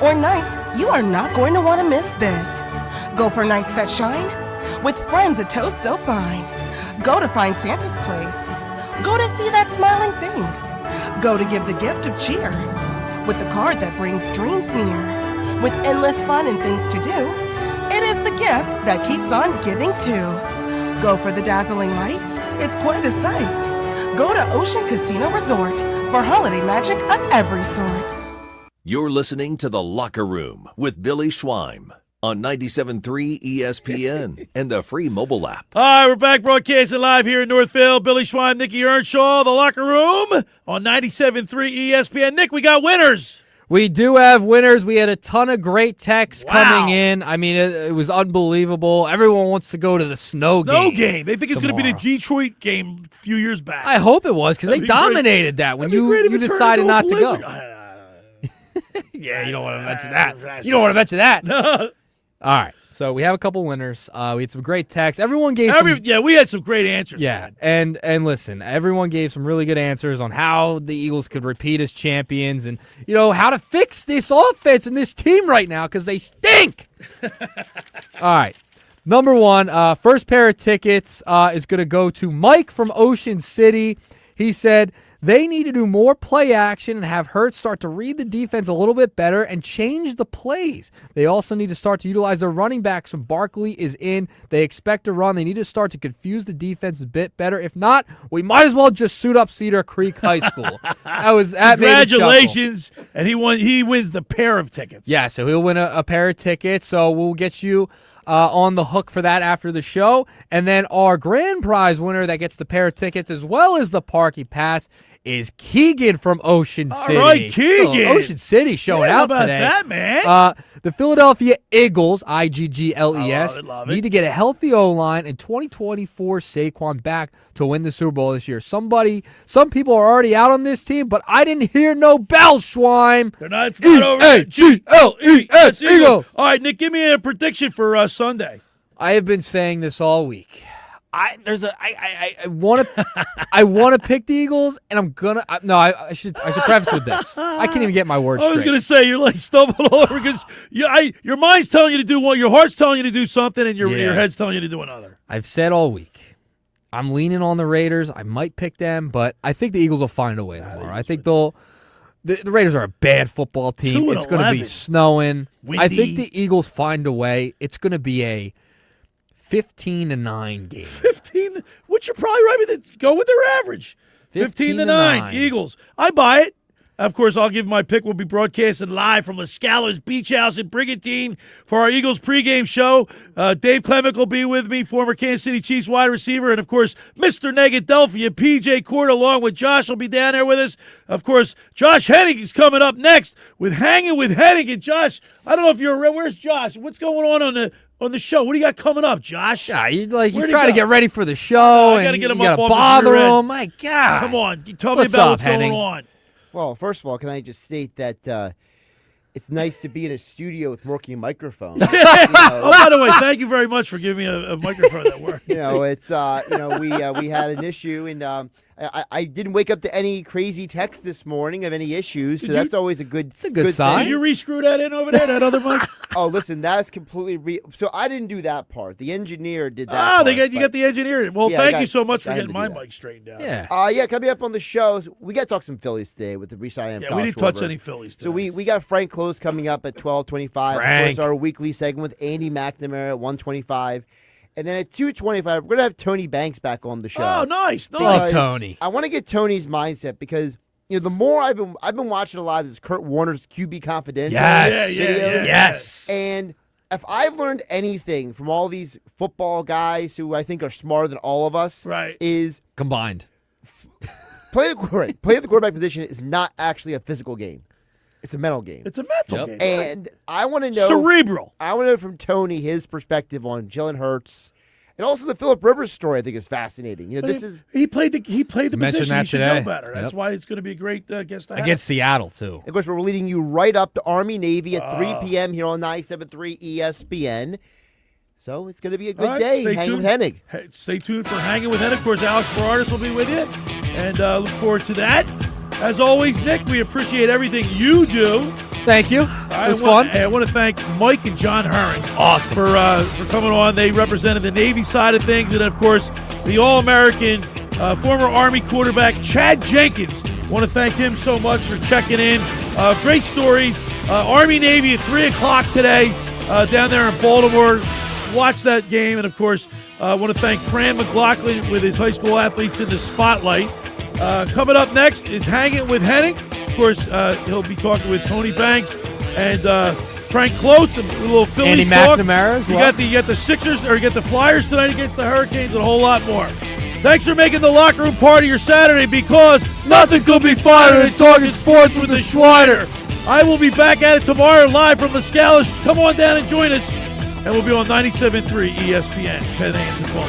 or nice, you are not going to want to miss this. Go for nights that shine with friends, a toast so fine. Go to find Santa's place. Go to see that smiling face. Go to give the gift of cheer with the card that brings dreams near. With endless fun and things to do, It is the gift that keeps on giving too. Go for the dazzling lights. It's quite a sight. Go to Ocean Casino Resort for holiday magic of every sort. You're listening to The Locker Room with Billy Schweim on 97.3 ESPN and the free mobile app. All right, we're back broadcasting live here in Northville. Billy Schweim, Nick Earnshaw, The Locker Room on 97.3 ESPN. Nick, we got winners. We do have winners. We had a ton of great texts coming in. I mean, it was unbelievable. Everyone wants to go to the snow game. They think it's going to be the Detroit game a few years back. I hope it was because they dominated that when you decided not to go. Yeah, you don't want to mention that. You don't want to mention that. All right. So we have a couple winners. We had some great texts. Everyone gave we had some great answers. Yeah, and listen, everyone gave some really good answers on how the Eagles could repeat as champions and, how to fix this offense and this team right now because they stink. All right. Number one, first pair of tickets is going to go to Mike from Ocean City. He said, they need to do more play action and have Hurts start to read the defense a little bit better and change the plays. They also need to start to utilize their running backs when Barkley is in. They expect to run. They need to start to confuse the defense a bit better. If not, we might as well just suit up Cedar Creek High School. Congratulations. And he wins the pair of tickets. Yeah, so he'll win a pair of tickets. So we'll get you on the hook for that after the show. And then our grand prize winner that gets the pair of tickets as well as the Parky Pass is Keegan from Ocean City. All right, Keegan. Ocean City showing out today. How about that, man? The Philadelphia Eagles, IGGLES, love need to get a healthy O-line and 2024 Saquon back to win the Super Bowl this year. Some people are already out on this team, but I didn't hear no bell, Schweim. It's not over. E-A-G-L-E-S, Eagles. All right, Nick, give me a prediction for Sunday. I have been saying this all week. I want to pick the Eagles, and I'm gonna. I should preface with this. I can't even get my words straight. I was gonna say you're like stumbling all over because your mind's telling you to do one, your heart's telling you to do something, and your head's telling you to do another. I've said all week, I'm leaning on the Raiders. I might pick them, but I think the Eagles will find a way tomorrow. I think they'll. The Raiders are a bad football team. It's going to be snowing. Windy. I think the Eagles find a way. It's going to be a 15-9 game. 15, which you're probably right with. Go with their average. 15-9 Eagles. I buy it. Of course, I'll give my pick. We'll be broadcasting live from La Scala's Beach House in Brigantine for our Eagles pregame show. Dave Clemick will be with me, former Kansas City Chiefs wide receiver, and, of course, Mr. Negadelphia, PJ Court, along with Josh will be down there with us. Of course, Josh Hennig is coming up next with Hanging with Hennig. And, Josh, I don't know if you're – where's Josh? What's going on the show? What do you got coming up, Josh? Yeah, he's trying to get ready for the show, and you got to bother him. My God. Come on. Tell me about what's going on. Well, first of all, can I just state that it's nice to be in a studio with working microphones. Oh, by the way, thank you very much for giving me a microphone that works. We had an issue, and I didn't wake up to any crazy text this morning of any issues, so that's always a good. It's a good sign. Did you re-screw that in over there, that other mic? Oh, listen, that's completely so I didn't do that part. The engineer did that. You got the engineer. Well, thank you so much for getting my mic straightened out. Yeah. Coming up on the show, we got to talk some Phillies today with the re-signing. Yeah, we didn't touch any Phillies today. So we got Frank Close coming up at 12:25. Of course, our weekly segment with Andy McNamara at 1:25. And then at 2:25, we're going to have Tony Banks back on the show. Oh, nice. Love Tony. I want to get Tony's mindset because the more I've been watching a lot of this Kurt Warner's QB Confidential videos. Yes. And if I've learned anything from all these football guys who I think are smarter than all of us, right, is combined. Play the quarterback position is not actually a physical game. It's a mental game. It's a mental game. And I want to know cerebral. I want to know from Tony his perspective on Jalen Hurts. And also the Phillip Rivers story, I think, is fascinating. He played the position. That he should today. know better. That's why it's going to be a great guest to have. Against Seattle, too. Of course, we're leading you right up to Army Navy at 3 p.m. here on 97.3 ESPN. So it's going to be a good day hanging with Hennig. Stay tuned for Hanging with Hennig. Of course, Alex Berardis will be with you. And look forward to that. As always, Nick, we appreciate everything you do. Thank you. It was fun. I want to thank Mike and John Herron. Awesome. For coming on. They represented the Navy side of things. And, of course, the All-American former Army quarterback Chad Jenkins. Want to thank him so much for checking in. Great stories. Army-Navy at 3 o'clock today. down there in Baltimore. Watch that game. And, of course, I want to thank Fran Mclaughlin with his high school athletes in the spotlight. Coming up next is Hanging with Henning. Of course, he'll be talking with Tony Banks and Frank Close and a little Phillies talk. Andy McNamara as well. You got the Sixers, or you got the Flyers tonight against the Hurricanes, and a whole lot more. Thanks for making the locker room part of your Saturday, because nothing could be finer than talking sports with the Schweider. I will be back at it tomorrow live from the Scalish. Come on down and join us, and we'll be on 97.3 ESPN, 10 a.m. to 12.